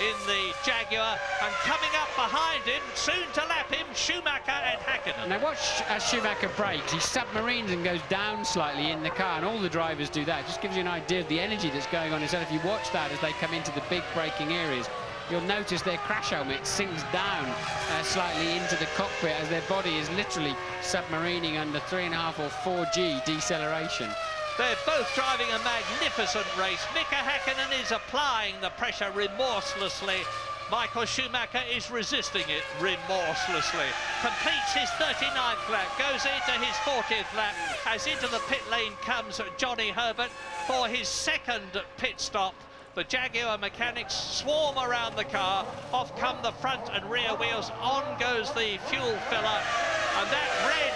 in the Jaguar, and coming up behind him, soon to lap him, Schumacher and Häkkinen. Now watch as Schumacher brakes, he submarines and goes down slightly in the car, and all the drivers do that. It just gives you an idea of the energy that's going on inside. If you watch that as they come into the big braking areas, you'll notice their crash helmet sinks down slightly into the cockpit as their body is literally submarining under 3.5 or 4G deceleration. They're both driving a magnificent race. Mika Häkkinen is applying the pressure remorselessly. Michael Schumacher is resisting it remorselessly. Completes his 39th lap, goes into his 40th lap, as into the pit lane comes Johnny Herbert for his second pit stop. The Jaguar mechanics swarm around the car, off come the front and rear wheels, on goes the fuel filler, and that red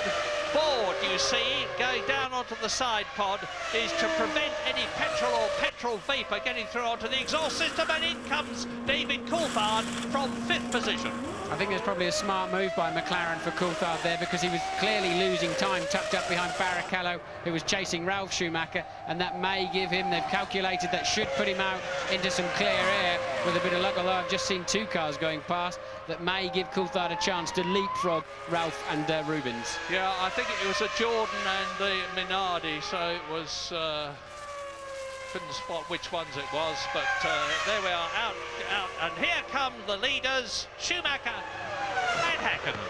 board you see going down onto the side pod is to prevent any petrol or petrol vapor getting through onto the exhaust system, and in comes David Coulthard from 5th position. I think there's probably a smart move by McLaren for Coulthard there, because he was clearly losing time tucked up behind Barrichello, who was chasing Ralf Schumacher, and that may give him, they've calculated that should put him out into some clear air with a bit of luck, although I've just seen 2 cars going past, that may give Coulthard a chance to leapfrog Ralf and Rubens. Yeah, I think it was a Jordan and the Minardi, so it was couldn't spot which ones it was, but there we are, out, and here come the leaders, Schumacher and Häkkinen,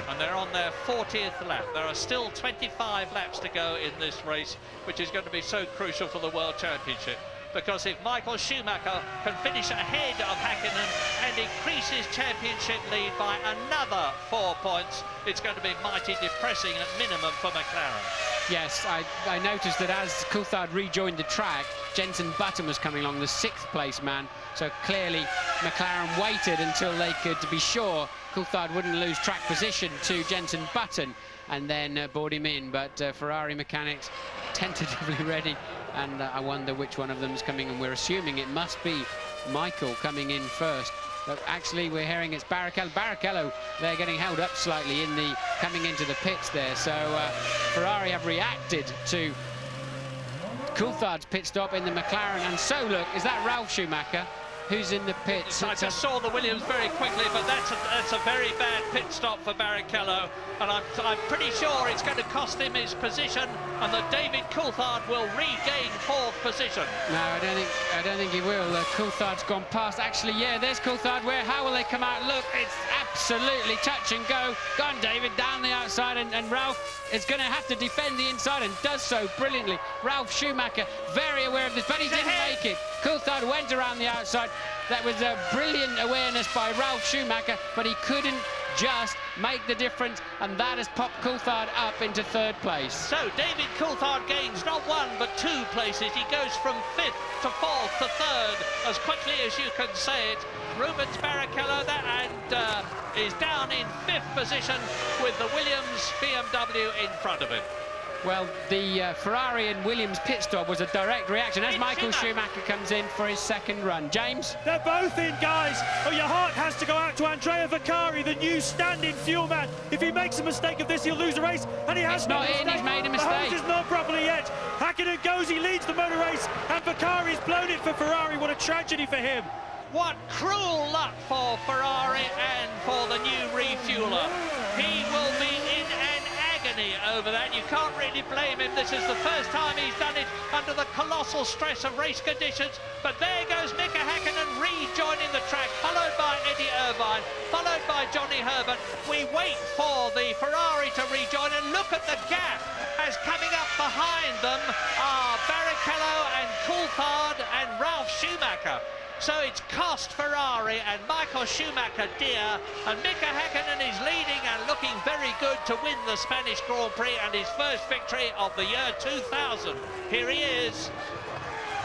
and they're on their 40th lap. There are still 25 laps to go in this race, which is going to be so crucial for the World Championship, because if Michael Schumacher can finish ahead of Häkkinen and increase his championship lead by another 4 points, it's going to be mighty depressing at minimum for McLaren. Yes, I noticed that as Coulthard rejoined the track, Jenson Button was coming along, the 6th place man, so clearly McLaren waited until they could be sure Coulthard wouldn't lose track position to Jenson Button and then board him in, but Ferrari mechanics tentatively ready, and I wonder which one of them is coming, and we're assuming it must be Michael coming in first. But actually, we're hearing it's Barrichello. Barrichello, they're getting held up slightly in the coming into the pits there. So Ferrari have reacted to Coulthard's pit stop in the McLaren. And so, look, is that Ralf Schumacher who's in the pits? I just saw the Williams very quickly, but that's a very bad pit stop for Barrichello, and I'm pretty sure it's going to cost him his position, and that David Coulthard will regain 4th position. No, I don't think he will. Coulthard's gone past. Actually, yeah, there's Coulthard. How will they come out? Look, it's absolutely touch and go. Go on, David, down the outside, and Ralf is going to have to defend the inside, and does so brilliantly. Ralf Schumacher, very aware of this, but he didn't make it. Coulthard went around the outside. That was a brilliant awareness by Ralf Schumacher, but he couldn't just make the difference, and that has popped Coulthard up into 3rd place. So David Coulthard gains not 1 but 2 places. He goes from 5th to 4th to 3rd as quickly as you can say it. Rubens Barrichello is down in 5th position with the Williams BMW in front of him. Well, the Ferrari and Williams pit stop was a direct reaction as Michael Schumacher comes in for his 2nd run. James? They're both in, guys. Oh, your heart has to go out to Andrea Vaccari, the new stand-in fuel man. If he makes a mistake of this, he'll lose a race, and he has not in. He's made a mistake. The hose is not properly yet. Hakkinen goes, he leads the motor race, and Vaccari's blown it for Ferrari. What a tragedy for him. What cruel luck for Ferrari and for the new refueler. He will be in an agony over that. You can't really blame him. This is the first time he's done it under the colossal stress of race conditions. But there goes Mika Hakkinen rejoining the track, followed by Eddie Irvine, followed by Johnny Herbert. We wait for the Ferrari to rejoin, and look at the gap as coming up behind them are Barrichello and Coulthard and Ralf Schumacher. So it's cost Ferrari and Michael Schumacher dear, and Mika Hakkinen is leading and looking very good to win the Spanish Grand Prix and his first victory of the year 2000. Here he is.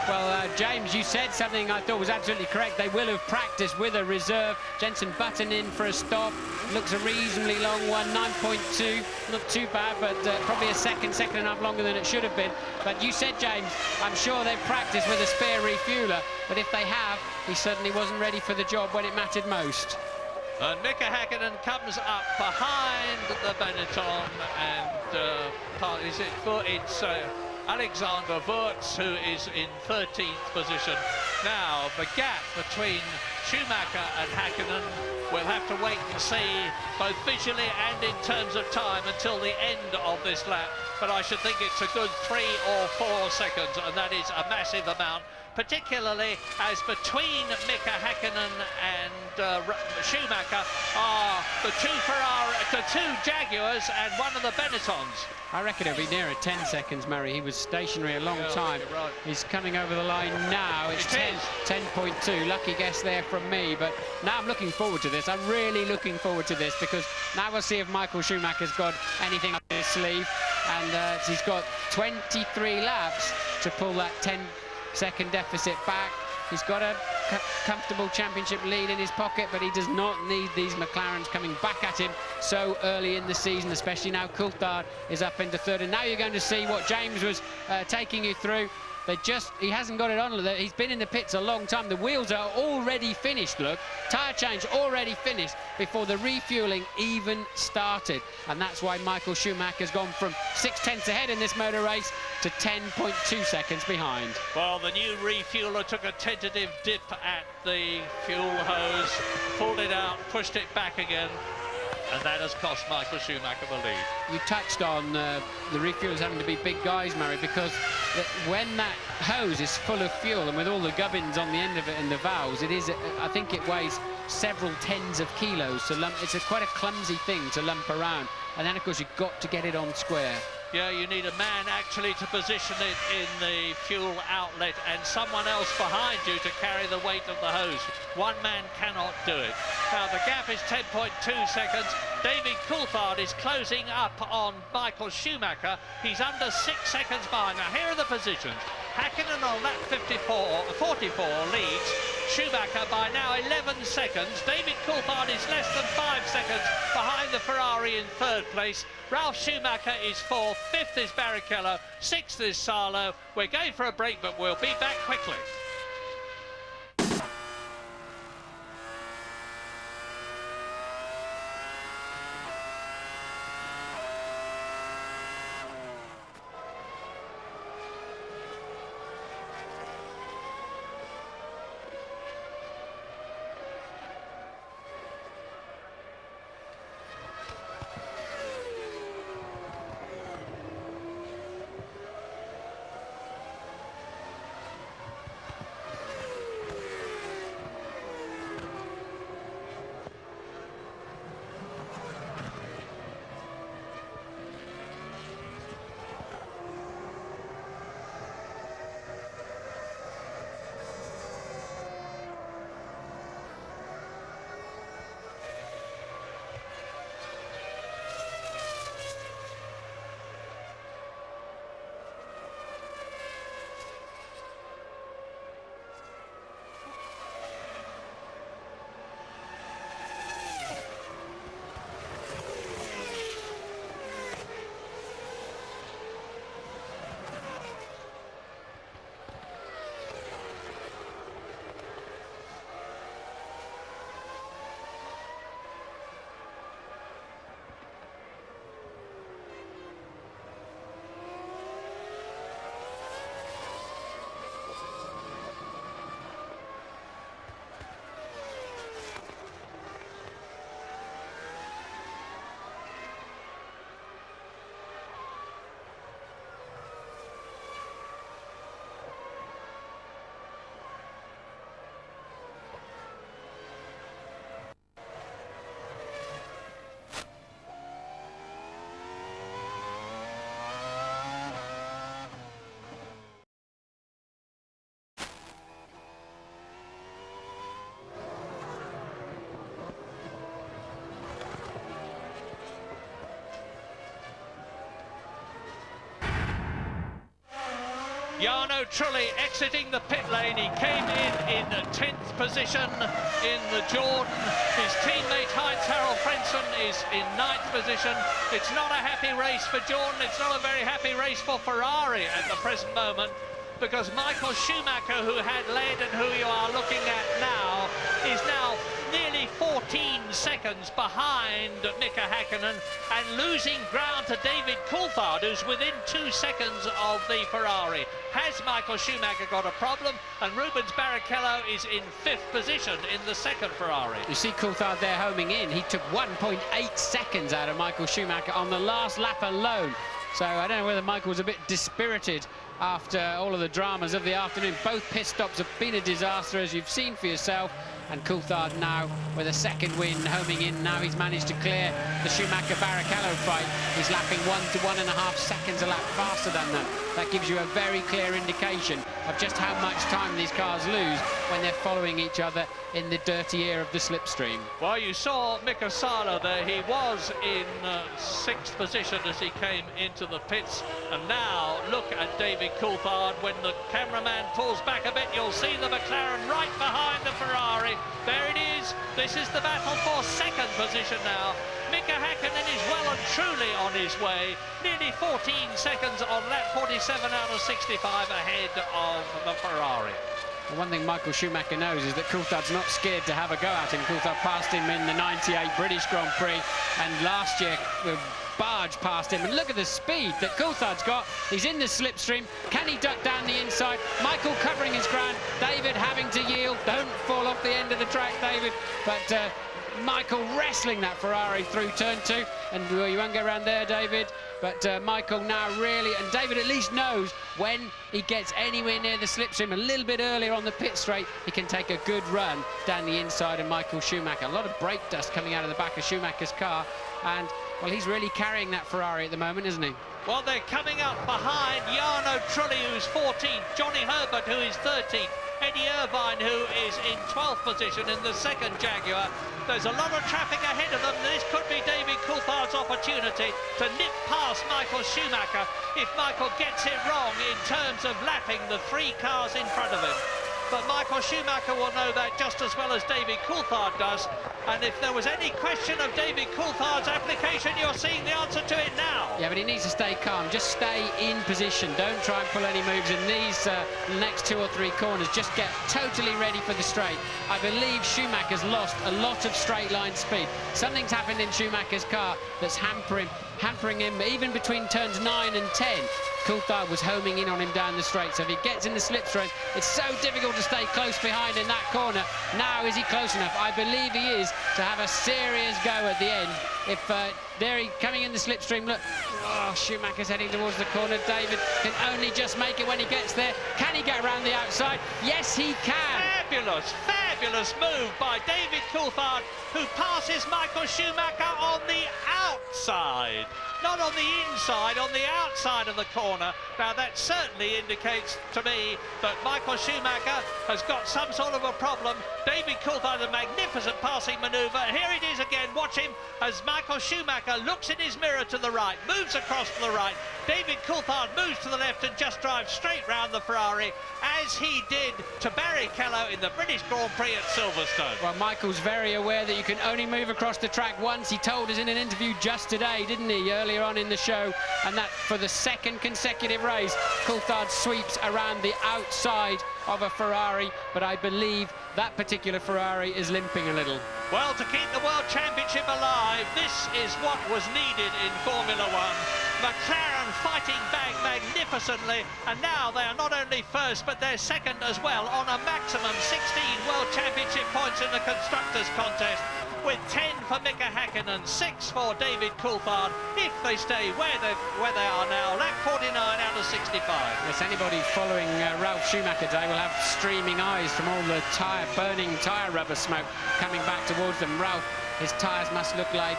Well, James, you said something I thought was absolutely correct. They will have practiced with a reserve. Jenson Button in for a stop. Looks a reasonably long one, 9.2. Not too bad, but probably a second and a half longer than it should have been. But you said, James, I'm sure they've practiced with a spare refueler. But if they have, he certainly wasn't ready for the job when it mattered most. And Mika Hakkinen comes up behind the Benetton, and it's Alexander Wurz, who is in 13th position. Now, the gap between Schumacher and Hakkinen, we'll have to wait and see, both visually and in terms of time, until the end of this lap. But I should think it's a good 3 or 4 seconds, and that is a massive amount, particularly as between Mika Hakkinen and Schumacher are the two Jaguars and one of the Benettons. I reckon it'll be nearer 10 seconds, Murray. He was stationary a long time. Right. He's coming over the line now. It's 10.2. Lucky guess there from me. But now I'm looking forward to this. I'm really looking forward to this, because now we'll see if Michael Schumacher's got anything up his sleeve. And he's got 23 laps to pull that 10-second deficit back. He's got a comfortable championship lead in his pocket, but he does not need these McLarens coming back at him so early in the season, especially now Coulthard is up into 3rd. And now you're going to see what James was taking you through. He hasn't got it on. He's been in the pits a long time. The wheels are already finished, look. Tyre change already finished before the refueling even started. And that's why Michael Schumacher's gone from 6/10 ahead in this motor race to 10.2 seconds behind. Well, the new refueler took a tentative dip at the fuel hose, pulled it out, pushed it back again, and that has cost Michael Schumacher the lead. You touched on the refuelers having to be big guys, Murray, because when that hose is full of fuel and with all the gubbins on the end of it and the valves, I think it weighs several tens of kilos to lump. It's quite a clumsy thing to lump around, and then of course you've got to get it on square. Yeah, you need a man actually to position it in the fuel outlet and someone else behind you to carry the weight of the hose. One man cannot do it. Now, the gap is 10.2 seconds. David Coulthard is closing up on Michael Schumacher. He's under 6 seconds behind. Now, here are the positions. Hakkinen on lap 44 leads Schumacher by now 11 seconds. David Coulthard is less than 5 seconds behind the Ferrari in 3rd place. Ralf Schumacher is 4th, 5th is Barrichello, 6th is Salo. We're going for a break, but we'll be back quickly. Jarno Trulli exiting the pit lane. He came in 10th position in the Jordan. His teammate Heinz-Harald Frentzen is in 9th position. It's not a happy race for Jordan. It's not a very happy race for Ferrari at the present moment, because Michael Schumacher, who had led and who you are looking at now, is now nearly 14 seconds behind Mika Häkkinen and losing ground to David Coulthard, who's within 2 seconds of the Ferrari. Has Michael Schumacher got a problem? And Rubens Barrichello is in 5th position in the second Ferrari. You see Coulthard there homing in. He took 1.8 seconds out of Michael Schumacher on the last lap alone. So I don't know whether Michael was a bit dispirited after all of the dramas of the afternoon. Both pit stops have been a disaster, as you've seen for yourself. And Coulthard now with a second win homing in. Now he's managed to clear the Schumacher-Barrichello fight. He's lapping 1 to 1.5 seconds a lap faster than them. That gives you a very clear indication of just how much time these cars lose when they're following each other in the dirty air of the slipstream. Well, you saw Mika Salo there. He was in 6th position as he came into the pits. And now look at David Coulthard. When the cameraman pulls back a bit, you'll see the McLaren right behind the Ferrari. There it is. This is the battle for 2nd position now. Mika Häkkinen is well and truly on his way. Nearly 14 seconds on lap 47 out of 65 ahead of the Ferrari. Well, one thing Michael Schumacher knows is that Coulthard's not scared to have a go at him. Coulthard passed him in the 98 British Grand Prix, and last year barged past him. And look at the speed that Coulthard's got. He's in the slipstream. Can he duck down the inside? Michael covering his ground. David having to yield. Don't fall off the end of the track, David. But Michael wrestling that Ferrari through turn 2. And well, you won't go around there, David. But Michael now really, and David at least knows when he gets anywhere near the slipstream a little bit earlier on the pit straight, he can take a good run down the inside of Michael Schumacher. A lot of brake dust coming out of the back of Schumacher's car. And, well, he's really carrying that Ferrari at the moment, isn't he? Well, they're coming up behind Jarno Trulli, who's 14th, Johnny Herbert, who is 13th, Eddie Irvine, who is in 12th position in the second Jaguar. There's a lot of traffic ahead of them. This could be David Coulthard's opportunity to nip past Michael Schumacher if Michael gets it wrong in terms of lapping the 3 cars in front of him. But Michael Schumacher will know that just as well as David Coulthard does. And if there was any question of David Coulthard's application, you're seeing the answer to it now. Yeah, but he needs to stay calm. Just stay in position. Don't try and pull any moves in these next 2 or 3 corners. Just get totally ready for the straight. I believe Schumacher's lost a lot of straight line speed. Something's happened in Schumacher's car that's hampering him even between turns 9 and 10. Coulthard was homing in on him down the straight, so if he gets in the slipstream, it's so difficult to stay close behind in that corner. Now, is he close enough? I believe he is, to have a serious go at the end. If there he coming in the slipstream, look, oh, Schumacher's heading towards the corner. David can only just make it when he gets there. Can he get around the outside? Yes, he can. Fabulous, fabulous move by David Coulthard, who passes Michael Schumacher on the outside. Not on the inside, on the outside of the corner. Now that certainly indicates to me that Michael Schumacher has got some sort of a problem. David Coulthard, a magnificent passing manoeuvre. Here it is again. Watch him as Michael Schumacher looks in his mirror to the right, moves across to the right. David Coulthard moves to the left and just drives straight round the Ferrari, as he did to Barrichello in the British Grand Prix at Silverstone. Well, Michael's very aware that you can only move across the track once. He told us in an interview just today, didn't he, earlier on in the show, and that for the 2nd consecutive race, Coulthard sweeps around the outside of a Ferrari, but I believe that particular Ferrari is limping a little. Well, to keep the World Championship alive, this is what was needed in Formula One. McLaren fighting back magnificently, and now they are not only first, but they're second as well on a maximum 16 World Championship points in the Constructors' Contest, with 10 for Mika Häkkinen, 6 for David Coulthard, if they stay where they are now, lap 49 out of 65. Yes, anybody following Ralf Schumacher today will have streaming eyes from all the burning tyre rubber smoke coming back towards them. Ralf, his tyres must look like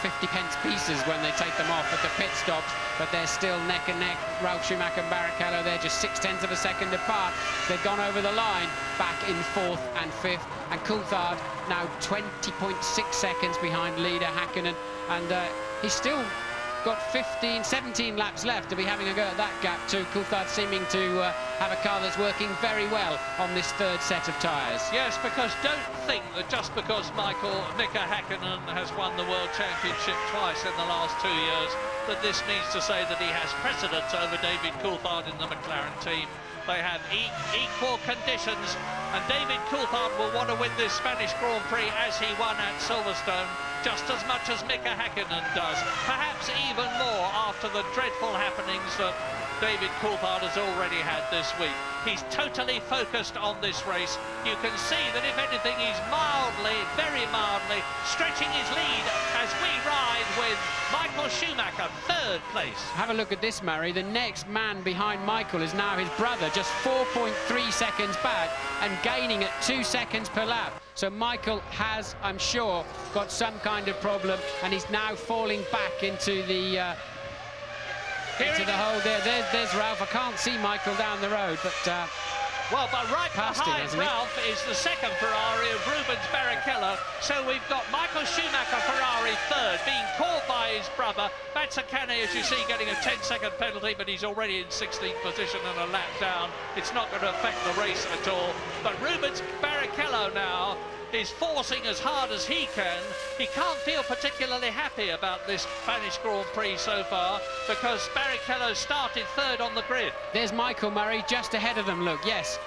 50-pence pieces when they take them off at the pit stops, but they're still neck and neck. Ralf Schumacher and Barrichello, they're just 0.6 of a second apart. They've gone over the line, back in 4th and 5th, and Coulthard now 20.6 seconds behind leader Häkkinen, and he's still got 17 laps left to be having a go at that gap too. Coulthard seeming to have a car that's working very well on this third set of tyres. Yes, because don't think that just because Mika Häkkinen has won the World Championship twice in the last 2 years, that this means to say that he has precedence over David Coulthard in the McLaren team. They have equal conditions, and David Coulthard will want to win this Spanish Grand Prix as he won at Silverstone, just as much as Mika Häkkinen does. Perhaps even more after the dreadful happenings that David Coulthard has already had this week. He's totally focused on this race. You can see that if anything, he's mildly, very mildly, stretching his lead as we ride with Michael Schumacher, third place. Have a look at this, Murray. The next man behind Michael is now his brother, just 4.3 seconds back and gaining at 2 seconds per lap. So Michael has, I'm sure, got some kind of problem, and he's now falling back into the hole there. There's Ralph. I can't see Michael down the road, but well, but right behind him, Ralph is the second Ferrari of Rubens Barrichello. So we've got Michael Schumacher Ferrari third, being caught by his brother. Mazzacane, as you see, getting a 10-second penalty, but he's already in 16th position and a lap down. It's not going to affect the race at all. But Rubens Barrichello now is forcing as hard as he can. He can't feel particularly happy about this Spanish Grand Prix so far, because Barrichello started third on the grid. There's Michael Murray just ahead of them, look, yes.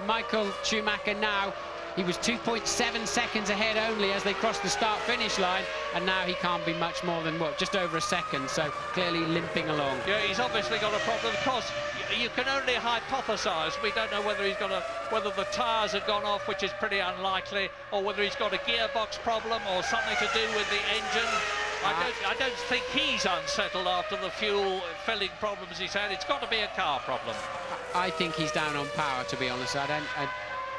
Michael Schumacher now, he was 2.7 seconds ahead only as they crossed the start-finish line, and now he can't be much more than, what, just over a second, so clearly limping along. Yeah, he's obviously got a problem. Of course, you can only hypothesise. We don't know whether whether the tyres have gone off, which is pretty unlikely, or whether he's got a gearbox problem or something to do with the engine. I don't think he's unsettled after the fuel filling problems he's had. It's got to be a car problem. I think he's down on power, to be honest.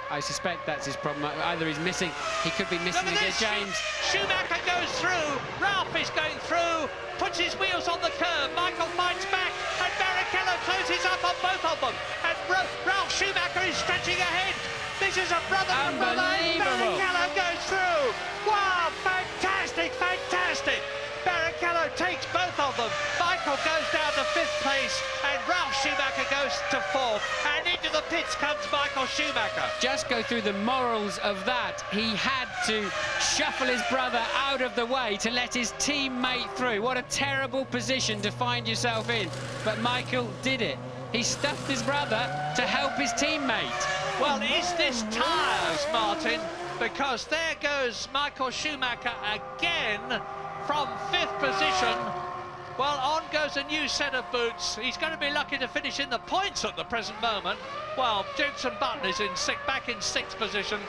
I suspect that's his problem. Either he's missing, he could be missing again, James. Schumacher goes through, Ralph is going through, puts his wheels on the curve, Michael fights back, and Barrichello closes up on both of them, and Ralph Schumacher is stretching ahead. This is a brother and brother, and Barrichello goes through. Wow, fantastic, fantastic. Barrichello takes both of them. Michael goes down to 5th place, and Ralph Schumacher goes to 4th, and into the pits comes Michael Schumacher. Just go through the morals of that. He had to shuffle his brother out of the way to let his teammate through. What a terrible position to find yourself in. But Michael did it. He stuffed his brother to help his teammate. Well, is this tyres, Martin? Because there goes Michael Schumacher again from 5th position. Well, on goes a new set of boots. He's going to be lucky to finish in the points at the present moment. Well, Jenson Button is back in 6th position.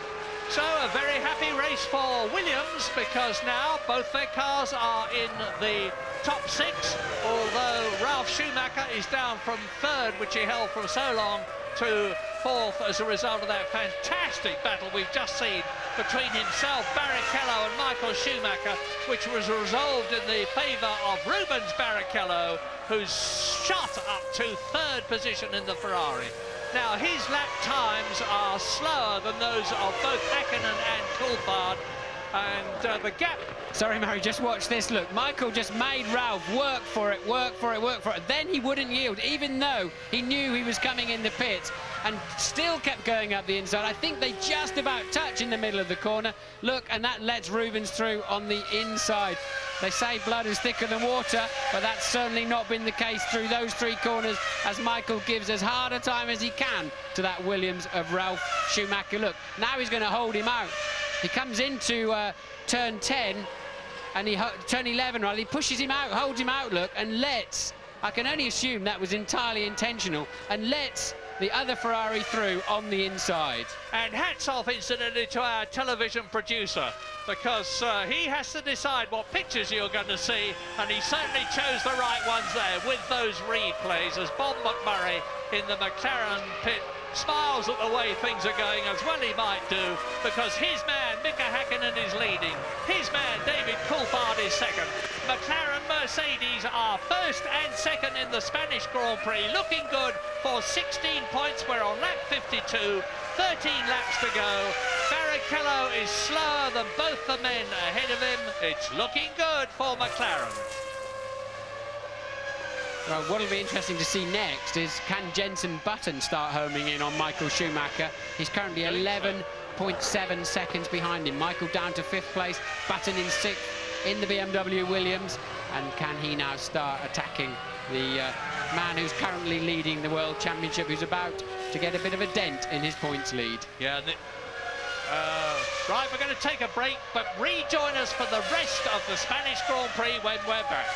So a very happy race for Williams, because now both their cars are in the top 6, although Ralph Schumacher is down from 3rd, which he held for so long, to 4th as a result of that fantastic battle we've just seen between himself, Barrichello, and Michael Schumacher, which was resolved in the favour of Rubens Barrichello, who's shot up to 3rd position in the Ferrari. Now, his lap times are slower than those of both Häkkinen and Coulthard, and the gap... Sorry, Murray, just watch this. Look, Michael just made Ralph work for it, work for it, work for it. Then he wouldn't yield, even though he knew he was coming in the pits, and still kept going up the inside. I think they just about touch in the middle of the corner. Look, and that lets Rubens through on the inside. They say blood is thicker than water, but that's certainly not been the case through those 3 corners, as Michael gives as hard a time as he can to that Williams of Ralph Schumacher. Look, now he's going to hold him out. He comes into turn 10, and turn 11, rather, he pushes him out, holds him out, look, and lets, I can only assume that was entirely intentional, and lets the other Ferrari through on the inside. And hats off, incidentally, to our television producer, because he has to decide what pictures you're going to see, and he certainly chose the right ones there with those replays, as Bob McMurray in the McLaren pit smiles at the way things are going, as well he might do, because his man Mika Häkkinen is leading, his man David Coulthard is second. McLaren Mercedes are 1st and 2nd in the Spanish Grand Prix, looking good for 16 points. We're on lap 52, 13 laps to go. Barrichello is slower than both the men ahead of him. It's looking good for McLaren. Well, what will be interesting to see next is can Jenson Button start homing in on Michael Schumacher. He's currently 11.7 seconds behind him. Michael down to 5th place, Button in 6th in the BMW Williams. And can he now start attacking the man who's currently leading the World Championship, who's about to get a bit of a dent in his points lead? Yeah. Right, we're going to take a break, but rejoin us for the rest of the Spanish Grand Prix when we're back.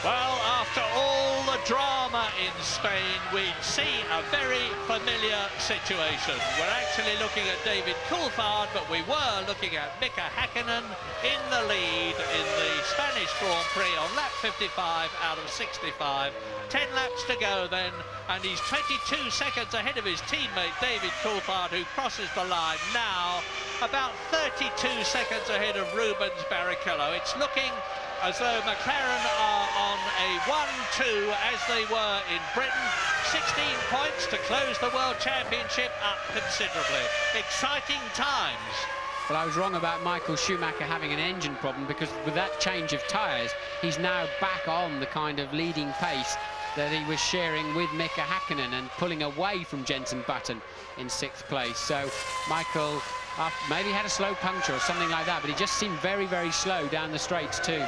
Well, after all the drama in Spain, we'd see a very familiar situation. We're actually looking at David Coulthard, but we were looking at Mika Häkkinen in the lead in the Spanish Grand Prix on lap 55 out of 65. 10 laps to go then, and he's 22 seconds ahead of his teammate David Coulthard, who crosses the line now, about 32 seconds ahead of Rubens Barrichello. It's looking as though McLaren are on a 1-2 as they were in Britain. 16 points to close the World Championship up considerably. Exciting times. Well, I was wrong about Michael Schumacher having an engine problem, because with that change of tyres, he's now back on the kind of leading pace that he was sharing with Mika Häkkinen and pulling away from Jenson Button in 6th place. So Michael maybe had a slow puncture or something like that, but he just seemed very, very slow down the straights too.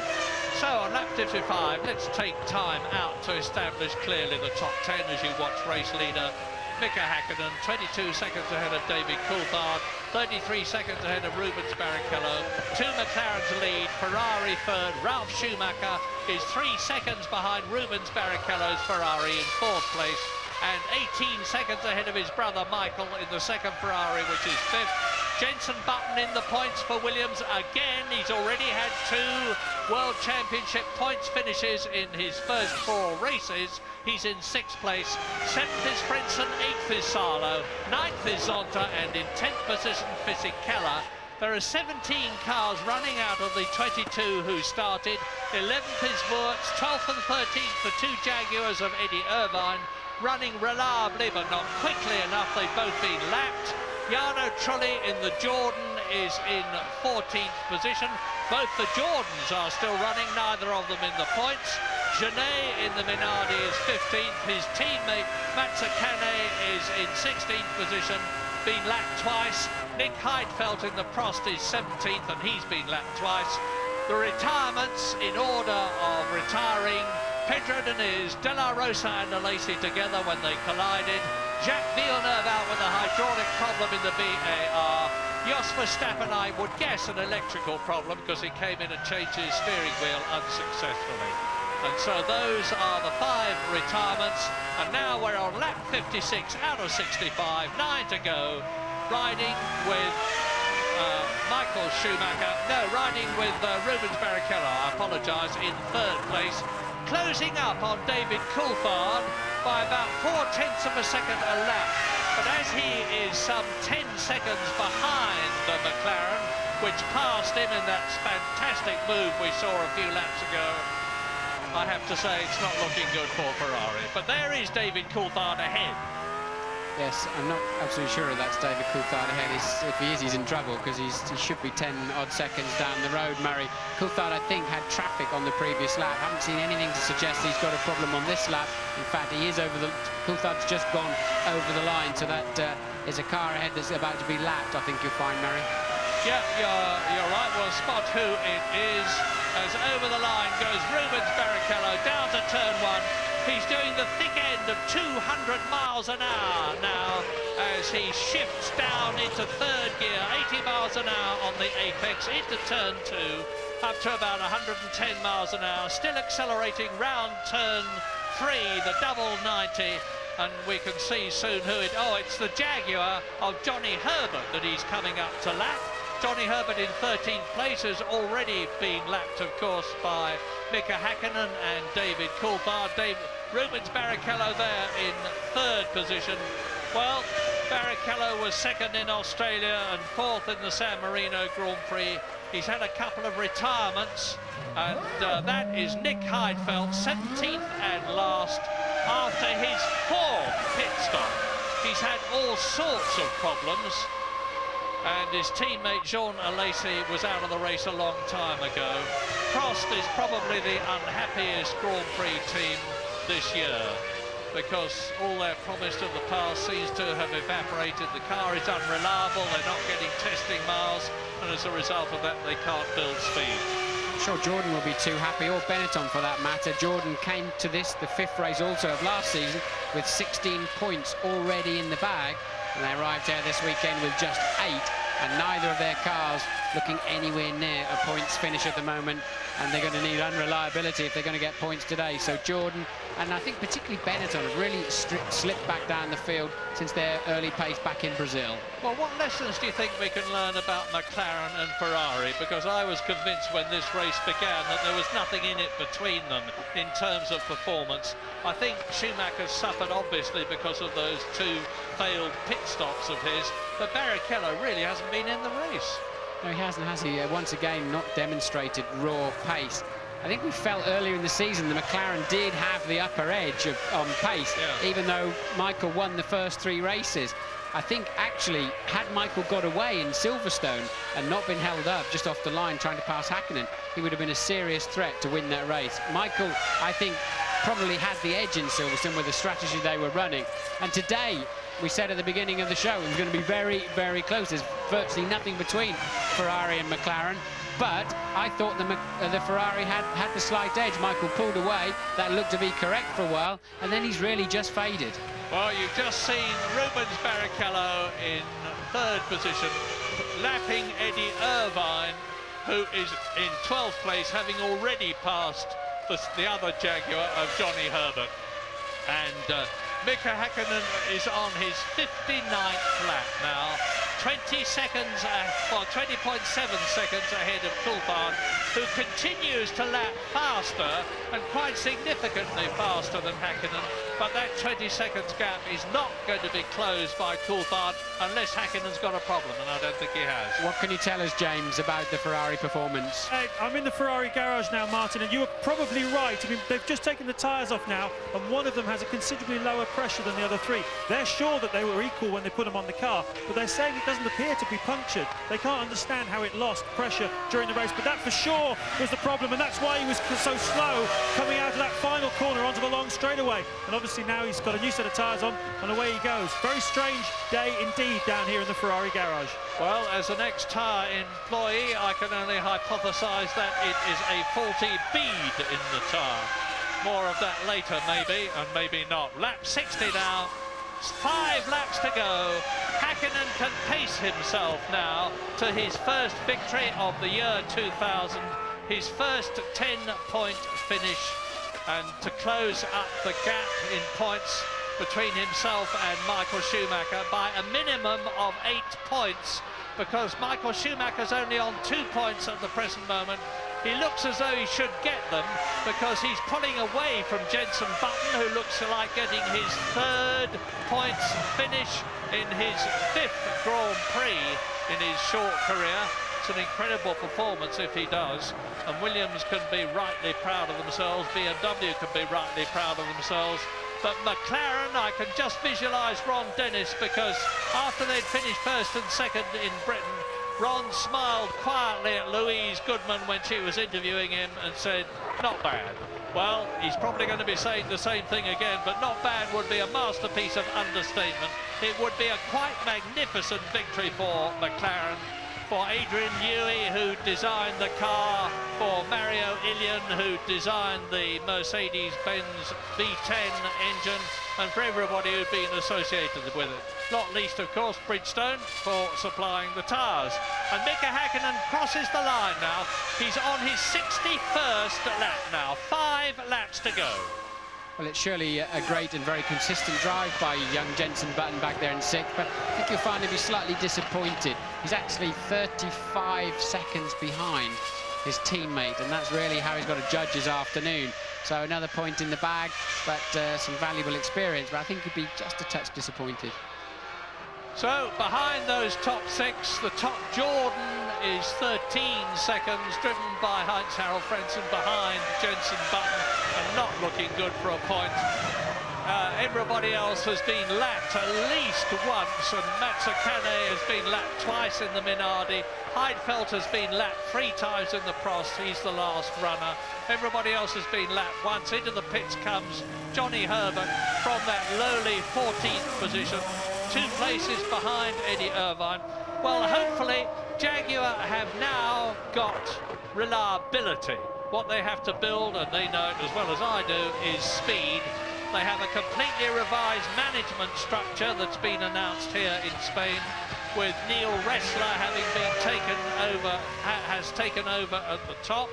So on lap 55, let's take time out to establish clearly the top 10 as you watch race leader Mika Häkkinen, 22 seconds ahead of David Coulthard, 33 seconds ahead of Rubens Barrichello. 2 McLaren's lead, Ferrari third. Ralf Schumacher is 3 seconds behind Rubens Barrichello's Ferrari in 4th place, and 18 seconds ahead of his brother Michael in the 2nd Ferrari, which is 5th. Jenson Button in the points for Williams again. He's already had 2 World Championship points finishes in his first 4 races. He's in 6th place. 7th is Frentzen, 8th is Salo, 9th is Zonta, and in 10th position Fisichella. There are 17 cars running out of the 22 who started. 11th is Wurz, 12th and 13th the 2 Jaguars of Eddie Irvine, running reliably but not quickly enough. They've both been lapped. Jarno Trulli in the Jordan is in 14th position. Both the Jordans are still running, neither of them in the points. Genet in the Minardi is 15th. His teammate Mazzacane is in 16th position, been lapped twice. Nick Heidfeld in the Prost is 17th, and he's been lapped twice. The retirements in order of retiring: Pedro Diniz, De La Rosa and Alesi together when they collided. Jacques Villeneuve out with a hydraulic problem in the VAR. Jos Verstappen, I would guess, an electrical problem because he came in and changed his steering wheel unsuccessfully. And so those are the 5 retirements. And now we're on lap 56 out of 65, 9 to go. Riding with Michael Schumacher. No, riding with Rubens Barrichello, I apologise, in 3rd place. Closing up on David Coulthard by about 0.4 of a second a lap. But as he is some 10 seconds behind the McLaren, which passed him in that fantastic move we saw a few laps ago, I have to say it's not looking good for Ferrari. But there is David Coulthard ahead. Yes, I'm not absolutely sure that's David Coulthard ahead. If he is, he's in trouble because he should be 10-odd seconds down the road, Murray. Coulthard, I think, had traffic on the previous lap. Haven't seen anything to suggest he's got a problem on this lap. In fact, he is over the... Coulthard's just gone over the line, so that is a car ahead that's about to be lapped, I think you'll find, Murray. Yeah, you're right. We'll spot who it is. As over the line goes Rubens Barrichello down to turn 1. He's doing the thick end of 200 miles an hour now as he shifts down into 3rd gear, 80 miles an hour on the apex, into turn 2, up to about 110 miles an hour, still accelerating round turn 3, the double 90, and we can see soon who it... Oh, it's the Jaguar of Johnny Herbert that he's coming up to lap. Johnny Herbert in 13th place has already been lapped, of course, by Mika Hakkinen and David Coulthard. Rubens Barrichello there in 3rd position. Well, Barrichello was 2nd in Australia and 4th in the San Marino Grand Prix. He's had a couple of retirements, and that is Nick Heidfeld, 17th and last, after his 4th pit stop. He's had all sorts of problems, and his teammate Jean Alesi was out of the race a long time ago. Prost is probably the unhappiest Grand Prix team this year, because all their promise of the past seems to have evaporated. The car is unreliable, they're not getting testing miles, and as a result of that they can't build speed. I'm sure Jordan will be too happy, or Benetton for that matter. Jordan came to this, the 5th race also of last season, with 16 points already in the bag, and they arrived here this weekend with just 8, and neither of their cars looking anywhere near a points finish at the moment, and they're going to need unreliability if they're going to get points today. So Jordan, and I think particularly Benetton, have really slipped back down the field since their early pace back in Brazil. Well, what lessons do you think we can learn about McLaren and Ferrari? Because I was convinced when this race began that there was nothing in it between them in terms of performance. I think Schumacher suffered obviously because of those 2 failed pit stops of his, but Barrichello really hasn't been in the race. No, he hasn't, has he? Once again, not demonstrated raw pace. I think we felt earlier in the season the McLaren did have the upper edge on pace, even though Michael won the first 3 races. I think actually, had Michael got away in Silverstone and not been held up just off the line trying to pass Hakkinen, he would have been a serious threat to win that race. Michael, I think, probably had the edge in Silverstone with the strategy they were running. And today, we said at the beginning of the show, it was going to be very, very close. There's virtually nothing between Ferrari and McLaren. But I thought the Ferrari had the slight edge. Michael pulled away. That looked to be correct for a while. And then he's really just faded. Well, you've just seen Rubens Barrichello in 3rd position, lapping Eddie Irvine, who is in 12th place, having already passed the other Jaguar of Johnny Herbert. And Mika Hakkinen is on his 59th lap now, 20 seconds, well, 20.7 seconds ahead of Coulthard, who continues to lap faster and quite significantly faster than Hakkinen. But that 20 seconds gap is not going to be closed by Coulthard unless Hackinen's got a problem, and I don't think he has. What can you tell us, James, about the Ferrari performance? I'm in the Ferrari garage now, Martin, and you were probably right. I mean, they've just taken the tyres off now, and one of them has a considerably lower pressure than the other 3. They're sure that they were equal when they put them on the car, but they're saying it doesn't appear to be punctured. They can't understand how it lost pressure during the race, but that for sure was the problem, and that's why he was so slow coming out of that final corner onto the long straightaway. And obviously now he's got a new set of tyres on, and away he goes. Very strange day indeed down here in the Ferrari garage. Well, as an ex-tyre employee, I can only hypothesise that it is a faulty bead in the tyre. More of that later, maybe, and maybe not. Lap 60 now 5 laps to go. Häkkinen can pace himself now to his first victory of the year 2000, his first 10-point finish, and to close up the gap in points between himself and Michael Schumacher by a minimum of 8 points, because Michael Schumacher's only on 2 points at the present moment. He looks as though he should get them, because he's pulling away from Jenson Button, who looks like getting his 3rd points finish in his 5th Grand Prix in his short career. It's an incredible performance if he does, and Williams can be rightly proud of themselves, BMW can be rightly proud of themselves. But McLaren, I can just visualise Ron Dennis, because after they'd finished 1st and 2nd in Britain, Ron smiled quietly at Louise Goodman when she was interviewing him and said, not bad. Well, he's probably going to be saying the same thing again, but not bad would be a masterpiece of understatement. It would be a quite magnificent victory for McLaren, for Adrian Newey, who designed the car, for Mario Ilion, who designed the Mercedes-Benz V10 engine, and for everybody who'd been associated with it. Not least, of course, Bridgestone for supplying the tyres. And Mika Häkkinen crosses the line now. He's on his 61st lap now, 5 laps to go. Well, it's surely a great and very consistent drive by young Jenson Button back there in 6th, but I think you'll find him be slightly disappointed. He's actually 35 seconds behind his teammate, and that's really how he's got to judge his afternoon. So another point in the bag, but some valuable experience, but I think he'd be just a touch disappointed. So behind those top 6, the top Jordan is 13 seconds, driven by Heinz-Harald Frentzen behind Jenson Button, and not looking good for a point. Everybody else has been lapped at least once, and Mazzacane has been lapped twice in the Minardi. Heidfeld has been lapped 3 times in the Prost. He's the last runner. Everybody else has been lapped once. Into the pits comes Johnny Herbert from that lowly 14th position, 2 places behind Eddie Irvine. Well, hopefully Jaguar have now got reliability. What they have to build, and they know it as well as I do, is speed. They have a completely revised management structure that's been announced here in Spain, with Neil Ressler having been taken over, has taken over at the top.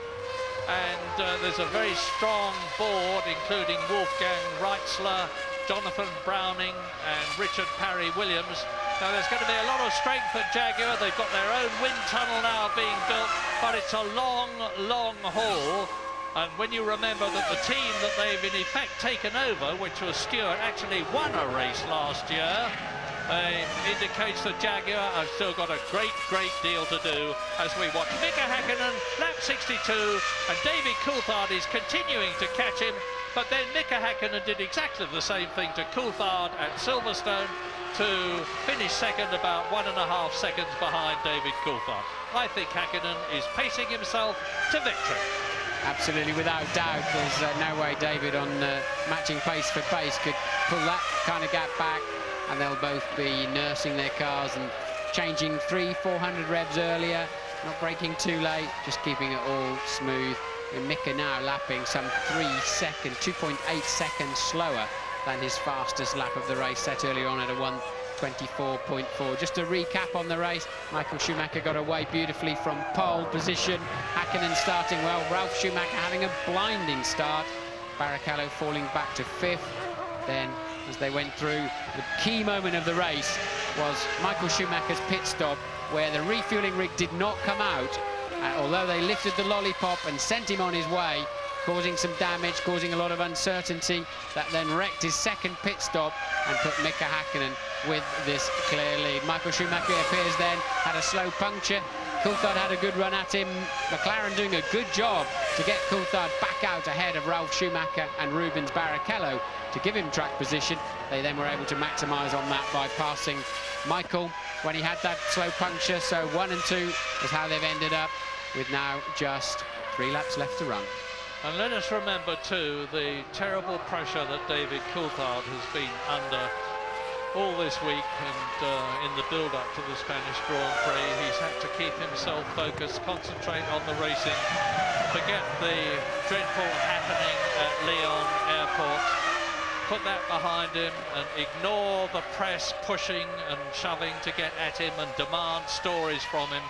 And there's a very strong board, including Wolfgang Reitzler, Jonathan Browning and Richard Parry Williams. Now there's going to be a lot of strength at Jaguar. They've got their own wind tunnel now being built, but it's a long, long haul. And when you remember that the team that they've in effect taken over, which was Stewart, actually won a race last year, indicates that Jaguar have still got a great, great deal to do as we watch Mika Häkkinen, lap 62, and David Coulthard is continuing to catch him. But then Mika Häkkinen did exactly the same thing to Coulthard at Silverstone to finish 2nd, about 1.5 seconds behind David Coulthard. I think Häkkinen is pacing himself to victory. Absolutely, without doubt. There's no way David on matching pace for pace could pull that kind of gap back, and they'll both be nursing their cars and changing 300-400 revs earlier, not braking too late, just keeping it all smooth. And Mika now lapping some 2.8 seconds slower than his fastest lap of the race, set earlier on at a 1:24.4. Just to recap on the race, Michael Schumacher got away beautifully from pole position. Häkkinen starting well, Ralf Schumacher having a blinding start. Barrichello falling back to 5th. Then, as they went through, the key moment of the race was Michael Schumacher's pit stop, where the refueling rig did not come out, although they lifted the lollipop and sent him on his way, causing some damage, causing a lot of uncertainty. That then wrecked his 2nd pit stop and put Mika Häkkinen with this clear lead. Michael Schumacher appears then, had a slow puncture. Coulthard had a good run at him. McLaren doing a good job to get Coulthard back out ahead of Ralf Schumacher and Rubens Barrichello to give him track position. They then were able to maximise on that by passing Michael when he had that slow puncture. So 1 and 2 is how they've ended up, with now just 3 laps left to run. And let us remember too the terrible pressure that David Coulthard has been under all this week, and in the build-up to the Spanish Grand Prix. He's had to keep himself focused, concentrate on the racing, forget the dreadful happening at Lyon Airport. put that behind him and ignore the press pushing and shoving to get at him and demand stories from him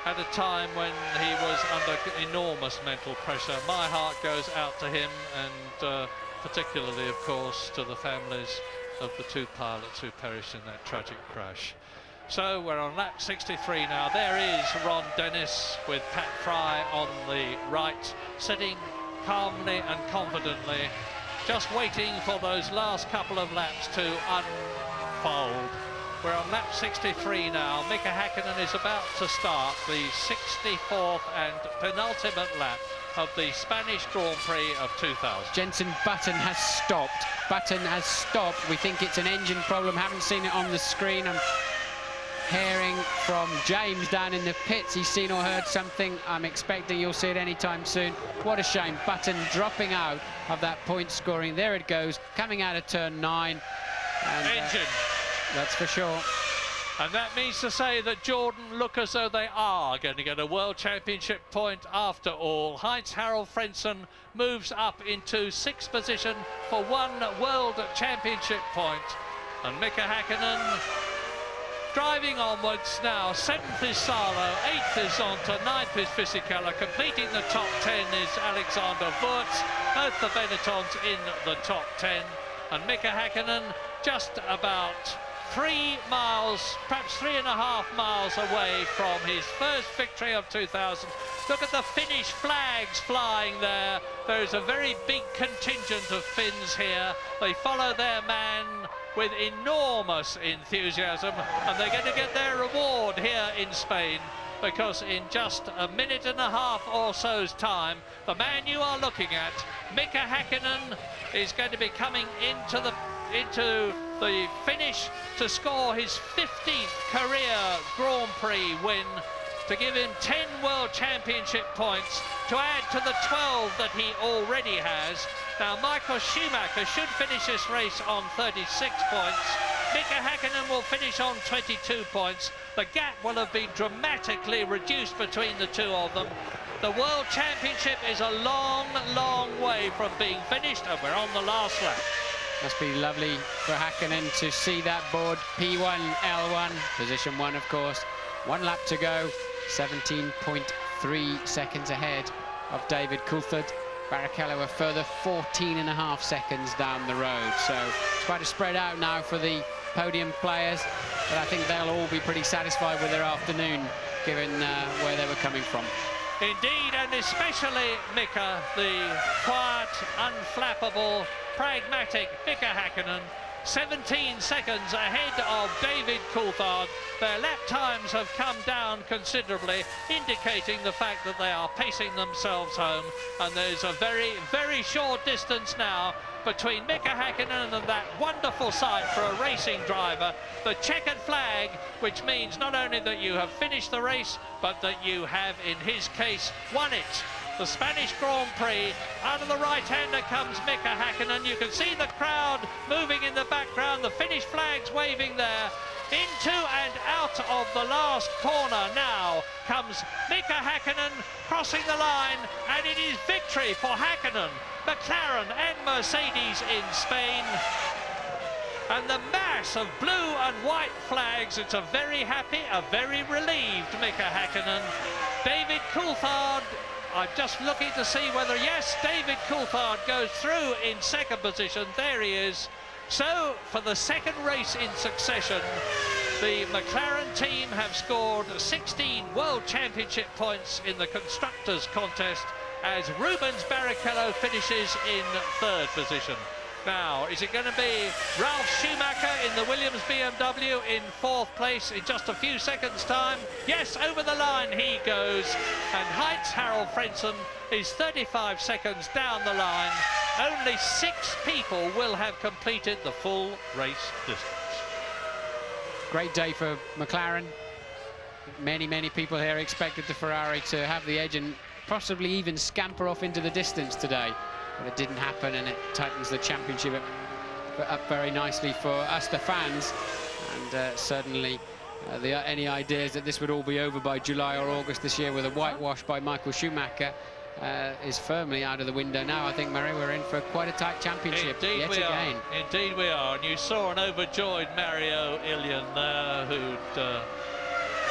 at a time when he was under enormous mental pressure. My heart goes out to him, and particularly, of course, to the families of the two pilots who perished in that tragic crash. So we're on lap 63 now. There is Ron Dennis with Pat Fry on the right, sitting calmly and confidently, just waiting for those last couple of laps to unfold. We're on lap 63 now. Mika Häkkinen is about to start the 64th and penultimate lap of the Spanish Grand Prix of 2000. Jenson Button has stopped. Button has stopped. We think it's an engine problem. Haven't seen it on the screen. I'm hearing from James down in the pits. He's seen or heard something. I'm expecting you'll see it anytime soon. What a shame. Button dropping out of that point scoring. There it goes, coming out of turn 9. And, engine. That's for sure. And that means to say that Jordan look as though they are going to get a World Championship point after all. Heinz-Harald Frentzen moves up into 6th position for 1 World Championship point. And Mika Häkkinen driving onwards now. 7th is Salo, 8th is Zonta, 9th is Fisichella. Completing the top 10 is Alexander Wurz. Both the Benettons in the top 10. And Mika Häkkinen just about 3 miles, perhaps 3.5 miles away from his first victory of 2000. Look at the Finnish flags flying there. There is a very big contingent of Finns here. They follow their man with enormous enthusiasm, and they're going to get their reward here in Spain, because in just a minute and a half or so's time, the man you are looking at, Mika Häkkinen, is going to be coming into the finish to score his 15th career Grand Prix win, to give him 10 World Championship points, to add to the 12 that he already has. Now, Michael Schumacher should finish this race on 36 points. Mika Häkkinen will finish on 22 points. The gap will have been dramatically reduced between the two of them. The World Championship is a long, long way from being finished, and we're on the last lap. Must be lovely for Häkkinen to see that board. P1, L1, position 1, of course. 1 lap to go, 17.3 seconds ahead of David Coulthard. Barrichello a further 14.5 seconds down the road. So it's quite a spread out now for the podium players, but I think they'll all be pretty satisfied with their afternoon, given where they were coming from. Indeed, and especially Mika, the quiet, unflappable, pragmatic Mika Häkkinen, 17 seconds ahead of David Coulthard. Their lap times have come down considerably, indicating the fact that they are pacing themselves home, and there's a very, very short distance now between Mika Häkkinen and that wonderful sight for a racing driver, the checkered flag, which means not only that you have finished the race, but that you have, in his case, won it. The Spanish Grand Prix. Out of the right-hander comes Mika Häkkinen. You can see the crowd moving in the background, the Finnish flags waving there. Into and out of the last corner now comes Mika Häkkinen, crossing the line, and it is victory for Häkkinen, McLaren and Mercedes in Spain. And the mass of blue and white flags, it's a very happy, a very relieved Mika Häkkinen. David Coulthard, I'm just looking to see whether, yes, David Coulthard goes through in 2nd position. There he is. So, for the 2nd race in succession, the McLaren team have scored 16 World Championship points in the Constructors' Contest, as Rubens Barrichello finishes in 3rd position. Now, is it going to be Ralf Schumacher in the Williams BMW in 4th place in just a few seconds' time? Yes, over the line he goes. And Heinz-Harald Frentzen is 35 seconds down the line. Only 6 people will have completed the full race distance. Great day for McLaren. Many, many people here expected the Ferrari to have the edge and possibly even scamper off into the distance today. But it didn't happen, and it tightens the championship up very nicely for us, the fans. And certainly any ideas that this would all be over by July or August this year with a whitewash by Michael Schumacher is firmly out of the window now. I think, Murray, we're in for quite a tight championship yet again. Indeed we are. And you saw an overjoyed Mario Ilian there, who'd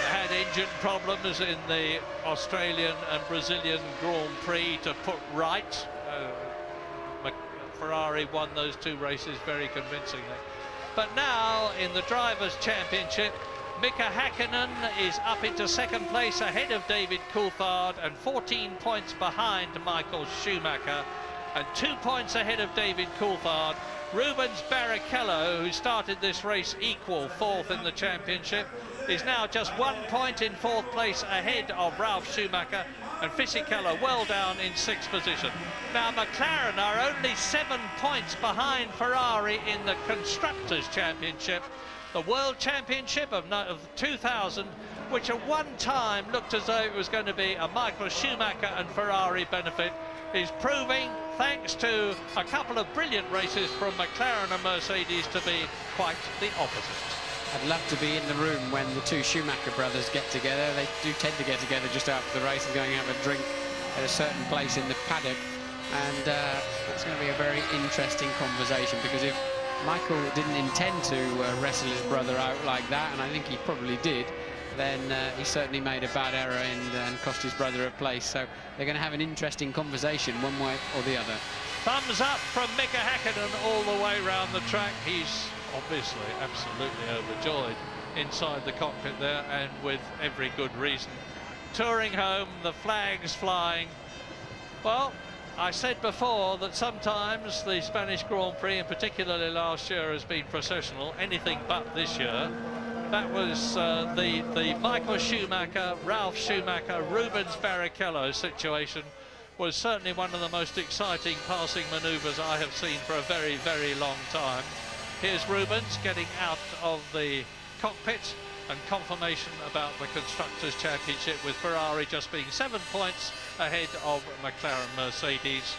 had engine problems in the Australian and Brazilian Grand Prix to put right. Ferrari won those 2 races very convincingly. But now in the Drivers' Championship, Mika Häkkinen is up into 2nd place ahead of David Coulthard and 14 points behind Michael Schumacher and 2 points ahead of David Coulthard. Rubens Barrichello, who started this race equal 4th in the championship, is now just 1 point in 4th place ahead of Ralf Schumacher, and Fisichella well down in 6th position. Now McLaren are only 7 points behind Ferrari in the Constructors' Championship. The World Championship of 2000, which at one time looked as though it was going to be a Michael Schumacher and Ferrari benefit, is proving, thanks to a couple of brilliant races from McLaren and Mercedes, to be quite the opposite. I'd love to be in the room when the 2 Schumacher brothers get together. They do tend to get together just after the race and going and have a drink at a certain place in the paddock. And it's going to be a very interesting conversation, because if Michael didn't intend to wrestle his brother out like that, and I think he probably did, then he certainly made a bad error and cost his brother a place. So they're going to have an interesting conversation one way or the other. Thumbs up from Mika Häkkinen all the way around the track. He's obviously absolutely overjoyed inside the cockpit there, and with every good reason. Touring home, the flags flying. Well, I said before that sometimes the Spanish Grand Prix, and particularly last year, has been processional, anything but this year. That was the Michael Schumacher, Ralf Schumacher, Rubens Barrichello situation was certainly one of the most exciting passing manoeuvres I have seen for a very, very long time. Here's Rubens getting out of the cockpit, and confirmation about the Constructors' Championship, with Ferrari just being 7 points ahead of McLaren Mercedes.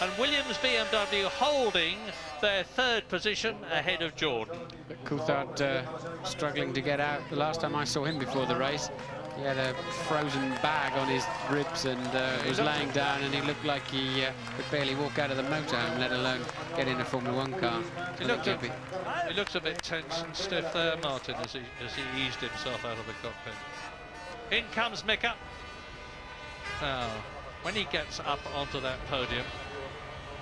And Williams BMW holding their 3rd position ahead of Jordan. But Coulthard struggling to get out. The last time I saw him before the race, he had a frozen bag on his ribs, and he was laying down, and he looked like he could barely walk out of the motorhome, let alone get in a Formula 1 car. He looked a bit tense and stiff there, Martin, as he eased himself out of the cockpit. In comes Mika. Now, when he gets up onto that podium,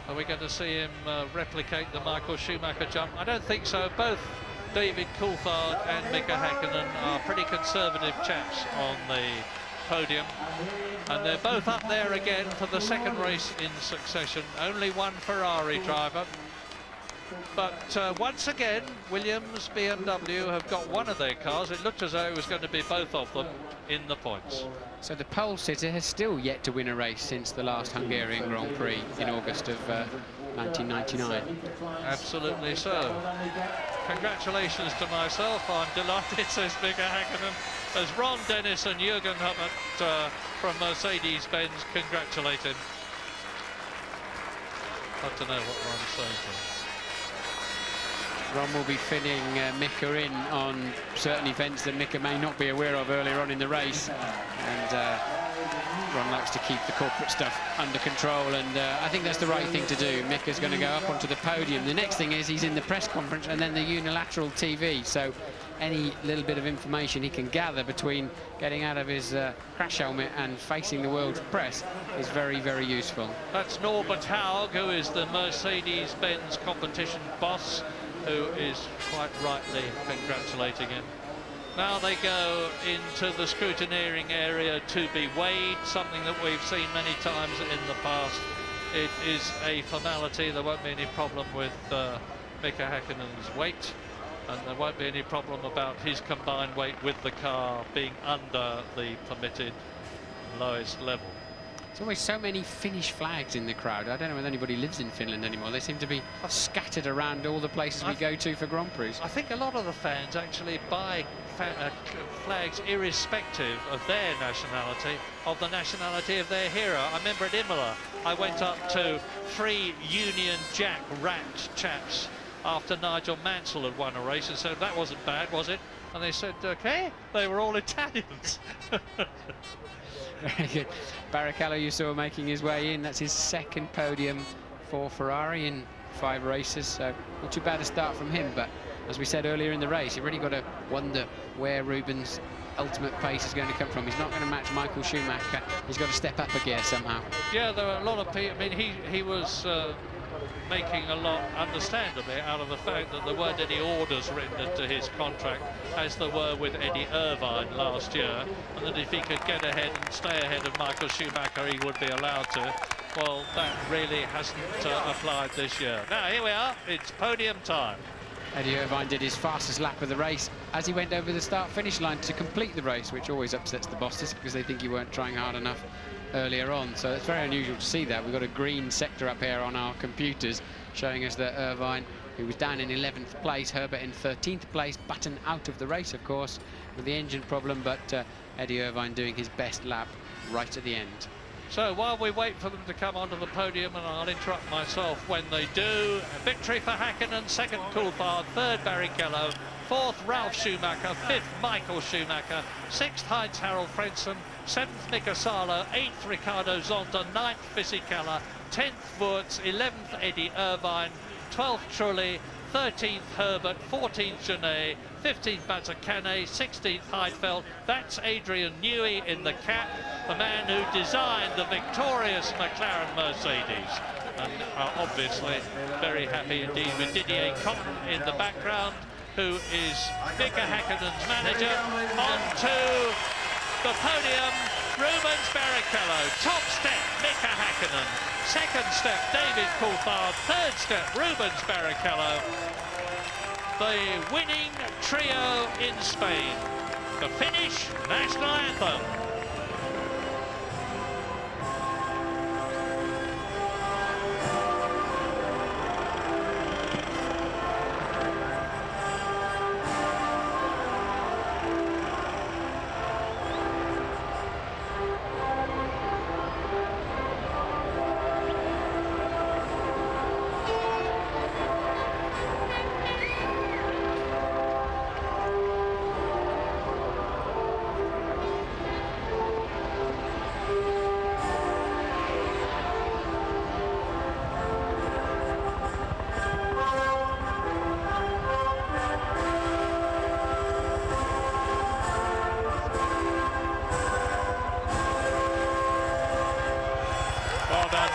are we going to see him replicate the Michael Schumacher jump? I don't think so. Both David Coulthard and Mika Häkkinen are pretty conservative chaps on the podium, and they're both up there again for the 2nd race in succession. Only one Ferrari driver, but once again Williams BMW have got one of their cars. It looked as though it was going to be both of them in the points. So the pole sitter has still yet to win a race since the last Hungarian Grand Prix in August of 1999. Absolutely so. Congratulations to myself. I'm delighted, says Mika Häkkinen, as Ron Dennis and Jürgen Huppert from Mercedes-Benz congratulate him. I don't know what Ron's saying to him. Ron will be filling Mika in on certain events that Mika may not be aware of earlier on in the race, and Ron likes to keep the corporate stuff under control, and I think that's the right thing to do. Mika's going to go up onto the podium. The next thing is he's in the press conference and then the unilateral TV, so any little bit of information he can gather between getting out of his crash helmet and facing the world's press is very, very useful. That's Norbert Haug, who is the Mercedes-Benz competition boss, who is quite rightly congratulating him. Now they go into the scrutineering area to be weighed, something that we've seen many times in the past. It is a formality. There won't be any problem with Mika Häkkinen's weight, and there won't be any problem about his combined weight with the car being under the permitted lowest level. There's always so many Finnish flags in the crowd. I don't know whether anybody lives in Finland anymore. They seem to be scattered around all the places we go to for Grand Prix. I think a lot of the fans actually buy flags irrespective of their nationality, of the nationality of their hero. I remember at Imola, I went up to 3 Union Jack wrapped chaps after Nigel Mansell had won a race and said, that wasn't bad, was it? And they said, okay. They were all Italians. Very good. Barrichello you saw making his way in. That's his second podium for Ferrari in 5 races, so not too bad a start from him. But as we said earlier in the race, you've really got to wonder where Rubens' ultimate pace is going to come from. He's not going to match Michael Schumacher. He's got to step up a gear somehow. Yeah, there were a lot of people. I mean, he was making a lot, understandably, out of the fact that there weren't any orders written into his contract, as there were with Eddie Irvine last year, and that if he could get ahead and stay ahead of Michael Schumacher, he would be allowed to. Well, that really hasn't applied this year. Now, here we are. It's podium time. Eddie Irvine did his fastest lap of the race as he went over the start-finish line to complete the race, which always upsets the bosses because they think you weren't trying hard enough earlier on. So it's very unusual to see that. We've got a green sector up here on our computers showing us that Irvine, who was down in 11th place, Herbert in 13th place, Button out of the race, of course, with the engine problem, but Eddie Irvine doing his best lap right at the end. So while we wait for them to come onto the podium, and I'll interrupt myself when they do, a victory for Hakkinen, 2nd Coulthard, 3rd Barrichello, 4th Ralf Schumacher, 5th Michael Schumacher, 6th Heinz-Harald Frentzen, 7th Mika Salo, 8th Ricardo Zonta, 9th Fisichella, 10th Wurz, 11th Eddie Irvine, 12th Trulli, 13th Herbert, 14th Genet, 15th Mazzacane, 16th Heidfeld. That's Adrian Newey in the cap, the man who designed the victorious McLaren Mercedes. And obviously very happy indeed with Didier Cotton in the background, who is Mika Häkkinen's manager. On to the podium, Rubens Barrichello. Top step, Mika Häkkinen. 2nd step, David Coulthard. 3rd step, Rubens Barrichello. The winning trio in Spain. The Finnish national anthem.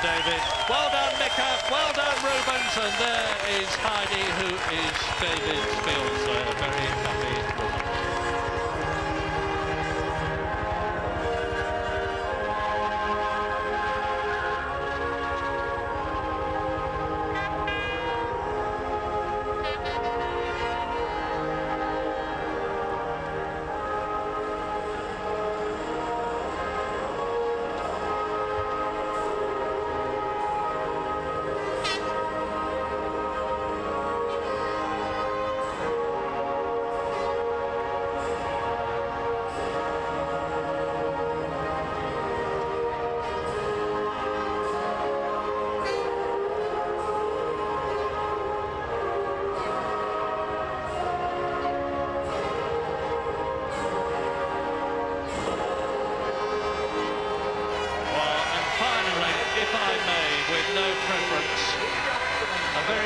David. Well done, Mika. Well done, Rubens. And there is Heidi, who is David's fiancée. Very happy woman.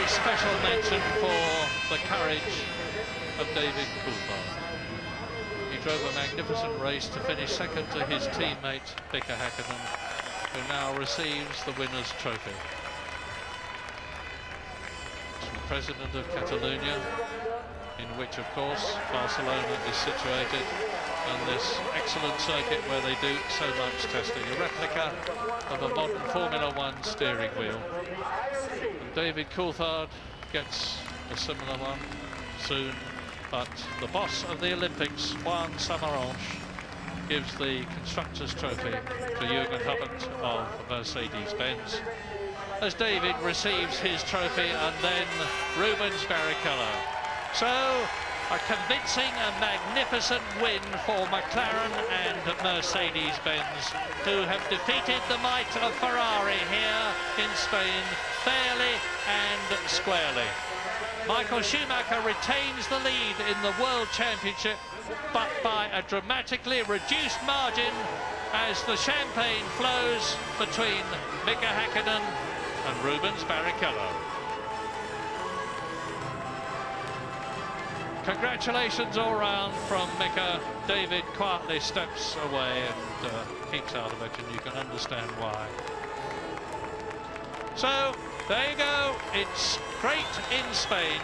Special mention for the courage of David Coulthard. He drove a magnificent race to finish second to his teammate Mika Häkkinen, who now receives the winner's trophy. It's the president of Catalonia, in which of course Barcelona is situated, and this excellent circuit where they do so much testing. A replica of a modern Formula One steering wheel. And David Coulthard gets a similar one soon, but the boss of the Olympics, Juan Samaranch, gives the Constructors' Trophy to Jürgen Hubbard of Mercedes-Benz, as David receives his trophy, and then Rubens Barrichello. So, a convincing and magnificent win for McLaren and Mercedes-Benz, who have defeated the might of Ferrari here in Spain fairly and squarely. Michael Schumacher retains the lead in the World Championship, but by a dramatically reduced margin as the champagne flows between Mika Häkkinen and Rubens Barrichello. Congratulations all round from Mika. David quietly steps away and keeps out of it, and you can understand why. So, there you go. It's great in Spain.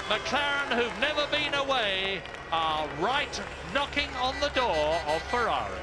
McLaren, who've never been away, are right knocking on the door of Ferrari.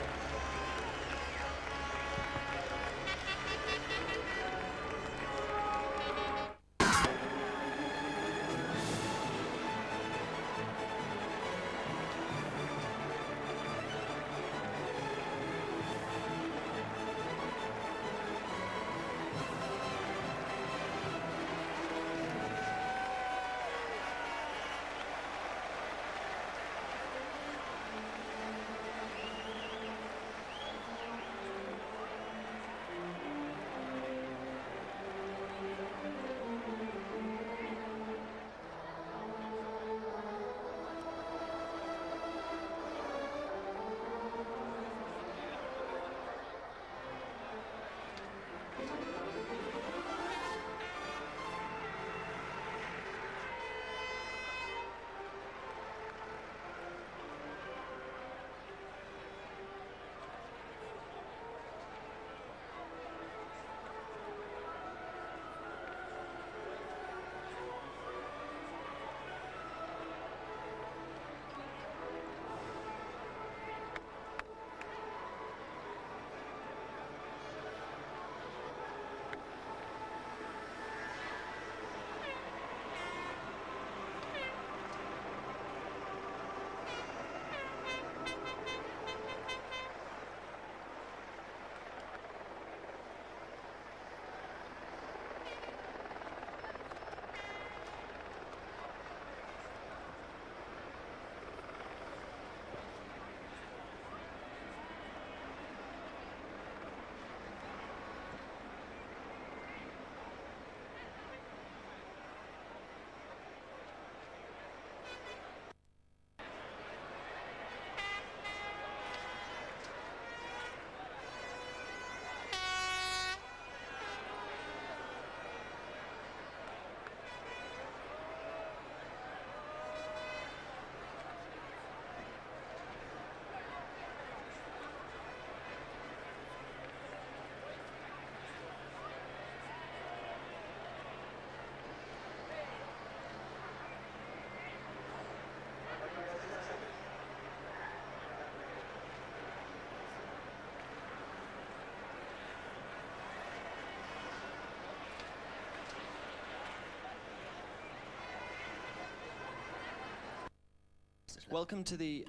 Welcome to the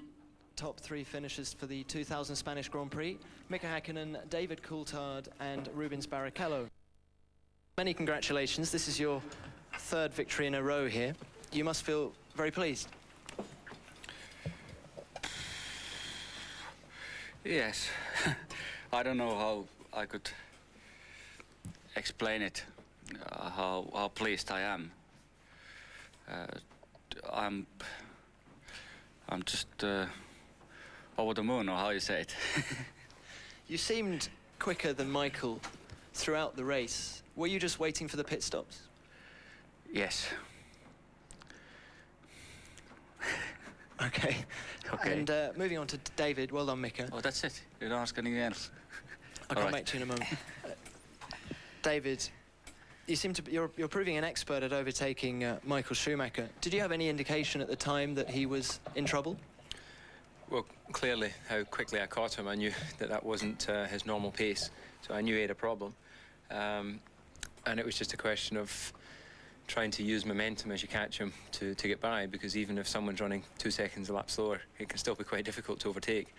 top three finishers for the 2000 Spanish Grand Prix. Mika Häkkinen, David Coulthard and Rubens Barrichello. Many congratulations. This is your third victory in a row here. You must feel very pleased. Yes. I don't know how I could explain it, how pleased I am. I'm just over the moon, or how you say it. You seemed quicker than Michael throughout the race. Were you just waiting for the pit stops? Yes. Okay. Okay. And moving on to David, well done, Mika. Oh, that's it? You don't ask anything else? I'll come back to you in a moment. David, you seem to be, you're proving an expert at overtaking Michael Schumacher. Did you have any indication at the time that he was in trouble? Well, clearly, how quickly I caught him, I knew that that wasn't his normal pace. So I knew he had a problem. And it was just a question of trying to use momentum as you catch him to get by, because even if someone's running 2 seconds a lap slower, it can still be quite difficult to overtake.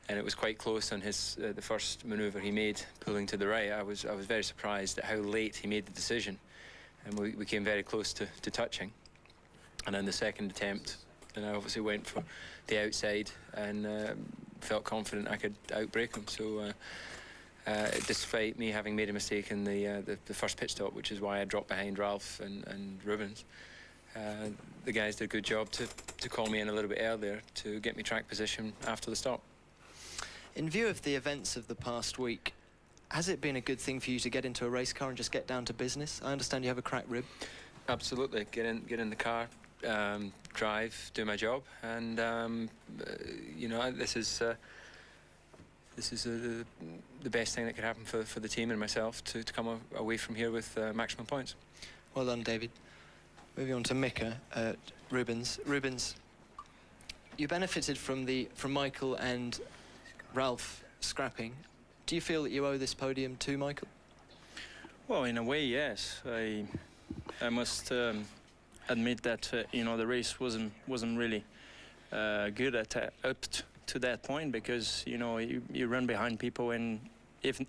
And it was quite close on his the first manoeuvre he made, pulling to the right. I was very surprised at how late he made the decision, and we came very close to touching. And then the second attempt, and I obviously went for the outside and felt confident I could outbrake him. So despite me having made a mistake in the first pit stop, which is why I dropped behind Ralph and Rubens, The guys did a good job to call me in a little bit earlier to get me track position after the stop. In view of the events of the past week, has it been a good thing for you to get into a race car and just get down to business? I understand you have a cracked rib. Absolutely. Get in the car, drive, do my job, and you know, this is the best thing that could happen for the team and myself to come away from here with maximum points. Well done, David. Moving on to Mika, Rubens. Rubens, you benefited from Michael and Ralph scrapping. Do you feel that you owe this podium to Michael? Well, in a way, yes. I must admit that you know, the race wasn't really good up to that point, because you know, you run behind people, and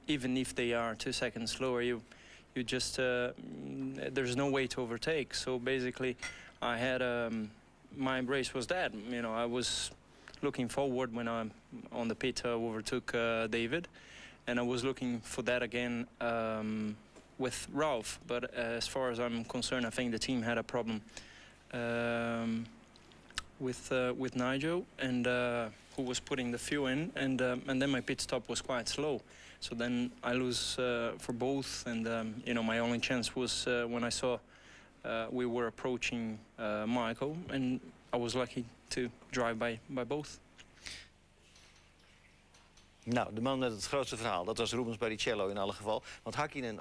even if they are 2 seconds slower, you just there's no way to overtake. So basically, I had my race was that. You know, I was looking forward when I'm on the pit overtook David, and I was looking for that again with Ralph. But as far as I'm concerned, I think the team had a problem with Nigel, and who was putting the fuel in, and then my pit stop was quite slow. So then I lose for both, and you know, my only chance was when I saw we were approaching Michael, and I was lucky to drive by both. Nou, de man met het grootste verhaal, dat was Rubens Barrichello in alle geval. Want Hakkinen...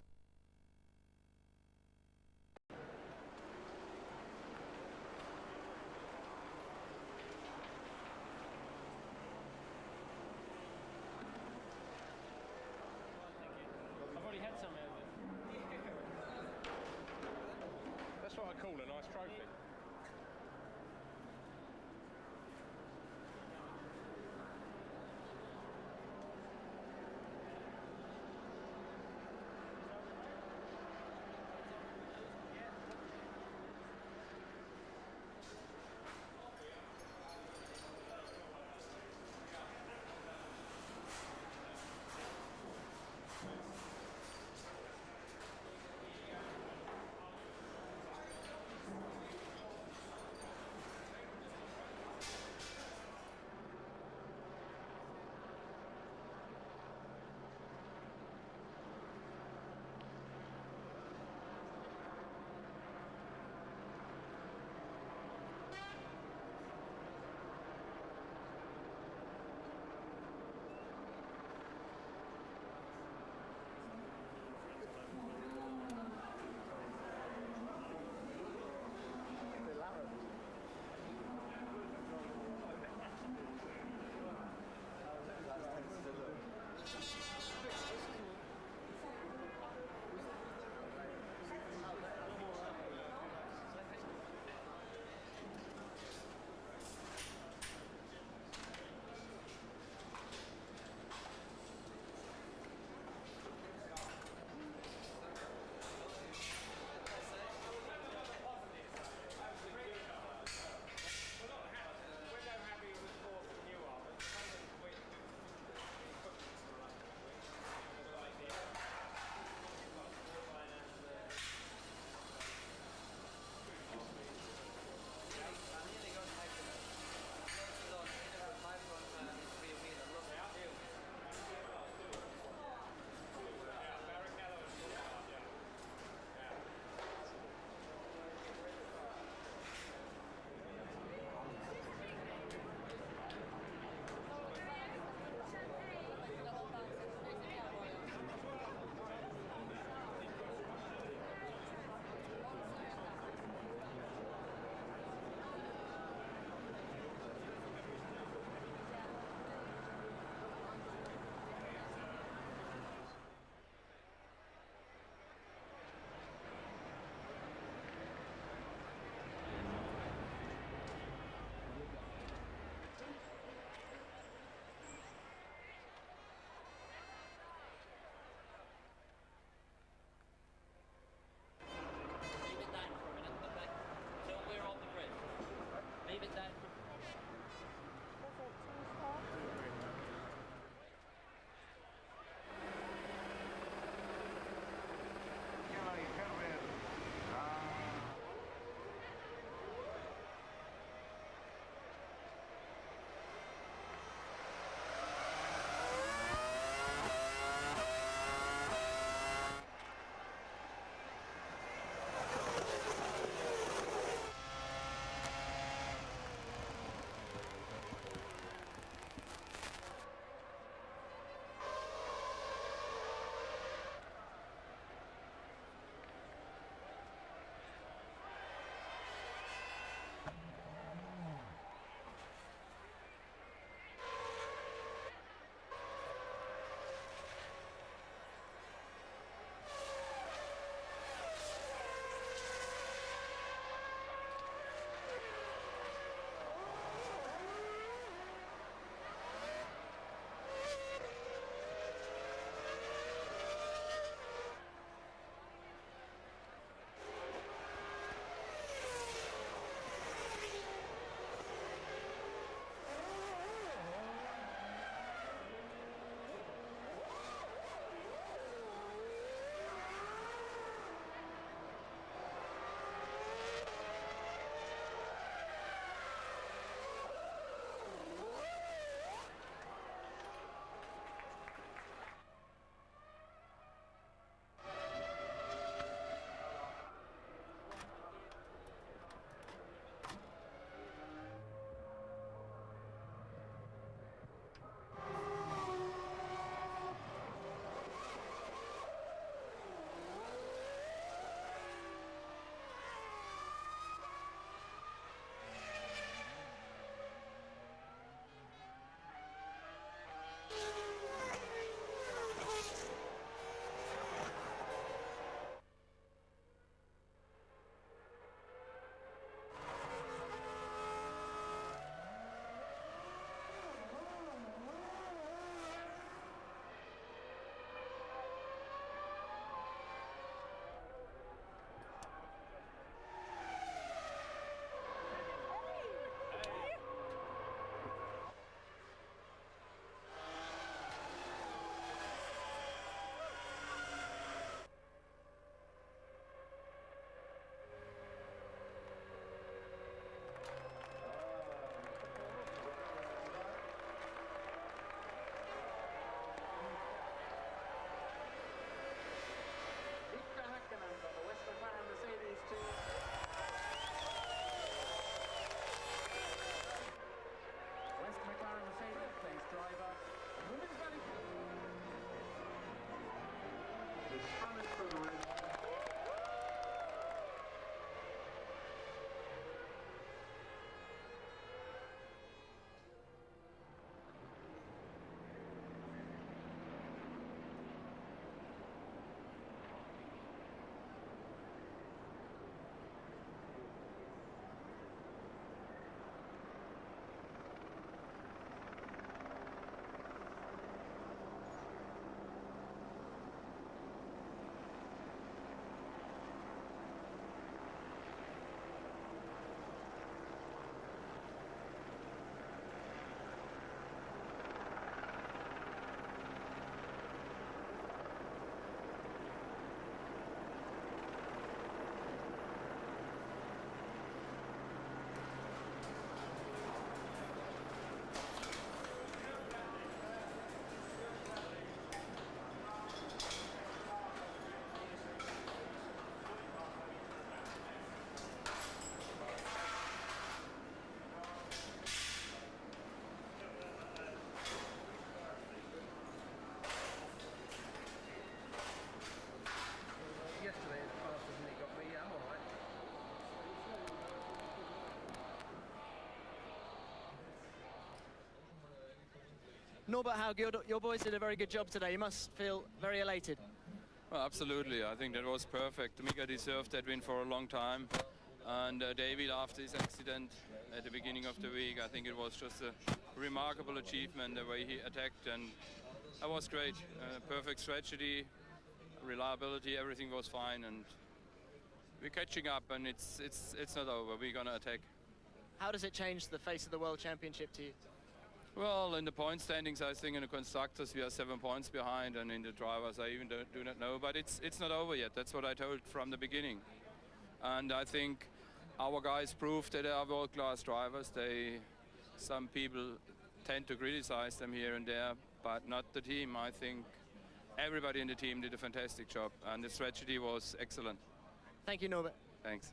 That's what I call a nice trophy. Norbert Haug, your boys did a very good job today. You must feel very elated. Well, absolutely. I think that was perfect. Mika deserved that win for a long time. And David, after his accident at the beginning of the week, I think it was just a remarkable achievement, the way he attacked, and that was great. Perfect strategy, reliability, everything was fine, and we're catching up, and it's not over. We're going to attack. How does it change the face of the World Championship to you? Well, in the point standings, I think in the constructors we are 7 points behind, and in the drivers I even do not know. But it's not over yet. That's what I told from the beginning. And I think our guys proved that they are world-class drivers. Some people tend to criticize them here and there, but not the team. I think everybody in the team did a fantastic job, and the strategy was excellent. Thank you, Norbert. Thanks.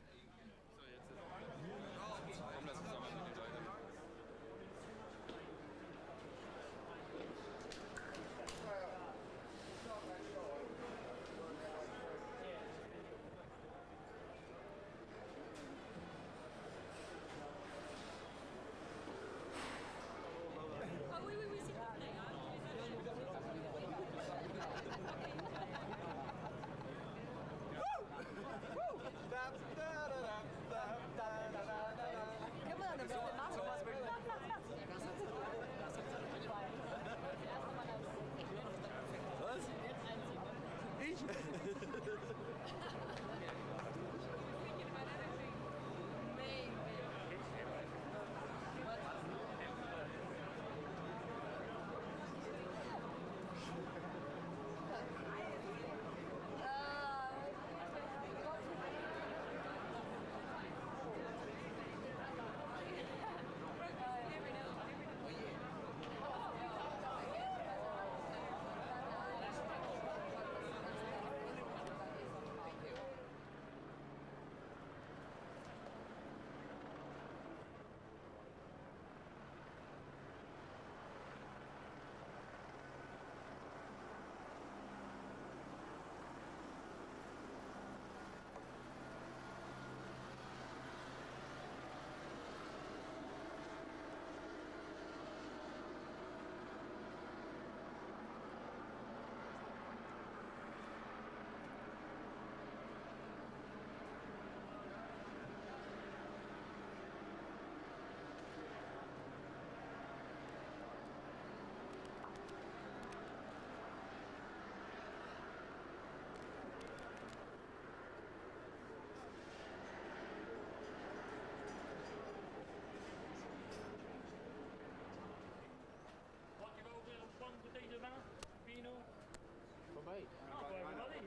For me? For everybody?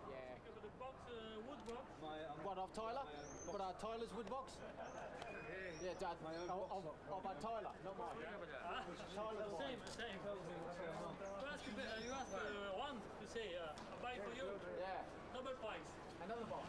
Yeah. Look the box, wood box. What, of Tyler? What, Tyler's wood box? Yeah, Dad. Of Tyler, not mine. Tyler's same. You ask one to say, I buy for you. Yeah. Double price. Another box.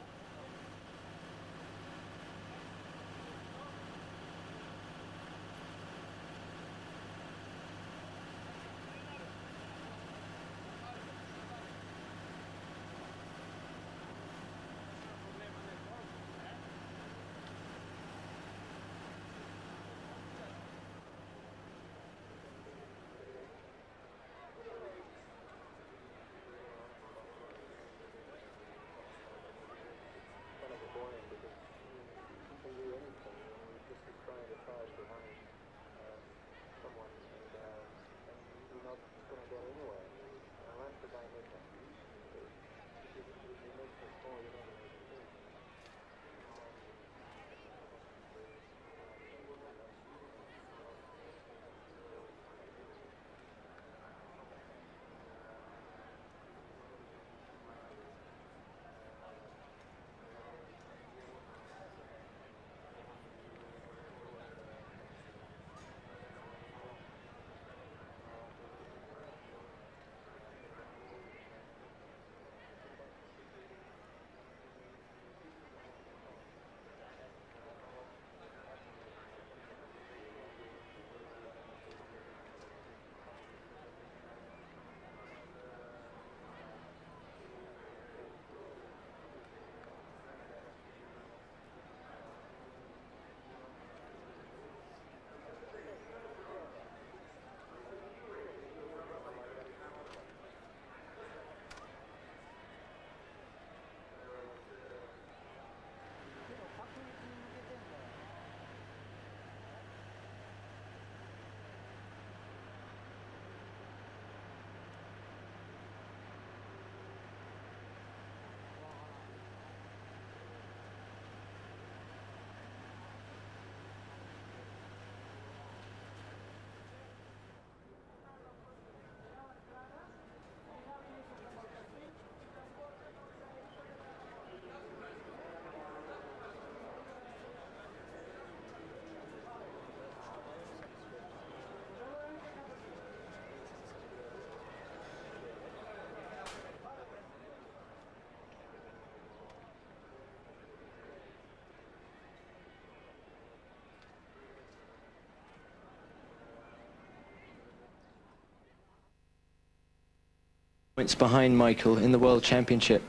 Points behind Michael in the World Championship.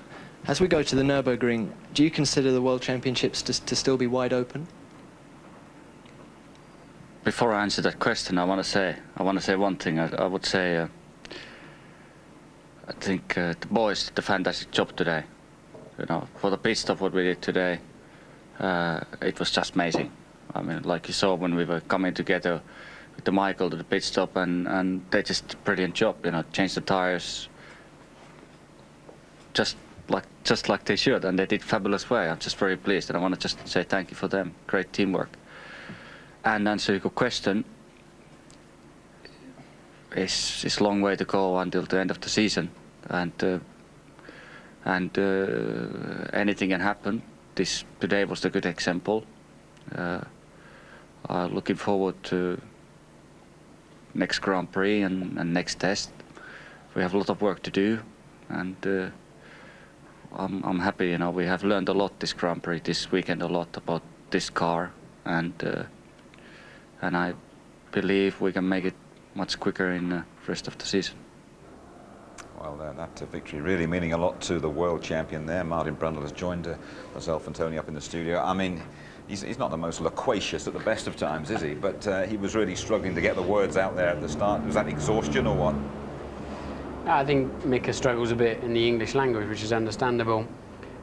As we go to the Nürburgring, do you consider the World Championships to still be wide open? Before I answer that question, I want to say one thing. I would say I think the boys did a fantastic job today. You know, for the pit stop, what we did today, it was just amazing. I mean, like you saw when we were coming together with the Michael to the pit stop, and they just did a brilliant job. You know, changed the tires just like they should, and they did fabulous way. I'm just very pleased, and I want to just say thank you for them. Great teamwork. And answer your question, it's a long way to go until the end of the season, and anything can happen. Today was a good example. Looking forward to next Grand Prix and next test. We have a lot of work to do, and I'm happy. You know, we have learned a lot this Grand Prix this weekend, a lot about this car, and I believe we can make it much quicker in the rest of the season. Well, that victory really meaning a lot to the world champion there. Martin Brundle has joined myself and Tony up in the studio. I mean, he's not the most loquacious at the best of times, is he? But he was really struggling to get the words out there at the start. Was that exhaustion or what? I think Mika struggles a bit in the English language, which is understandable.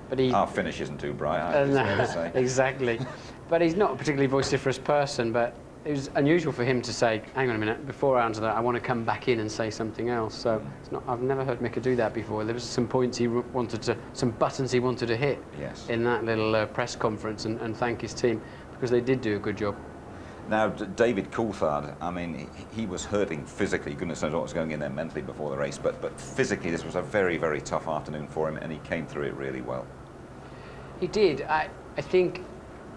But Our Finnish isn't too bright, I have to say. Exactly. But he's not a particularly vociferous person, but it was unusual for him to say, hang on a minute, before I answer that, I want to come back in and say something else. So it's not, I've never heard Mika do that before. There was some points he wanted to, some buttons he wanted to hit in that little press conference and thank his team, because they did do a good job. Now, David Coulthard, I mean, he was hurting physically. Goodness knows what was going in there mentally before the race, but physically this was a very, very tough afternoon for him, and he came through it really well. He did. I think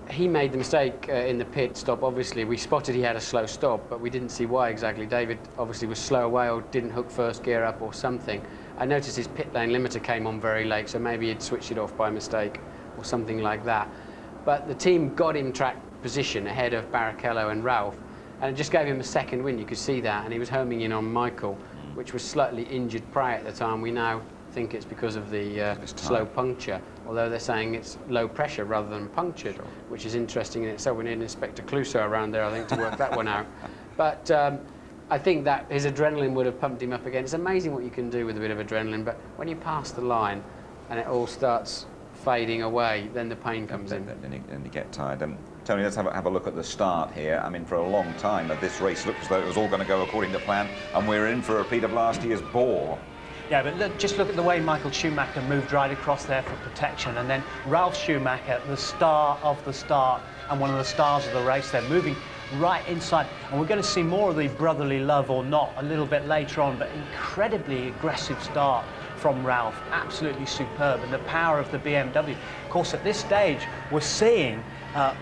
he made the mistake in the pit stop. Obviously, we spotted he had a slow stop, but we didn't see why exactly. David obviously was slow away or didn't hook first gear up or something. I noticed his pit lane limiter came on very late, so maybe he'd switched it off by mistake or something like that. But the team got him track position ahead of Barrichello and Ralph, and it just gave him a second win. You could see that, and he was homing in on Michael, which was slightly injured Prix at the time. We now think it's because of the slow puncture, although they're saying it's low pressure rather than punctured, which is interesting in itself. We need Inspector Clouseau around there, I think, to work that one out. But I think that his adrenaline would have pumped him up again. It's amazing what you can do with a bit of adrenaline, but when you pass the line and it all starts fading away, then the pain comes in. And you get tired. Tony, let's have a look at the start here. I mean, for a long time, this race looked as though it was all going to go according to plan, and we're in for a repeat of last year's bore. Yeah, but just look at the way Michael Schumacher moved right across there for protection, and then Ralf Schumacher, the star of the start and one of the stars of the race, they're moving right inside, and we're going to see more of the brotherly love or not a little bit later on, but incredibly aggressive start from Ralf, absolutely superb, and the power of the BMW. Of course, at this stage, we're seeing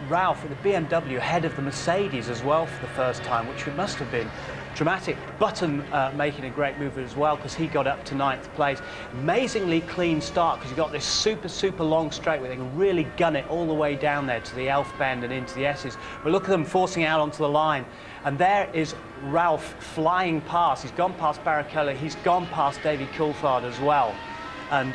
Ralf with the BMW ahead of the Mercedes as well for the first time, which must have been dramatic. Button making a great move as well, because he got up to 9th place. Amazingly clean start, because you got this super long straight where they can really gun it all the way down there to the Elf Bend and into the S's. But look at them forcing out onto the line. And there is Ralf flying past. He's gone past Barrichello. He's gone past David Coulthard as well. And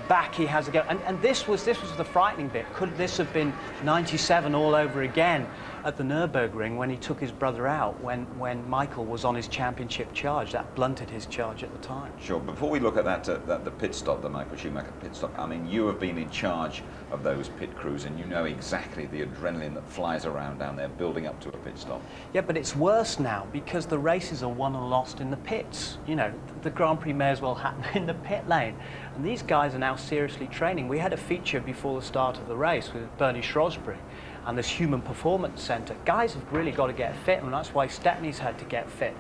back he has a go. And this was the frightening bit. Could this have been 97 all over again at the Nürburgring when he took his brother out, when Michael was on his championship charge? That blunted his charge at the time. Sure. Before we look at the pit stop, the Michael Schumacher pit stop, I mean, you have been in charge of those pit crews, and you know exactly the adrenaline that flies around down there building up to a pit stop. Yeah, but it's worse now because the races are won and lost in the pits. You know, the Grand Prix may as well happen in the pit lane. And these guys are now seriously training. We had a feature before the start of the race with Bernie Shrewsbury and this Human Performance Centre. Guys have really got to get fit, and that's why Stepney's had to get fit.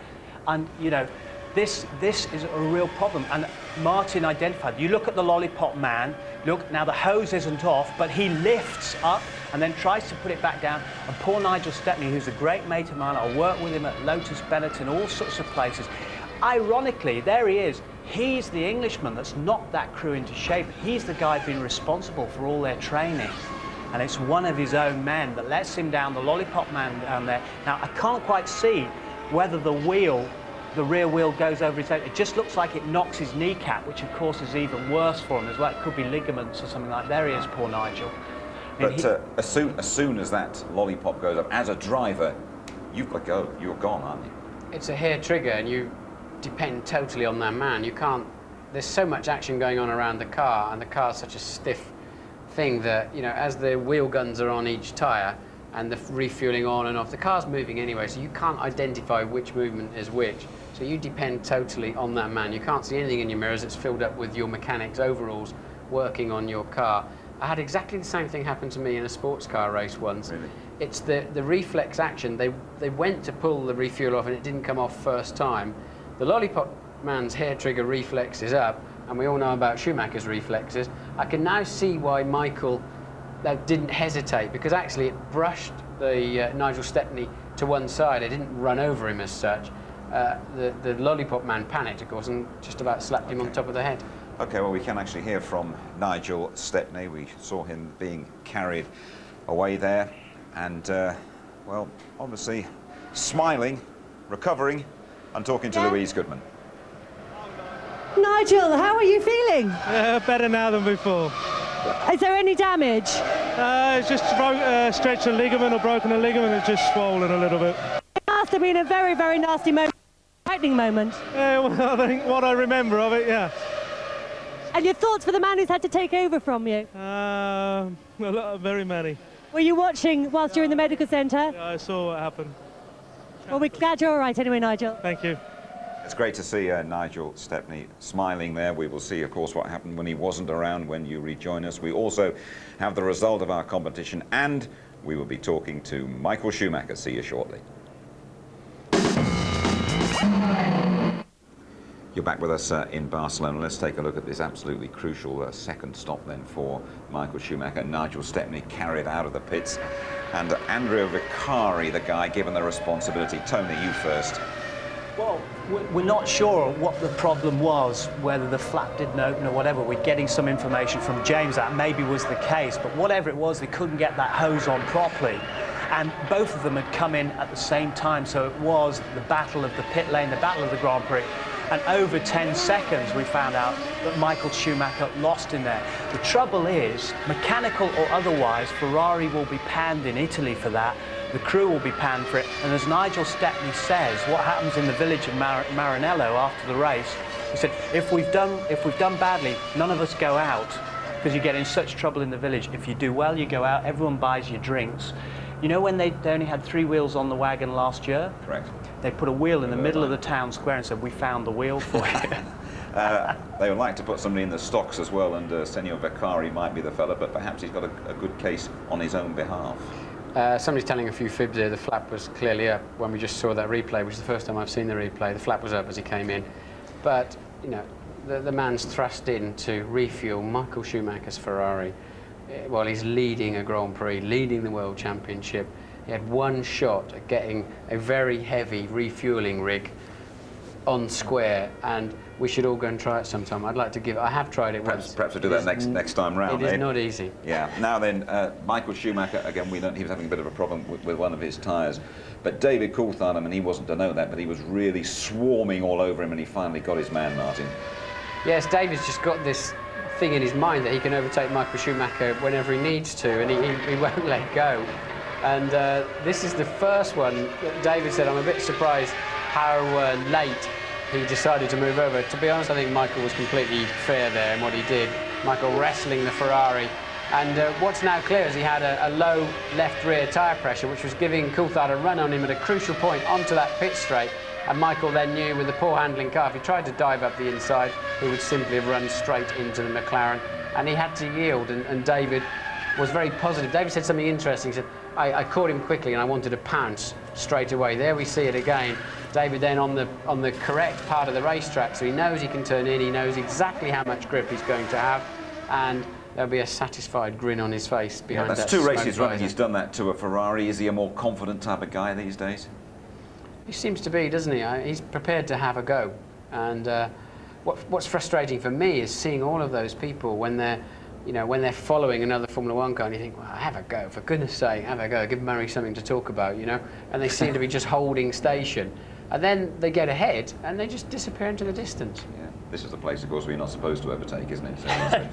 And, you know, this is a real problem. And Martin identified, you look at the Lollipop Man, look, now the hose isn't off, but he lifts up and then tries to put it back down. And poor Nigel Stepney, who's a great mate of mine, I worked with him at Lotus Benetton, all sorts of places. Ironically, there he is. He's the Englishman that's knocked that crew into shape. He's the guy being responsible for all their training. And it's one of his own men that lets him down, the Lollipop Man down there. Now, I can't quite see whether the wheel the rear wheel goes over his head. It just looks like it knocks his kneecap, which of course is even worse for him as well. It could be ligaments or something like that. There he is, poor Nigel. But as soon as that lollipop goes up, as a driver, you've got to go. You're gone, aren't you? It's a hair trigger, and you depend totally on that man. You can't. There's so much action going on around the car, and the car's such a stiff thing that, you know, as the wheel guns are on each tyre and the refueling on and off, the car's moving anyway, so you can't identify which movement is which. So you depend totally on that man. You can't see anything in your mirrors. It's filled up with your mechanic's overalls working on your car. I had exactly the same thing happen to me in a sports car race once. Really? It's the reflex action. They went to pull the refuel off and it didn't come off first time. The lollipop man's hair trigger reflex is up, and we all know about Schumacher's reflexes. I can now see why Michael didn't hesitate, because actually it brushed the Nigel Stepney to one side. It didn't run over him as such. The lollipop man panicked, of course, and just about slapped him on top of the head. Okay, well, we can actually hear from Nigel Stepney. We saw him being carried away there, and, well, obviously smiling, recovering, and talking to Louise Goodman. Nigel, how are you feeling? Better now than before. Is there any damage? It's just stretched a ligament or broken a ligament. It's just swollen a little bit. It must have been a very, very nasty moment, frightening moment. Well, I think what I remember of it, yeah. And your thoughts for the man who's had to take over from you? Very many. Were you watching whilst you're in the medical centre? Yeah, I saw what happened. Well, we're glad you're all right anyway, Nigel. Thank you. It's great to see Nigel Stepney smiling there. We will see, of course, what happened when he wasn't around when you rejoin us. We also have the result of our competition, and we will be talking to Michael Schumacher. See you shortly. You're back with us in Barcelona. Let's take a look at this absolutely crucial second stop then for Michael Schumacher. Nigel Stepney carried out of the pits, and Andrea Viccari, the guy given the responsibility. Tony, you first. Well, we're not sure what the problem was, whether the flap didn't open or whatever. We're getting some information from James that maybe was the case, but whatever it was, they couldn't get that hose on properly. And both of them had come in at the same time, so it was the battle of the pit lane, the battle of the Grand Prix. And over 10 seconds, we found out that Michael Schumacher lost in there. The trouble is, mechanical or otherwise, Ferrari will be panned in Italy for that. The crew will be panned for it, and as Nigel Stepney says, what happens in the village of Maranello after the race, he said, if we've done badly, none of us go out, because you get in such trouble in the village. If you do well, you go out, everyone buys you drinks. You know when they only had 3 wheels on the wagon last year? Correct. They put a wheel in the middle of the town square and said, we found the wheel for you. They would like to put somebody in the stocks as well, and Senor Viccari might be the fella, but perhaps he's got a good case on his own behalf. Somebody's telling a few fibs here. The flap was clearly up when we just saw that replay, which is the first time I've seen the replay. The flap was up as he came in. But, you know, the man's thrust in to refuel Michael Schumacher's Ferrari while he's leading a Grand Prix, leading the World Championship. He had one shot at getting a very heavy refueling rig on square, and we should all go and try it sometime. I'd like to give. I have tried it once. Perhaps we'll do that next time round. It is not easy. Yeah. Now then, Michael Schumacher again. He was having a bit of a problem with one of his tyres, but David Coulthard, I mean, he wasn't to know that, but he was really swarming all over him, and he finally got his man, Martin. Yes, David's just got this thing in his mind that he can overtake Michael Schumacher whenever he needs to, and he won't let go. And this is the first one that David said, I'm a bit surprised how late he decided to move over. To be honest, I think Michael was completely fair there in what he did. Michael wrestling the Ferrari. And what's now clear is he had a low left rear tyre pressure, which was giving Coulthard a run on him at a crucial point onto that pit straight. And Michael then knew with the poor handling car, if he tried to dive up the inside, he would simply have run straight into the McLaren. And he had to yield, and David was very positive. David said something interesting. He said, I caught him quickly and I wanted to pounce straight away. There we see it again. David then on the correct part of the racetrack, so he knows he can turn in, he knows exactly how much grip he's going to have, and there'll be a satisfied grin on his face behind that. That's 2 races running. He's done that to a Ferrari. Is he a more confident type of guy these days? He seems to be, doesn't he? He's prepared to have a go. And what's frustrating for me is seeing all of those people when they're following another Formula One car, and you think, well, have a go, for goodness sake, have a go, give Murray something to talk about, you know? And they seem to be just holding station. And then they get ahead and they just disappear into the distance. Yeah. This is the place, of course, where you're not supposed to overtake, isn't it? So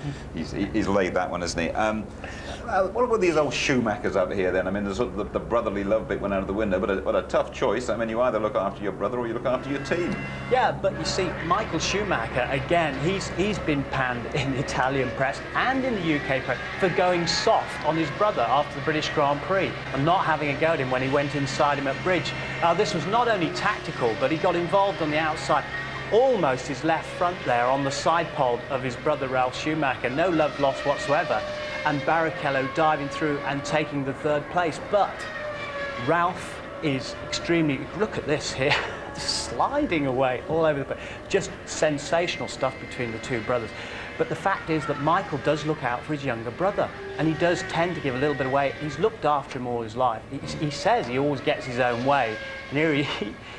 he's laid that one, hasn't he? What about these old Schumachers up here then? I mean, the brotherly love bit went out of the window, but a tough choice. I mean, you either look after your brother or you look after your team. Yeah, but you see, Michael Schumacher, again, he's been panned in the Italian press and in the UK press for going soft on his brother after the British Grand Prix and not having a go at him when he went inside him at Bridge. Now, this was not only tactical, but he got involved on the outside. Almost his left front there on the side pod of his brother Ralf Schumacher. No love lost whatsoever. And Barrichello diving through and taking the third place. But Ralf is extremely... Look at this here. Sliding away all over the place. Just sensational stuff between the two brothers. But the fact is that Michael does look out for his younger brother. And he does tend to give a little bit away. He's looked after him all his life. He says he always gets his own way. And here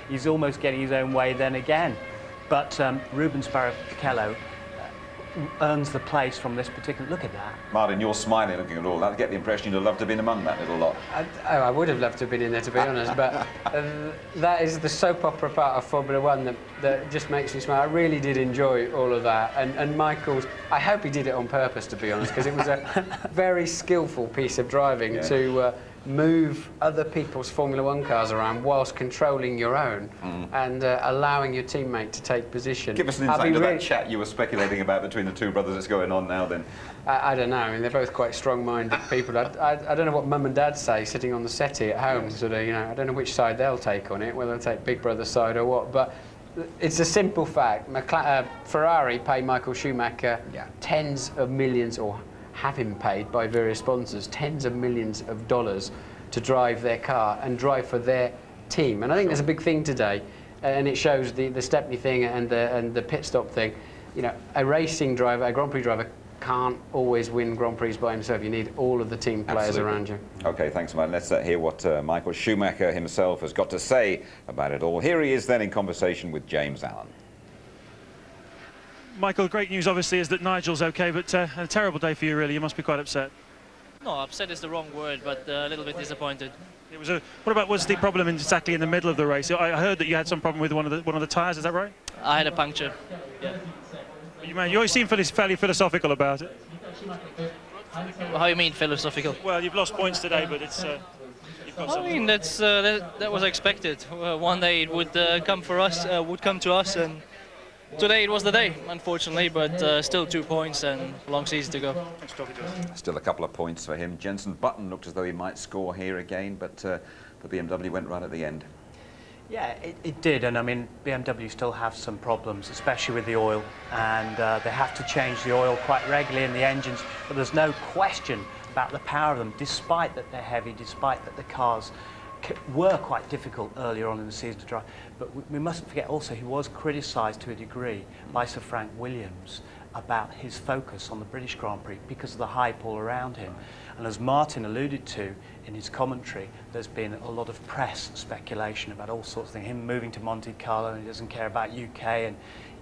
he's almost getting his own way then again. But Rubens Barrichello earns the place from this particular... Look at that. Martin, you're smiling looking at all that. I get the impression you'd have loved to have been among that little lot. I would have loved to have been in there, to be honest, but that is the soap opera part of Formula One that just makes me smile. I really did enjoy all of that. And Michael's... I hope he did it on purpose, to be honest, because it was a very skillful piece of driving to... move other people's Formula One cars around whilst controlling your own and allowing your teammate to take position. Give us an insight into that chat you were speculating about between the two brothers that's going on now then. I don't know. I mean, they're both quite strong-minded people. I don't know what mum and dad say sitting on the settee at home. Sort of, you know, I don't know which side they'll take on it, whether they'll take Big Brother's side or what. But it's a simple fact. Ferrari pay Michael Schumacher tens of millions, or have him paid by various sponsors, tens of millions of dollars to drive their car and drive for their team. And I think there's a big thing today, and it shows the Stepney thing and the pit stop thing. You know, a racing driver, a Grand Prix driver, can't always win Grand Prix by himself. You need all of the team players around you. OK, thanks, Martin. Let's hear what Michael Schumacher himself has got to say about it all. Here he is then in conversation with James Allen. Michael, great news obviously is that Nigel's OK, but a terrible day for you really. You must be quite upset. No, upset is the wrong word, but a little bit disappointed. It was what's the problem exactly in the middle of the race? I heard that you had some problem with one of the tyres. Is that right? I had a puncture. Yeah. You always seem fairly philosophical about it. How you mean philosophical? Well, you've lost points today, but it's. You've got I mean, that was expected. One day it would come for us, would come to us, and today it was the day, unfortunately, but still 2 points and a long season to go. Still a couple of points for him. Jenson Button looked as though he might score here again, but the BMW went right at the end. Yeah, it did, and I mean, BMW still have some problems, especially with the oil, and they have to change the oil quite regularly in the engines, but there's no question about the power of them, despite that they're heavy, despite that the cars were quite difficult earlier on in the season to drive. But we mustn't forget also he was criticised to a degree by Sir Frank Williams about his focus on the British Grand Prix because of the hype all around him. And as Martin alluded to in his commentary, there's been a lot of press speculation about all sorts of things. Him moving to Monte Carlo, and he doesn't care about UK and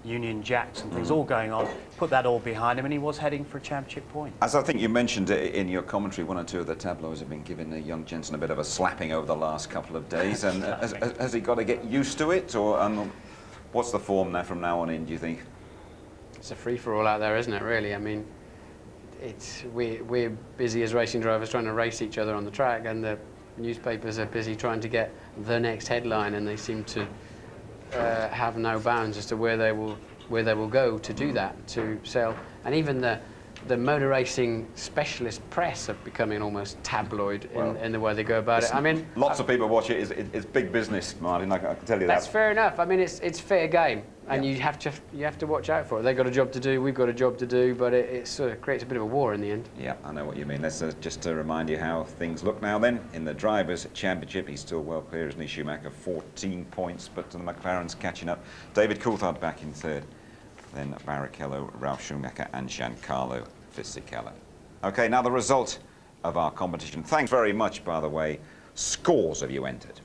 Union Jacks and things all going on. Put that all behind him, and he was heading for a championship point. As I think you mentioned in your commentary, one or two of the tabloids have been giving young Jenson a bit of a slapping over the last couple of days. And has he got to get used to it, or what's the form now from now on in, do you think? It's a free-for-all out there, isn't it, really? I mean, we're busy as racing drivers trying to race each other on the track, and the newspapers are busy trying to get the next headline, and they seem to have no bounds as to where they will go to do that, to sell. And even the motor racing specialist press are becoming almost tabloid in the way they go about it. I mean, lots of people watch it. It's big business, Martin. I can tell you that. That's fair enough. I mean, it's fair game, and you have to watch out for it. They've got a job to do. We've got a job to do, but it sort of creates a bit of a war in the end. Yeah, I know what you mean. Let's just to remind you how things look now. Then in the Drivers' Championship, he's still well clear, isn't he, Schumacher? 14 points, but the McLaren's catching up. David Coulthard back in third. Then Barrichello, Ralf Schumacher, and Giancarlo Fisichella. OK, now the result of our competition. Thanks very much, by the way. Scores have you entered.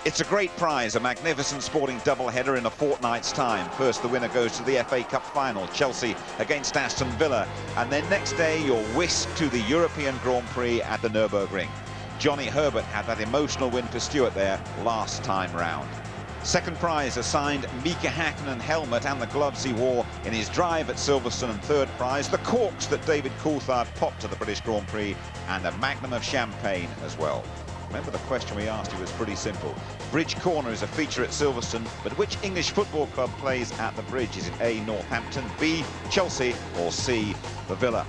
It's a great prize, a magnificent sporting doubleheader in a fortnight's time. First, the winner goes to the FA Cup final, Chelsea against Aston Villa. And then next day, you're whisked to the European Grand Prix at the Nürburgring. Johnny Herbert had that emotional win for Stewart there last time round. Second prize assigned Mika Hakkinen helmet and the gloves he wore in his drive at Silverstone, and third prize the corks that David Coulthard popped to the British Grand Prix, and a magnum of champagne as well. Remember, the question we asked you was pretty simple. Bridge Corner is a feature at Silverstone, but which English football club plays at the Bridge? Is it A, Northampton, B, Chelsea, or C, the Villa?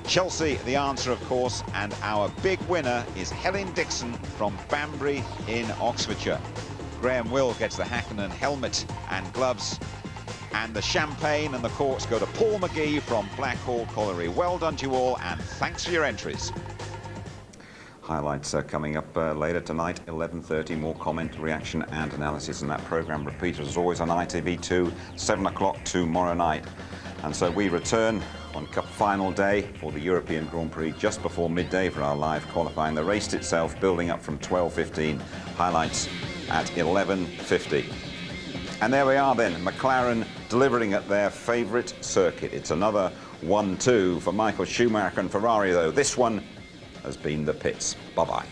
Chelsea, the answer, of course, and our big winner is Helen Dixon from Banbury in Oxfordshire. Graham Will gets the Hakkinen helmet and gloves, and the champagne and the corks go to Paul McGee from Blackhall Colliery. Well done to you all, and thanks for your entries. Highlights coming up later tonight, 11:30, more comment, reaction and analysis, and that programme repeated as always on ITV2, 7 o'clock tomorrow night. And so we return on Cup final day for the European Grand Prix just before midday for our live qualifying. The race itself building up from 12:15, highlights at 11:50. And there we are then, McLaren delivering at their favourite circuit. It's another 1-2 for Michael Schumacher and Ferrari, though. This one has been the pits. Bye-bye.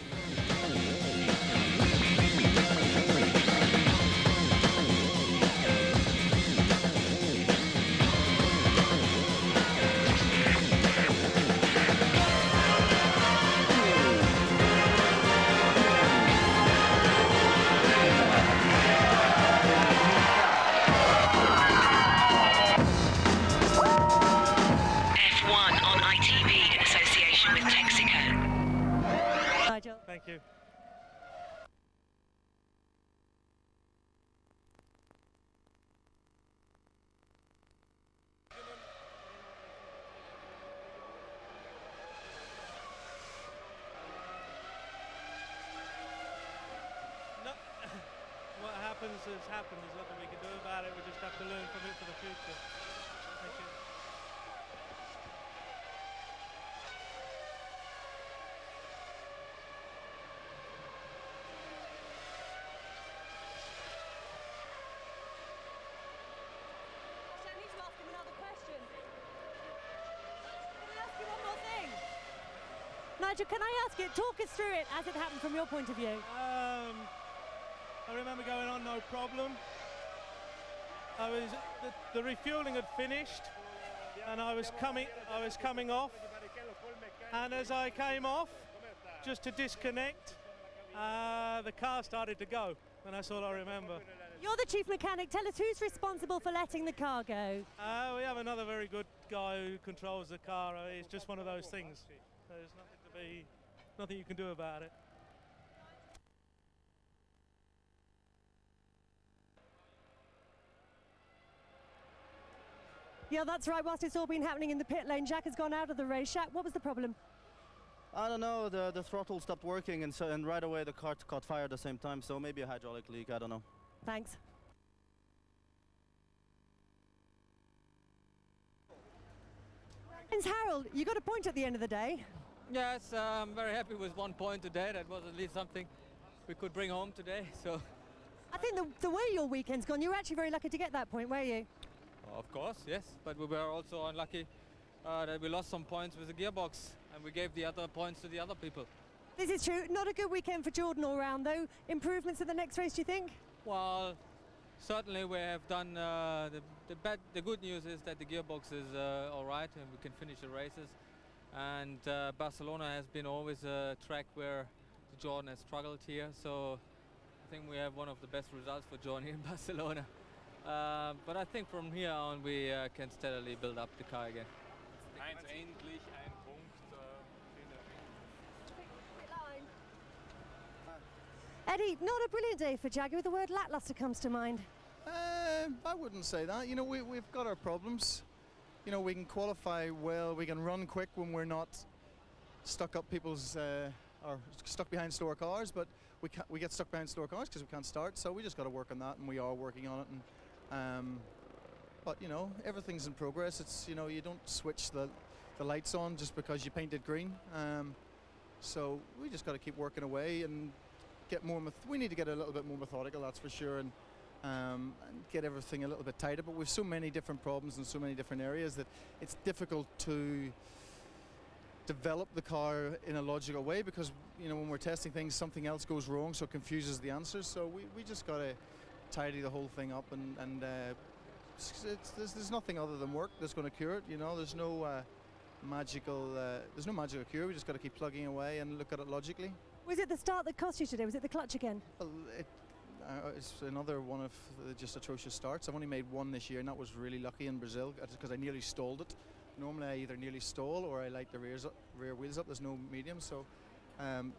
Thank you. No, what happens has happened. There's nothing we can do about it. We just have to learn from it for the future. Thank you. Nigel, can I ask you, talk us through it as it happened from your point of view? I remember going on no problem. The refueling had finished, and I was coming off, and as I came off, just to disconnect, the car started to go, and that's all I remember. You're the chief mechanic. Tell us who's responsible for letting the car go. We have another very good guy who controls the car. It's just one of those things. There's nothing you can do about it. Yeah, that's right. Whilst it's all been happening in the pit lane, Jack has gone out of the race. Jack, what was the problem? I don't know. The throttle stopped working, and right away the car caught fire at the same time. So maybe a hydraulic leak. I don't know. Thanks. Harold, you got a point at the end of the day. Yes, I'm very happy with 1 point today. That was at least something we could bring home today. So, I think the way your weekend's gone, you were actually very lucky to get that point, were you? of course, yes. But we were also unlucky that we lost some points with the gearbox, and we gave the other points to the other people. This is true. Not a good weekend for Jordan all round, though. Improvements in the next race, do you think? Well, certainly we have done the good news is that the gearbox is all right and we can finish the races, and Barcelona has been always a track where Jordan has struggled here, so I think we have one of the best results for Jordan in Barcelona, but I think from here on we can steadily build up the car again. Endlich ein Punkt. Eddie, not a brilliant day for Jaguar. The word lackluster comes to mind. I wouldn't say that. You know, we've got our problems. You know, we can qualify well, we can run quick when we're not stuck up people's or stuck behind slower cars, but we get stuck behind slower cars because we can't start. So we just got to work on that, and we are working on it. And but you know, everything's in progress. It's, you know, you don't switch the lights on just because you painted green. So we just got to keep working away and get more. We need to get a little bit more methodical, that's for sure, and get everything a little bit tighter. But we've so many different problems in so many different areas that it's difficult to develop the car in a logical way, because you know when we're testing things, something else goes wrong, so it confuses the answers. So we just got to tidy the whole thing up, and there's nothing other than work that's going to cure it. You know, there's no magical cure. We just got to keep plugging away and look at it logically. Was it the start that cost you today? Was it the clutch again? Well, it's another one of just atrocious starts. I've only made one this year, and that was really lucky in Brazil because I nearly stalled it. Normally I either nearly stall or I light the rear wheels up. There's no medium, so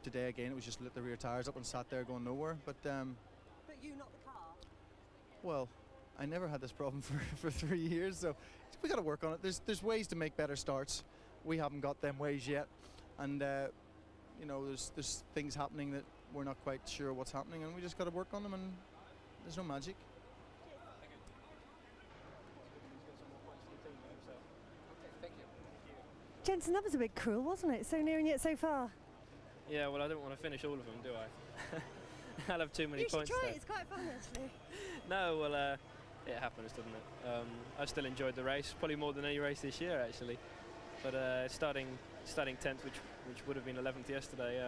today again it was just lit the rear tires up and sat there going nowhere. But you, not the car? Well, I never had this problem for 3 years, so we got to work on it. There's ways to make better starts. We haven't got them ways yet, and you know there's things happening that we're not quite sure what's happening, and we just got to work on them. And there's no magic. Jensen, that was a bit cruel, wasn't it? So near and yet so far. Yeah, well, I don't want to finish all of them, do I? I'll have too many points. You should try there. it. It's quite fun, actually. No, well, it happens, doesn't it? I still enjoyed the race, probably more than any race this year, actually. But starting 10th, which would have been 11th yesterday,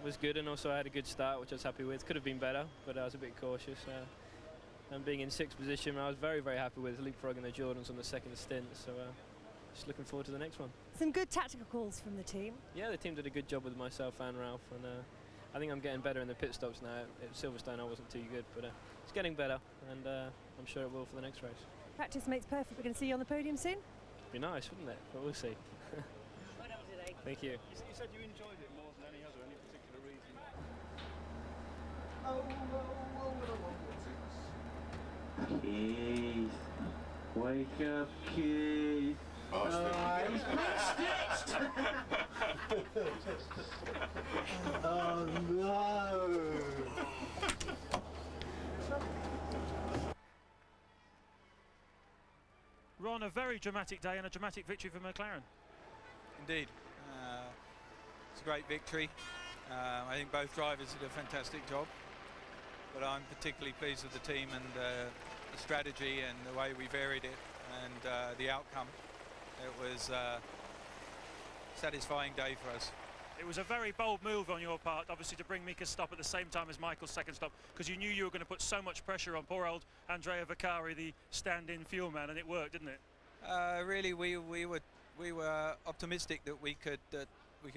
was good, and also I had a good start, which I was happy with. Could have been better, but I was a bit cautious. And being in 6th position, I was very, very happy with leapfrogging the Jordans on the second stint. So. Just looking forward to the next one. Some good tactical calls from the team. Yeah, the team did a good job with myself and Ralph, and I think I'm getting better in the pit stops now. At Silverstone I wasn't too good, but it's getting better, and I'm sure it will for the next race. Practice makes perfect. We're going to see you on the podium soon. Be nice, wouldn't it? But we'll see. Well done today. Thank you. You said you enjoyed it more than any other, any particular reason? Keith, wake up, Keith. He's been stitched! Oh no! Ron, a very dramatic day and a dramatic victory for McLaren. Indeed. It's a great victory. I think both drivers did a fantastic job, but I'm particularly pleased with the team and the strategy and the way we varied it and the outcome. It was a satisfying day for us. It was a very bold move on your part, obviously, to bring Mika's stop at the same time as Michael's second stop, because you knew you were going to put so much pressure on poor old Andrea Vaccari, the stand-in fuel man, and it worked, didn't it? Really, we were optimistic that we could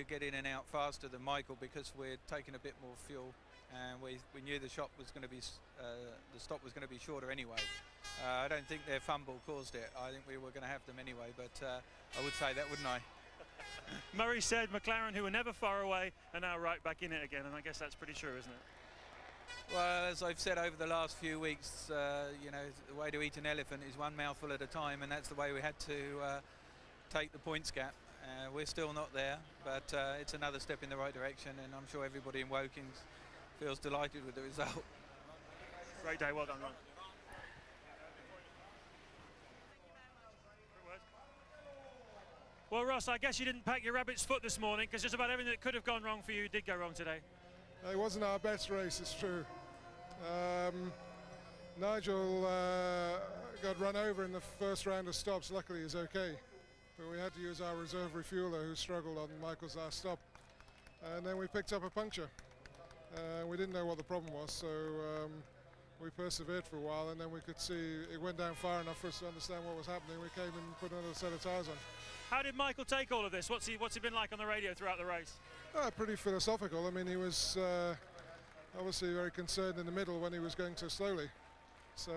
get in and out faster than Michael, because we're taking a bit more fuel, and we knew the stop was going to be shorter anyway. I don't think their fumble caused it. I think we were going to have them anyway, but I would say that, wouldn't I? Murray said McLaren, who were never far away, are now right back in it again, and I guess that's pretty true, isn't it? Well, as I've said over the last few weeks, you know, the way to eat an elephant is one mouthful at a time, and that's the way we had to take the points gap. We're still not there, but it's another step in the right direction, and I'm sure everybody in Wokings feels delighted with the result. Great day, well done, Ron. Well, Ross, I guess you didn't pack your rabbit's foot this morning, because just about everything that could have gone wrong for you did go wrong today. It wasn't our best race, it's true. Nigel got run over in the first round of stops. Luckily he's okay, but we had to use our reserve refueler, who struggled on Michael's last stop, and then we picked up a puncture. We didn't know what the problem was, so we persevered for a while, and then we could see it went down far enough for us to understand what was happening. We came and put another set of tyres on. How did Michael take all of this? What's he been like on the radio throughout the race? Pretty philosophical. I mean, he was obviously very concerned in the middle when he was going too slowly. So,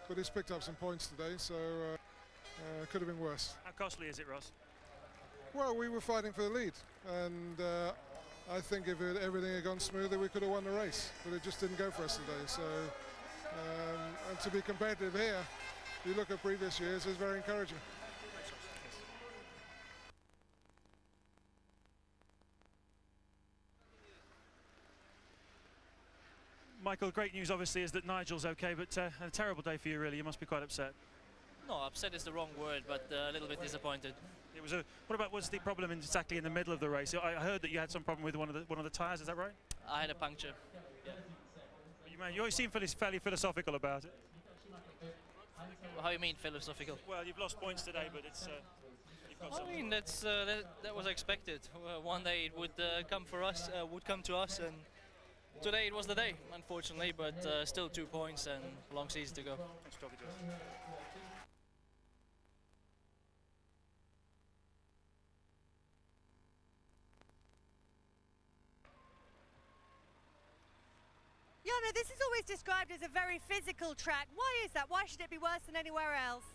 but he's picked up some points today, so it could have been worse. How costly is it, Ross? Well, we were fighting for the lead, and I think if everything had gone smoother, we could have won the race, but it just didn't go for us today. So, and to be competitive here, if you look at previous years, is very encouraging. Michael, great news obviously is that Nigel's okay, but a terrible day for you really. You must be quite upset. No, upset is the wrong word, but a little bit disappointed. It was what's the problem exactly in the middle of the race? I heard that you had some problem with one of the tyres, is that right? I had a puncture. Yeah. You always seem fairly philosophical about it. How do you mean philosophical? Well, you've lost points today, but it's I mean, that was expected. One day it would come for us, would come to us, and today it was the day, unfortunately. But still 2 points and a long season to go. Jonna, this is always described as a very physical track. Why is that? Why should it be worse than anywhere else?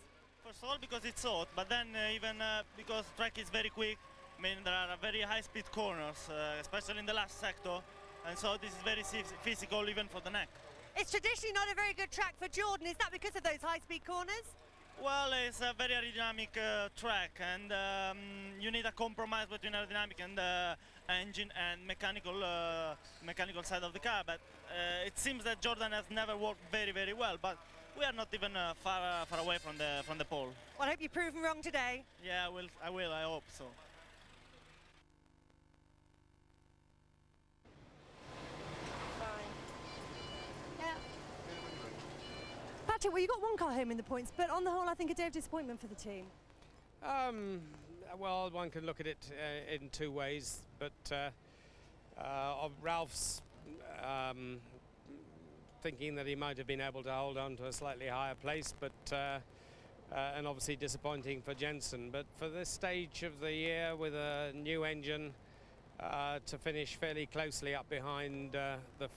First of all, because it's hot, but then even because the track is very quick. I mean, there are very high-speed corners, especially in the last sector, and so this is very physical even for the neck. It's traditionally not a very good track for Jordan. Is that because of those high-speed corners? Well, it's a very aerodynamic track, and you need a compromise between aerodynamic and engine and mechanical side of the car. But it seems that Jordan has never worked very well. But we are not even far away from the pole. Well, I hope you're proven wrong today. Yeah, I will. I hope so. Patrick, well, you got one car home in the points, but on the whole, I think a day of disappointment for the team. Well, one can look at it in two ways, but Ralph's thinking that he might have been able to hold on to a slightly higher place, but and obviously disappointing for Jensen. But for this stage of the year, with a new engine, to finish fairly closely up behind the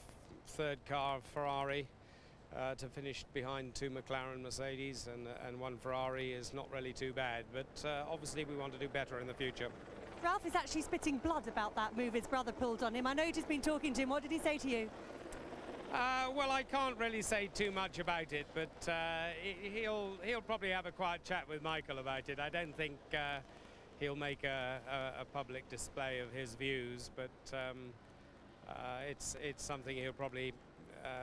third car, Ferrari, to finish behind two McLaren Mercedes and one Ferrari is not really too bad, but obviously we want to do better in the future. Ralph is actually spitting blood about that move his brother pulled on him. I know you've just been talking to him. What did he say to you? Well, I can't really say too much about it, but he'll probably have a quiet chat with Michael about it. I don't think he'll make a public display of his views, but it's something he'll probably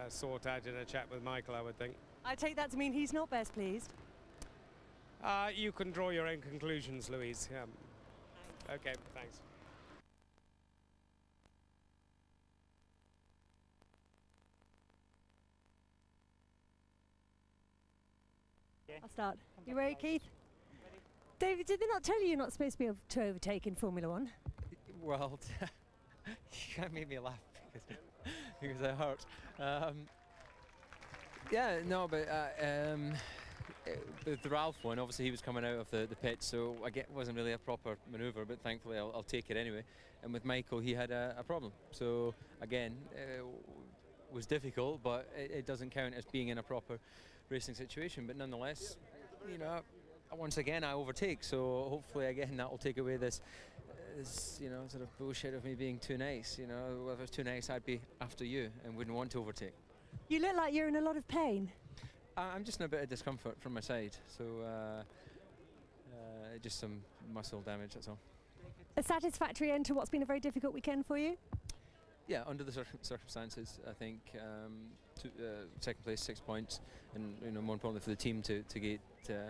sort out in a chat with Michael, I would think. I take that to mean he's not best pleased. You can draw your own conclusions, Louise. Yeah. Okay, thanks. I'll start. You ready, Keith? David, did they not tell you you're not supposed to be able to overtake in Formula One? Well, you can't make me laugh because it hurts. Yeah, no, but the Ralph one, obviously he was coming out of the pit, so it wasn't really a proper manoeuvre, but thankfully I'll take it anyway. And with Michael, he had a problem. So again, it was difficult, but it doesn't count as being in a proper racing situation. But nonetheless, you know, once again I overtake, so hopefully again that will take away this you know, sort of bullshit of me being too nice. You know, if I was too nice, I'd be after you and wouldn't want to overtake. You look like you're in a lot of pain. I'm just in a bit of discomfort from my side, so just some muscle damage, that's all. A satisfactory end to what's been a very difficult weekend for you? Yeah, under the circumstances, I think second place, 6 points, and you know, more importantly for the team to get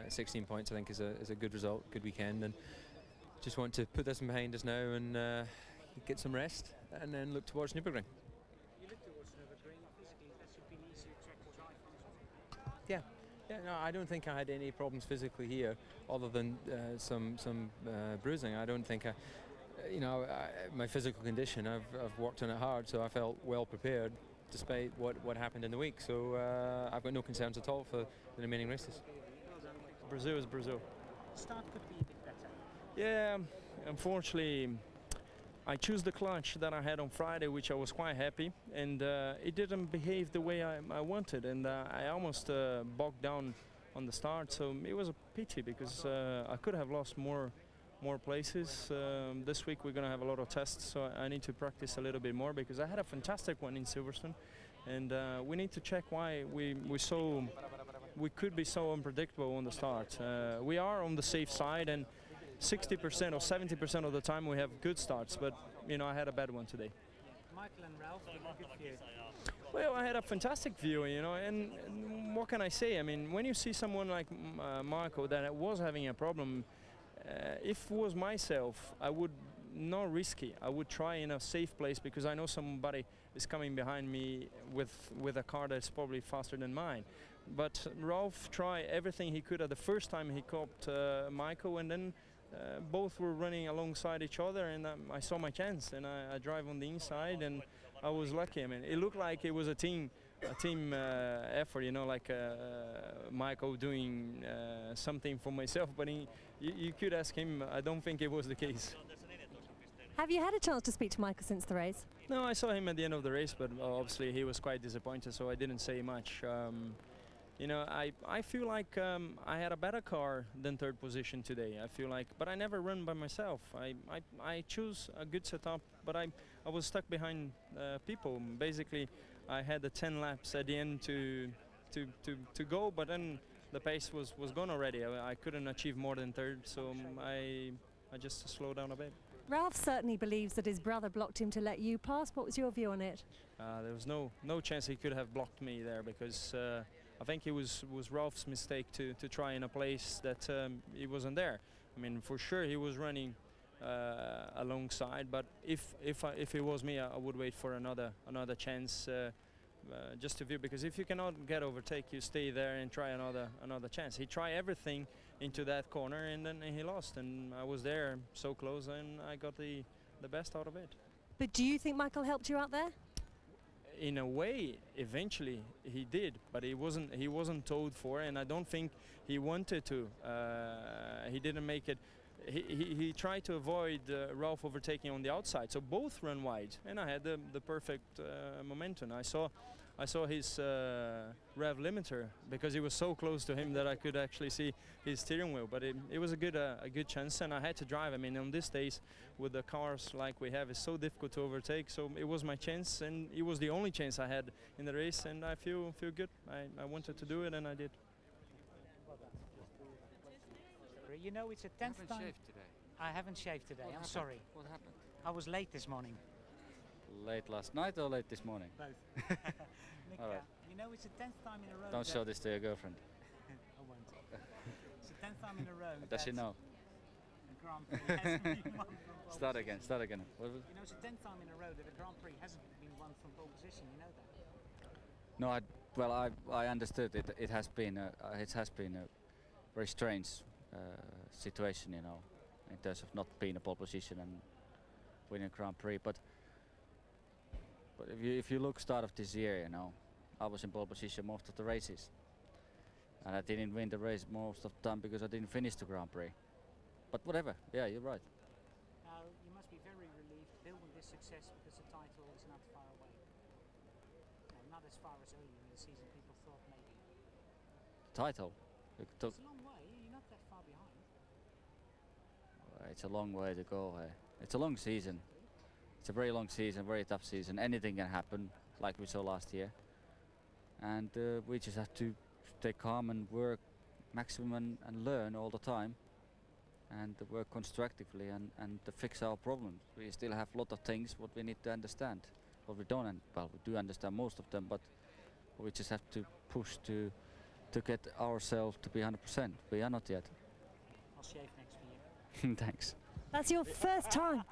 16 points, I think is a good result, good weekend, and just want to put this behind us now and get some rest, and then look towards Nürburgring. You look towards Nürburgring, physically that should be an easier track to drive on. Yeah, no, I don't think I had any problems physically here, other than some bruising. I don't think you know, my physical condition, I've worked on it hard, so I felt well prepared despite what happened in the week. So I've got no concerns at all for the remaining races. Brazil is Brazil. Start could be a bit better. Yeah, unfortunately, I chose the clutch that I had on Friday, which I was quite happy, and it didn't behave the way I wanted, and I almost bogged down on the start. So it was a pity because I could have lost more places. This week we're going to have a lot of tests, so I need to practice a little bit more because I had a fantastic one in Silverstone, and we need to check why we could be so unpredictable on the start. We are on the safe side, and 60% or 70% of the time we have good starts, but you know, I had a bad one today. Michael and Ralph, good for you. Well, I had a fantastic view, you know, and what can I say? I mean, when you see someone like Marco that was having a problem, if it was myself, I would not risk it. I would try in a safe place because I know somebody is coming behind me with a car that's probably faster than mine. But Ralph tried everything he could at the first time he caught Michael, and then both were running alongside each other, and I saw my chance, and I drive on the inside, and I was lucky. I mean, it looked like it was a team effort, you know, like Michael doing something for myself, but you could ask him. I don't think it was the case. Have you had a chance to speak to Michael since the race? No, I saw him at the end of the race, but obviously he was quite disappointed, so I didn't say much. You know, I feel like I had a better car than third position today. I feel like, but I never run by myself. I choose a good setup, but I was stuck behind people. Basically, I had the 10 laps at the end to go, but then the pace was gone already. I couldn't achieve more than third, so I just slowed down a bit. Ralph certainly believes that his brother blocked him to let you pass. What was your view on it? There was no chance he could have blocked me there, because I think it was Ralph's mistake to try in a place that he wasn't there. I mean, for sure he was running alongside, but if it was me, I would wait for another chance just to view, because if you cannot get overtake, you stay there and try another chance. He tried everything into that corner, and then he lost, and I was there so close, and I got the best out of it. But do you think Michael helped you out there? In a way, eventually he did, but he wasn't told for, and I don't think he wanted to. He didn't make it. He tried to avoid Ralph overtaking on the outside, so both run wide, and I had the perfect momentum. I saw his rev limiter, because he was so close to him that I could actually see his steering wheel. But it was a good chance, and I had to drive. I mean, on these days with the cars like we have, it's so difficult to overtake. So it was my chance, and it was the only chance I had in the race, and I feel good. I wanted to do it, and I did. You know, it's a 10th time. Shaved today. I haven't shaved today. I'm sorry. What happened? I was late this morning. Late last night or late this morning? Both. All right. You know, it's the 10th time in a row. Don't show this to your girlfriend. I won't. It's the 10th time in a row. Does she know? The Grand Prix hasn't been won from pole Start again. position. Start again. You know, it's the 10th time in a row that the Grand Prix hasn't been won from pole position. You know that? No, I understood it. It has been a very strange situation, you know, in terms of not being a pole position and winning Grand Prix. But if you look start of this year, you know, I was in pole position most of the races, and I didn't win the race most of the time because I didn't finish the Grand Prix. But whatever, yeah, you're right. Now, you must be very relieved building this success, because the title is not far away. No, not as far as earlier in the season people thought maybe. Title? It's a long way. You're not that far behind. It's a long way to go. It's a long season. It's a very long season, very tough season. Anything can happen, like we saw last year. And we just have to stay calm and work maximum and learn all the time, and work constructively and to fix our problems. We still have a lot of things what we need to understand. What we don't, well, we do understand most of them, but we just have to push to get ourselves to be 100%. We are not yet. I'll shave next for you. Thanks. That's your first time.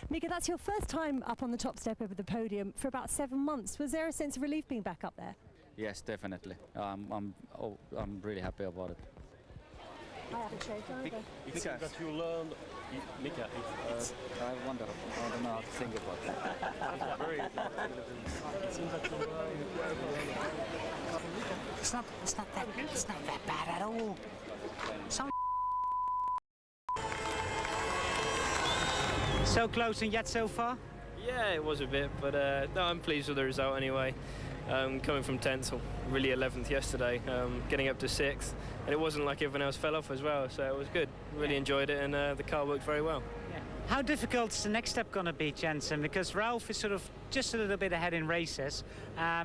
Mika, that's your first time up on the top step over the podium for about 7 months. Was there a sense of relief being back up there? Yes, definitely. I'm really happy about it. I haven't shaved either. It seems that you learned, Mika. I wonder. I don't know how to think about it. It seems that you learned. It's not that bad at all. So close and yet so far? Yeah, it was a bit, but no, I'm pleased with the result anyway. Coming from 10th, or really 11th yesterday, getting up to 6th, and it wasn't like everyone else fell off as well, so it was good. Really enjoyed it, and the car worked very well. Yeah. How difficult is the next step going to be, Jensen? Because Ralph is sort of just a little bit ahead in races.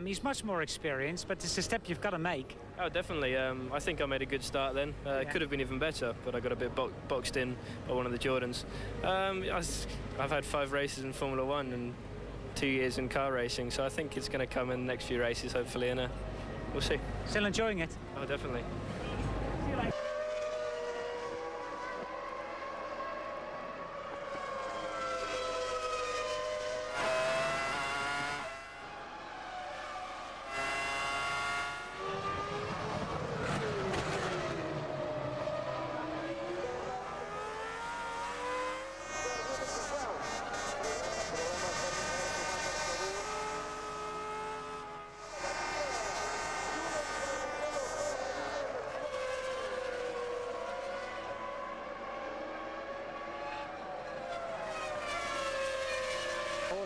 He's much more experienced, but it's a step you've got to make. Oh, definitely. I think I made a good start then. It could have been even better, but I got a bit boxed in by one of the Jordans. I've had 5 races in Formula 1 and 2 years in car racing, so I think it's going to come in the next few races, hopefully, and we'll see. Still enjoying it? Oh, definitely.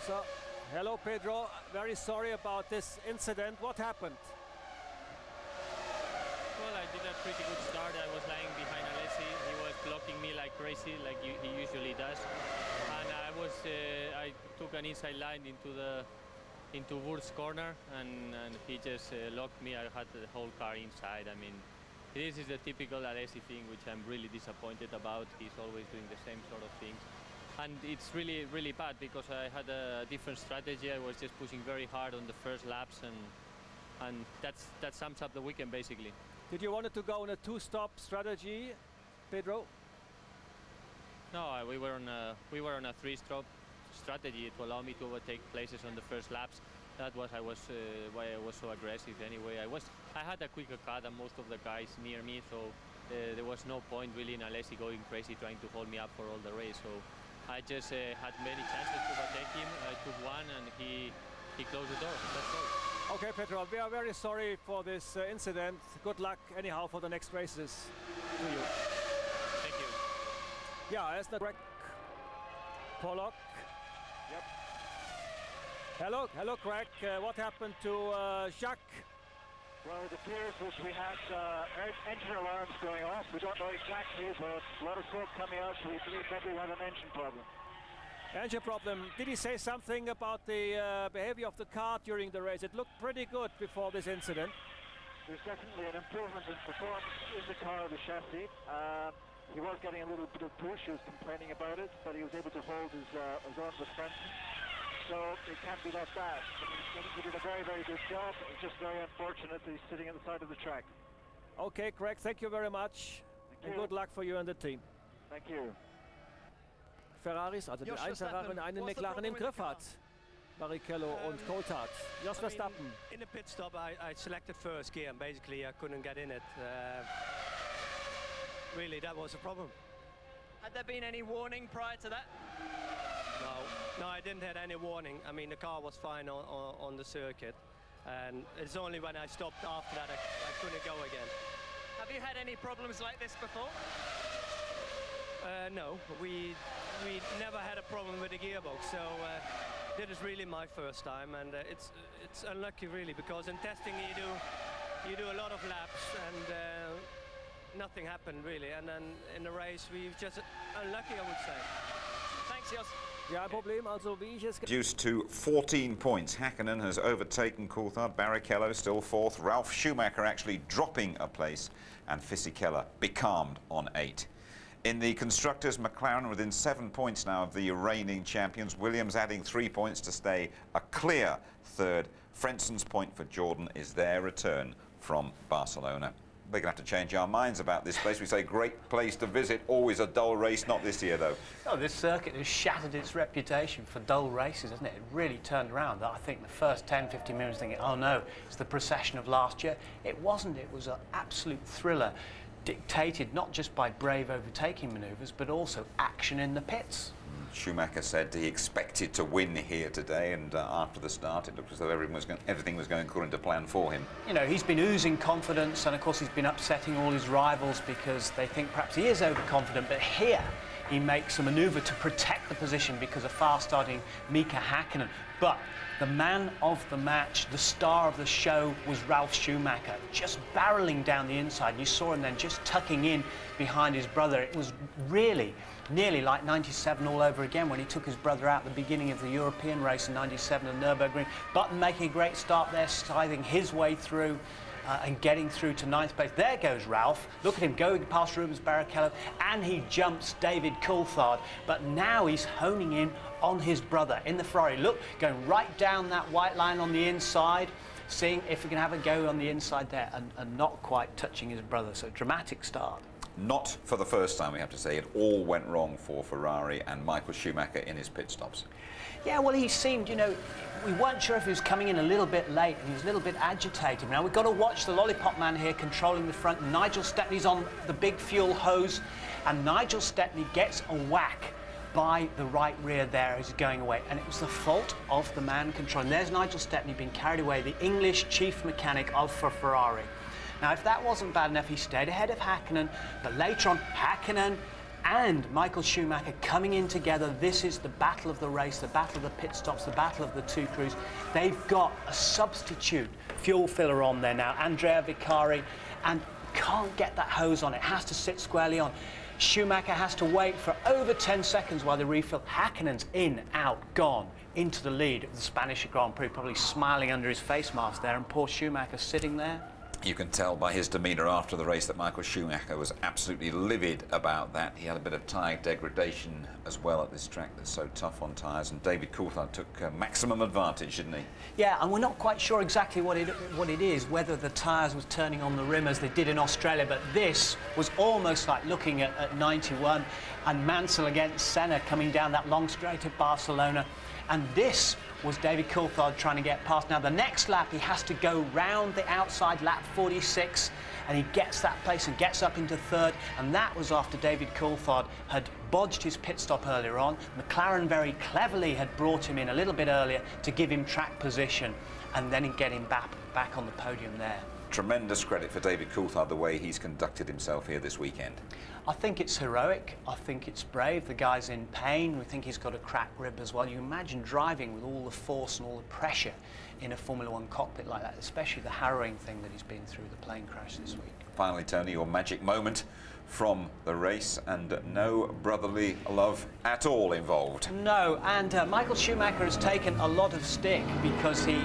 So, hello Pedro, very sorry about this incident. What happened? Well, I did a pretty good start. I was lying behind Alessi. He was blocking me like crazy, like he usually does. And I took an inside line into Wurt's corner, and he just locked me. I had the whole car inside. I mean, this is the typical Alessi thing, which I'm really disappointed about. He's always doing the same sort of things. And it's really, really bad because I had a different strategy. I was just pushing very hard on the first laps, and that sums up the weekend basically. Did you want to go on a two-stop strategy, Pedro? No, we were on a three-stop strategy to allow me to overtake places on the first laps. That was why I was so aggressive. Anyway, I had a quicker car than most of the guys near me, so there was no point really in Alessi going crazy trying to hold me up for all the race. So I just had many chances to overtake him. I took one, and he closed the door. That's all. Okay, Pedro, we are very sorry for this incident. Good luck anyhow for the next races to you. Thank you. Yeah, as the Greg Pollock. Yep. Hello, Greg. What happened to Jacques? Well, it appears that we had engine alarms going off. We don't know exactly, but a lot of smoke coming out, so we believe maybe we have an engine problem. Engine problem. Did he say something about the behavior of the car during the race? It looked pretty good before this incident. There's definitely an improvement in performance in the car, the chassis. He was getting a little bit of push. He was complaining about it, but he was able to hold his own suspension. So it can't be that bad. He did a very, very good job. It's just very unfortunate that he's sitting on the side of the track. Okay, Craig, thank you very much. And good luck for you and the team. Thank you. Ferraris, also den einen Ferrari und einen McLaren im Griff hat. Barrichello und Coulthard. Jos Verstappen. In the pit stop, I selected first gear, and basically I couldn't get in it. Really, that was a problem. Had there been any warning prior to that? No, I didn't have any warning. I mean, the car was fine on the circuit, and it's only when I stopped after that I couldn't go again. Have you had any problems like this before? No, we never had a problem with the gearbox, so this is really my first time, and it's unlucky really, because in testing you do a lot of laps and nothing happened really, and then in the race we just unlucky, I would say. Thanks, Jos. Ja, Problem, also wie ich es... Reduced to 14 points. Hakkinen has overtaken Coulthard. Barrichello still fourth. Ralf Schumacher actually dropping a place, and Fisichella becalmed on 8. In the constructors, McLaren within 7 points now of the reigning champions. Williams adding 3 points to stay a clear third. Frenson's point for Jordan is their return from Barcelona. We're going to have to change our minds about this place. We say great place to visit, always a dull race, not this year though. Oh, this circuit has shattered its reputation for dull races, hasn't it? It really turned around. I think the first 10, 15 minutes thinking, oh no, it's the procession of last year. It wasn't. It was an absolute thriller, dictated not just by brave overtaking manoeuvres, but also action in the pits. Schumacher said he expected to win here today, and after the start it looked as though everything was going according to plan for him. You know, he's been oozing confidence, and of course he's been upsetting all his rivals because they think perhaps he is overconfident, but here he makes a manoeuvre to protect the position because of fast-starting Mika Hakkinen. But the man of the match, the star of the show, was Ralf Schumacher, just barreling down the inside. You saw him then just tucking in behind his brother. It was really nearly like 97 all over again when he took his brother out at the beginning of the European race in 97 at Nürburgring. Button making a great start there, scything his way through and getting through to 9th place. There goes Ralf. Look at him going past Rubens Barrichello, and he jumps David Coulthard. But now he's honing in on his brother in the Ferrari. Look, going right down that white line on the inside, seeing if he can have a go on the inside there, and not quite touching his brother. So dramatic start. Not for the first time, we have to say. It all went wrong for Ferrari and Michael Schumacher in his pit stops. Yeah, well, he seemed, you know, we weren't sure if he was coming in a little bit late, and he was a little bit agitated. Now, we've got to watch the lollipop man here controlling the front. Nigel Stepney's on the big fuel hose, and Nigel Stepney gets a whack by the right rear there as he's going away, and it was the fault of the man controlling. There's Nigel Stepney being carried away, the English chief mechanic for Ferrari. Now, if that wasn't bad enough, he stayed ahead of Hakkinen, but later on, Hakkinen and Michael Schumacher coming in together. This is the battle of the race, the battle of the pit stops, the battle of the two crews. They've got a substitute fuel filler on there now, Andrea Vicari, and can't get that hose on. It has to sit squarely on. Schumacher has to wait for over 10 seconds while they refill. Häkkinen's in, out, gone, into the lead of the Spanish Grand Prix, probably smiling under his face mask there, and poor Schumacher sitting there. You can tell by his demeanour after the race that Michael Schumacher was absolutely livid about that. He had a bit of tyre degradation as well at this track that's so tough on tyres, and David Coulthard took maximum advantage, didn't he? Yeah, and we're not quite sure exactly what it is, whether the tyres was turning on the rim as they did in Australia, but this was almost like looking at 91, and Mansell against Senna coming down that long straight at Barcelona, and this was David Coulthard trying to get past. Now, the next lap, he has to go round the outside, lap 46, and he gets that place and gets up into third, and that was after David Coulthard had bodged his pit stop earlier on. McLaren very cleverly had brought him in a little bit earlier to give him track position, and then get him back on the podium there. Tremendous credit for David Coulthard, the way he's conducted himself here this weekend. I think it's heroic. I think it's brave. The guy's in pain. We think he's got a cracked rib as well. You imagine driving with all the force and all the pressure in a Formula One cockpit like that, especially the harrowing thing that he's been through, the plane crash this week. Finally, Tony, your magic moment from the race, and no brotherly love at all involved. No, and Michael Schumacher has taken a lot of stick because the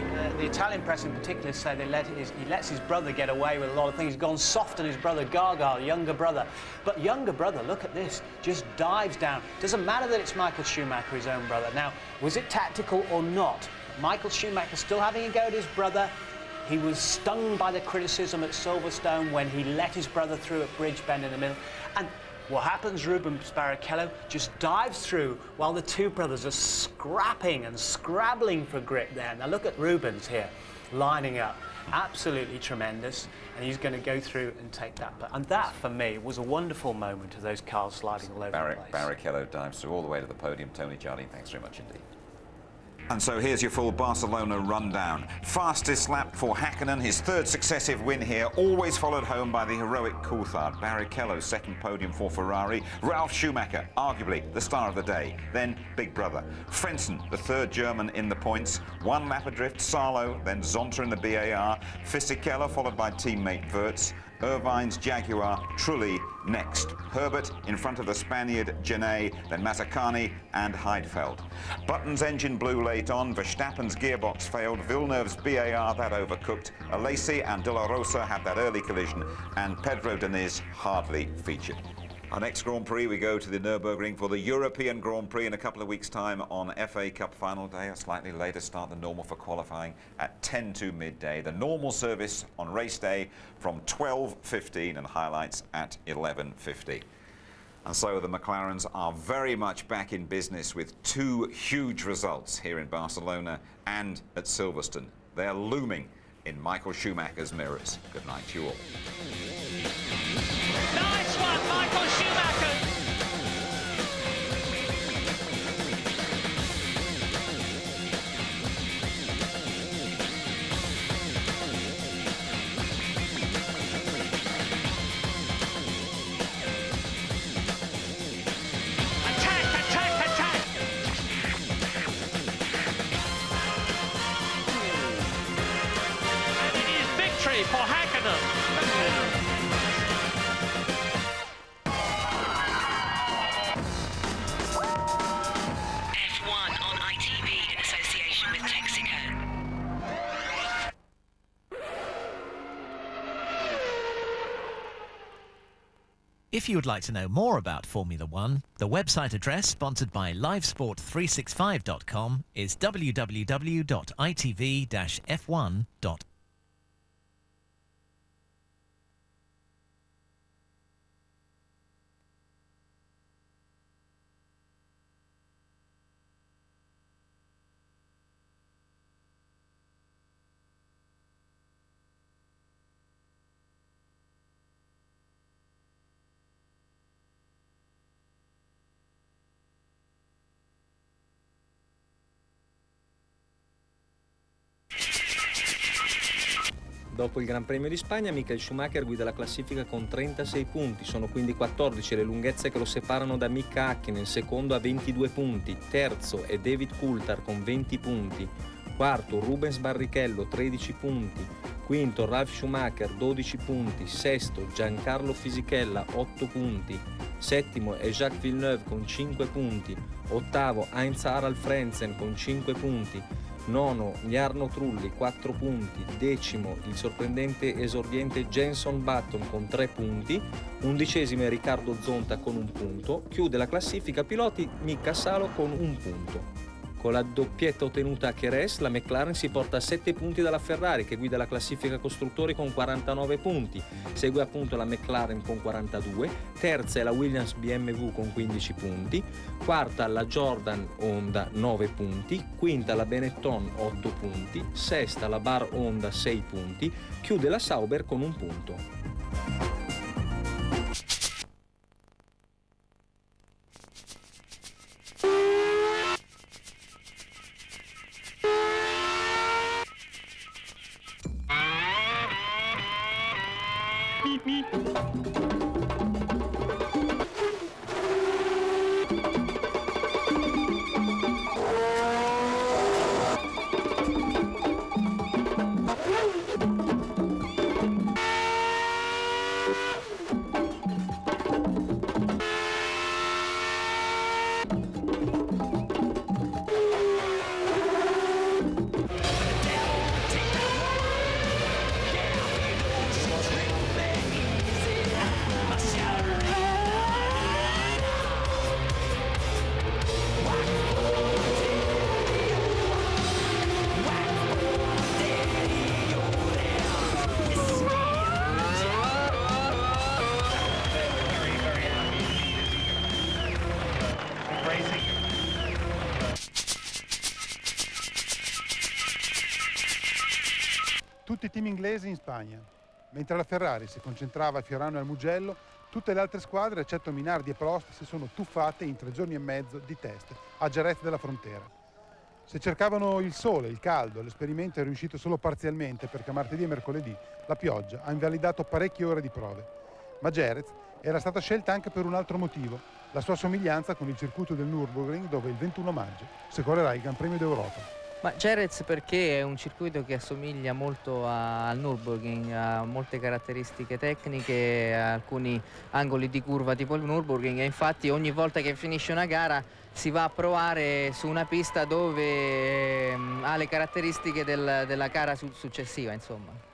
Italian press in particular say he lets his brother get away with a lot of things. He's gone soft on his brother Gaga, younger brother. But younger brother, look at this, just dives down. Doesn't matter that it's Michael Schumacher, his own brother. Now, was it tactical or not? Michael Schumacher still having a go at his brother. He was stung by the criticism at Silverstone when he let his brother through at Bridgebend in the middle. And what happens, Rubens Barrichello just dives through while the two brothers are scrapping and scrabbling for grip there. Now look at Rubens here, lining up. Absolutely tremendous. And he's going to go through and take that. And that, for me, was a wonderful moment of those cars sliding all over the place. Barrichello dives through all the way to the podium. Tony Jardine, thanks very much indeed. And so here's your full Barcelona rundown. Fastest lap for Häkkinen, his third successive win here, always followed home by the heroic Coulthard. Barrichello's second podium for Ferrari. Ralf Schumacher, arguably the star of the day. Then Big Brother. Frentzen, the third German in the points. One lap adrift, Salo, then Zonta in the BAR. Fisichella followed by teammate Wirtz. Irvine's Jaguar, Trulli next. Herbert in front of the Spaniard Genet, then Mazzacani and Heidfeld. Button's engine blew late on, Verstappen's gearbox failed, Villeneuve's BAR, that overcooked, Alesi and De La Rosa had that early collision, and Pedro Diniz hardly featured. Our next Grand Prix, we go to the Nürburgring for the European Grand Prix in a couple of weeks' time on FA Cup final day, a slightly later start than normal for qualifying at 10 to midday. The normal service on race day from 12:15 and highlights at 11:50. And so the McLarens are very much back in business with two huge results here in Barcelona and at Silverstone. They're looming in Michael Schumacher's mirrors. Good night to you all. Nice one, Michael Schumacher! For Häkkinen. F1 on ITV in association with Texaco. If you would like to know more about Formula One, the website address sponsored by livesport365.com is www.itv-f1.com. Dopo il Gran Premio di Spagna, Michael Schumacher guida la classifica con 36 punti, sono quindi 14 le lunghezze che lo separano da Mika Häkkinen, secondo a 22 punti, terzo è David Coulthard con 20 punti, quarto Rubens Barrichello 13 punti, quinto Ralf Schumacher 12 punti, sesto Giancarlo Fisichella 8 punti, settimo è Jacques Villeneuve con 5 punti, ottavo Heinz Harald Frentzen con 5 punti, nono Jarno Trulli 4 punti, decimo il sorprendente esordiente Jenson Button con 3 punti, undicesimo è Riccardo Zonta con 1 punto, chiude la classifica piloti Mika Salo con 1 punto. Con la doppietta ottenuta a Jerez, la McLaren si porta a 7 punti dalla Ferrari, che guida la classifica costruttori con 49 punti. Segue appunto la McLaren con 42, terza è la Williams BMW con 15 punti, quarta la Jordan Honda 9 punti, quinta la Benetton 8 punti, sesta la Bar Honda 6 punti, chiude la Sauber con 1 punto. Tutti i team inglesi in Spagna. Mentre la Ferrari si concentrava a Fiorano e al Mugello, tutte le altre squadre, eccetto Minardi e Prost, si sono tuffate in 3 giorni e mezzo di test a Jerez della Frontera. Se cercavano il sole, il caldo, l'esperimento è riuscito solo parzialmente perché martedì e mercoledì la pioggia ha invalidato parecchie ore di prove. Ma Jerez era stata scelta anche per un altro motivo, la sua somiglianza con il circuito del Nürburgring, dove il 21 maggio si correrà il Gran Premio d'Europa. Ma Jerez perché è un circuito che assomiglia molto al Nürburgring, ha molte caratteristiche tecniche, alcuni angoli di curva tipo il Nürburgring, e infatti ogni volta che finisce una gara si va a provare su una pista dove ha le caratteristiche della gara successiva, insomma.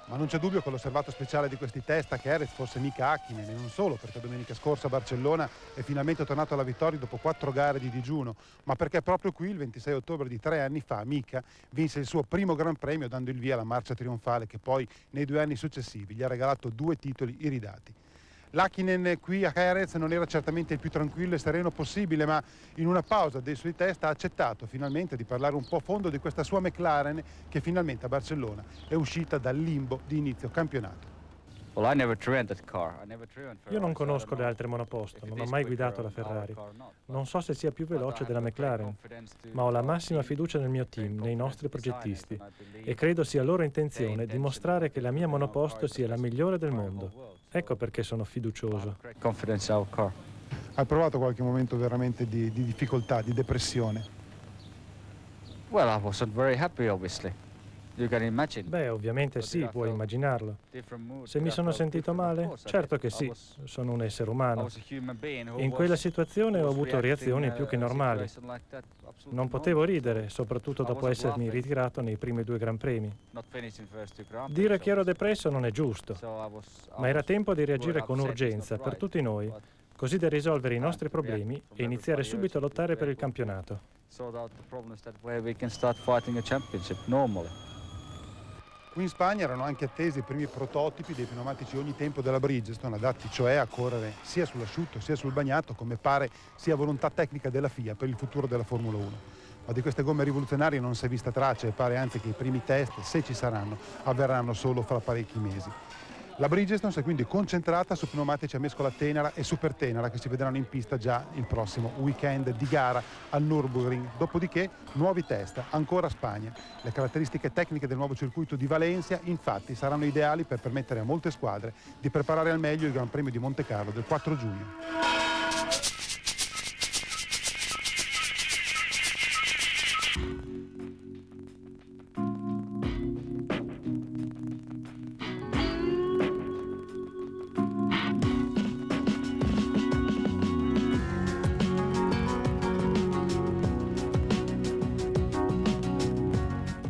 Ma non c'è dubbio che l'osservato speciale di questi test a Jerez fosse Mika Häkkinen, e non solo perché domenica scorsa a Barcellona è finalmente tornato alla vittoria dopo 4 gare di digiuno, ma perché proprio qui il 26 ottobre di 3 anni fa Mika vinse il suo primo Gran Premio dando il via alla marcia trionfale che poi nei 2 anni successivi gli ha regalato 2 titoli iridati. L'Häkkinen qui a Jerez non era certamente il più tranquillo e sereno possibile, ma in una pausa dei suoi test ha accettato finalmente di parlare un po' a fondo di questa sua McLaren che finalmente a Barcellona è uscita dal limbo di inizio campionato. Io non conosco le altre monoposto, non ho mai guidato la Ferrari. Non so se sia più veloce della McLaren, ma ho la massima fiducia nel mio team, nei nostri progettisti, e credo sia loro intenzione dimostrare che la mia monoposto sia la migliore del mondo. Ecco perché sono fiducioso. Hai provato qualche momento veramente di difficoltà, di depressione? Beh, ovviamente sì, puoi immaginarlo. Se mi sono sentito male? Certo che sì, sono un essere umano. In quella situazione ho avuto reazioni più che normali. Non potevo ridere, soprattutto dopo essermi ritirato nei primi 2 Gran Premi. Dire che ero depresso non è giusto, ma era tempo di reagire con urgenza per tutti noi, così da risolvere i nostri problemi e iniziare subito a lottare per il campionato. Qui in Spagna erano anche attesi i primi prototipi dei pneumatici ogni tempo della Bridgestone, adatti cioè a correre sia sull'asciutto sia sul bagnato, come pare sia volontà tecnica della FIA per il futuro della Formula 1. Ma di queste gomme rivoluzionarie non si è vista traccia e pare anzi che i primi test, se ci saranno, avverranno solo fra parecchi mesi. La Bridgestone si è quindi concentrata su pneumatici a mescola tenera e super tenera che si vedranno in pista già il prossimo weekend di gara al Nürburgring. Dopodiché nuovi test, ancora Spagna. Le caratteristiche tecniche del nuovo circuito di Valencia infatti saranno ideali per permettere a molte squadre di preparare al meglio il Gran Premio di Monte Carlo del 4 giugno.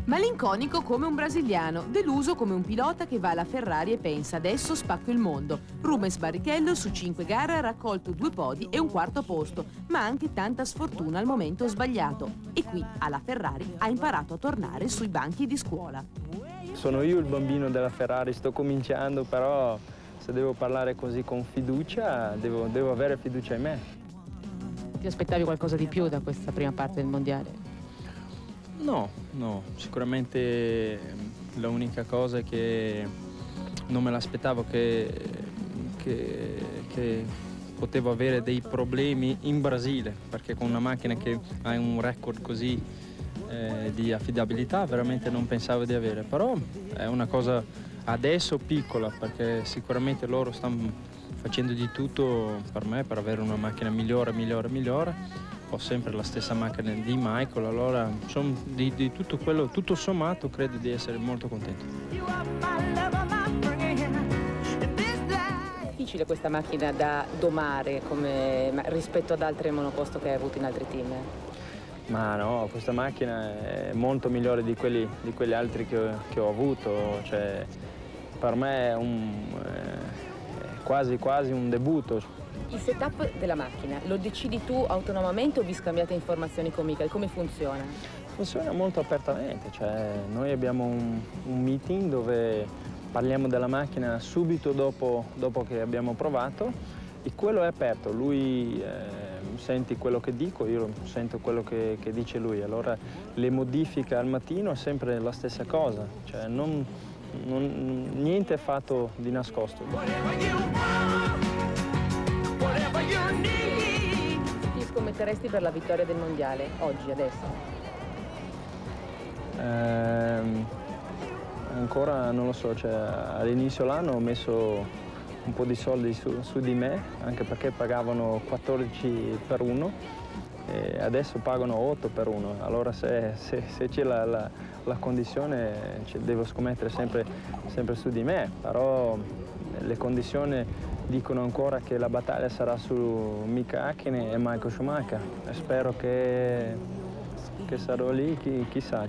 Malinconico come un brasiliano, deluso come un pilota che va alla Ferrari e pensa adesso spacco il mondo. Rubens Barrichello su 5 gare ha raccolto 2 podi e un 4° posto, ma anche tanta sfortuna al momento sbagliato. E qui alla Ferrari ha imparato a tornare sui banchi di scuola. Sono io il bambino della Ferrari, sto cominciando, però se devo parlare così con fiducia, devo avere fiducia in me. Ti aspettavi qualcosa di più da questa prima parte del mondiale? No, sicuramente l'unica cosa è che non me l'aspettavo che potevo avere dei problemi in Brasile, perché con una macchina che ha un record così di affidabilità veramente non pensavo di avere, però è una cosa adesso piccola, perché sicuramente loro stanno facendo di tutto per me per avere una macchina migliore. Ho sempre la stessa macchina di Michael, allora di tutto quello, tutto sommato credo di essere molto contento. È difficile questa macchina da domare rispetto ad altre monoposto che hai avuto in altri team? Ma no, questa macchina è molto migliore di quelli altri che ho avuto, cioè, per me è quasi un debutto. Il setup della macchina lo decidi tu autonomamente o vi scambiate informazioni con Michael? Come funziona? Funziona molto apertamente, cioè noi abbiamo un meeting dove parliamo della macchina subito dopo che abbiamo provato e quello è aperto, lui senti quello che dico, io sento quello che dice lui, allora le modifiche al mattino è sempre la stessa cosa, cioè niente è fatto di nascosto. Chi scommetteresti per la vittoria del mondiale oggi, adesso? Ancora non lo so, cioè, all'inizio dell'anno ho messo un po' di soldi su di me, anche perché pagavano 14 per 1 e adesso pagano 8 per 1, allora se c'è la condizione devo scommettere sempre su di me, però le condizioni dicono ancora che la battaglia sarà su Mika Häkkinen e Michael Schumacher e spero che sarò lì, chissà.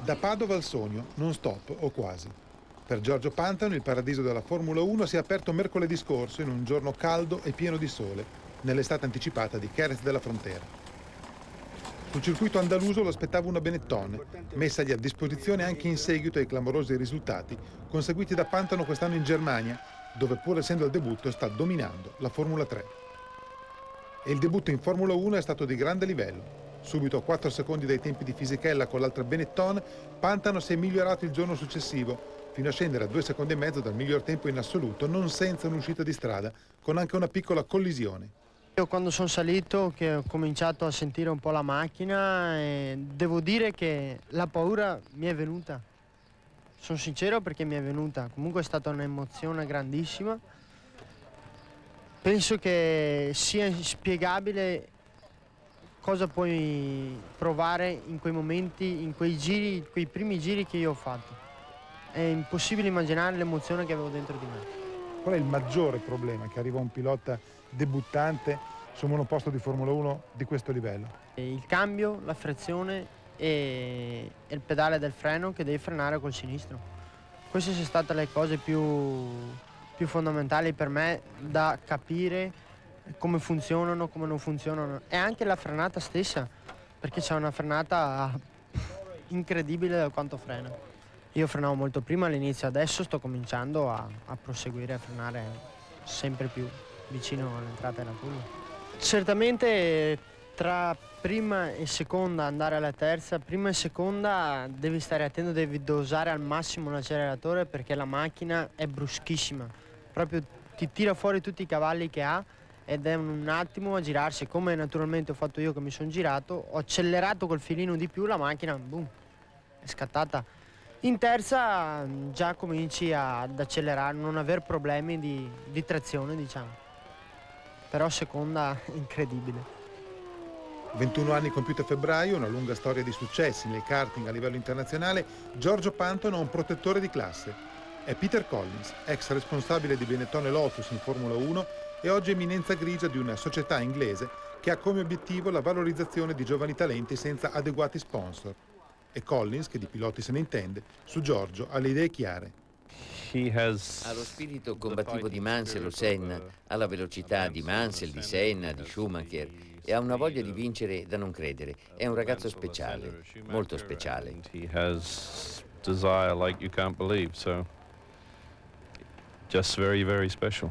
Da Padova al Sogno, non stop o quasi. Per Giorgio Pantano il paradiso della Formula 1 si è aperto mercoledì scorso in un giorno caldo e pieno di sole, nell'estate anticipata di Jerez della Frontera. Sul circuito andaluso lo aspettava una Benetton, messagli a disposizione anche in seguito ai clamorosi risultati conseguiti da Pantano quest'anno in Germania, dove pur essendo al debutto sta dominando la Formula 3. E il debutto in Formula 1 è stato di grande livello. Subito a 4 secondi dai tempi di Fisichella con l'altra Benetton, Pantano si è migliorato il giorno successivo, fino a scendere a 2 secondi e mezzo dal miglior tempo in assoluto, non senza un'uscita di strada, con anche una piccola collisione. Io quando sono salito, che ho cominciato a sentire un po' la macchina, devo dire che la paura mi è venuta. Sono sincero perché mi è venuta. Comunque è stata un'emozione grandissima. Penso che sia inspiegabile cosa puoi provare in quei momenti, in quei giri, quei primi giri che io ho fatto. È impossibile immaginare l'emozione che avevo dentro di me. Qual è il maggiore problema che arriva a un pilota debuttante su un monoposto di Formula 1 di questo livello? Il cambio, la frizione e il pedale del freno che devi frenare col sinistro. Queste sono state le cose più fondamentali per me da capire come funzionano, come non funzionano, e anche la frenata stessa, perché c'è una frenata incredibile da quanto frena. Io frenavo molto prima all'inizio, adesso sto cominciando a proseguire a frenare sempre più vicino all'entrata della curva. Certamente tra prima e seconda andare alla terza, prima e seconda devi stare attento, devi dosare al massimo l'acceleratore perché la macchina è bruschissima, proprio ti tira fuori tutti i cavalli che ha ed è un attimo a girarsi, come naturalmente ho fatto io che mi sono girato, ho accelerato col filino di più, la macchina boom, è scattata. In terza già cominci ad accelerare, non aver problemi di trazione, diciamo. Però seconda incredibile. 21 anni compiuti a febbraio, una lunga storia di successi nel karting a livello internazionale, Giorgio Pantano ha un protettore di classe. È Peter Collins, ex responsabile di Benetton e Lotus in Formula 1 e oggi eminenza grigia di una società inglese che ha come obiettivo la valorizzazione di giovani talenti senza adeguati sponsor. E Collins, che di piloti se ne intende, su Giorgio ha le idee chiare. Ha lo spirito combattivo di Mansell o Senna, ha la velocità di Mansell, di Senna, di Schumacher e ha una voglia di vincere da non credere. È un ragazzo speciale, molto speciale. He has desire like you can't believe, so just very, very special.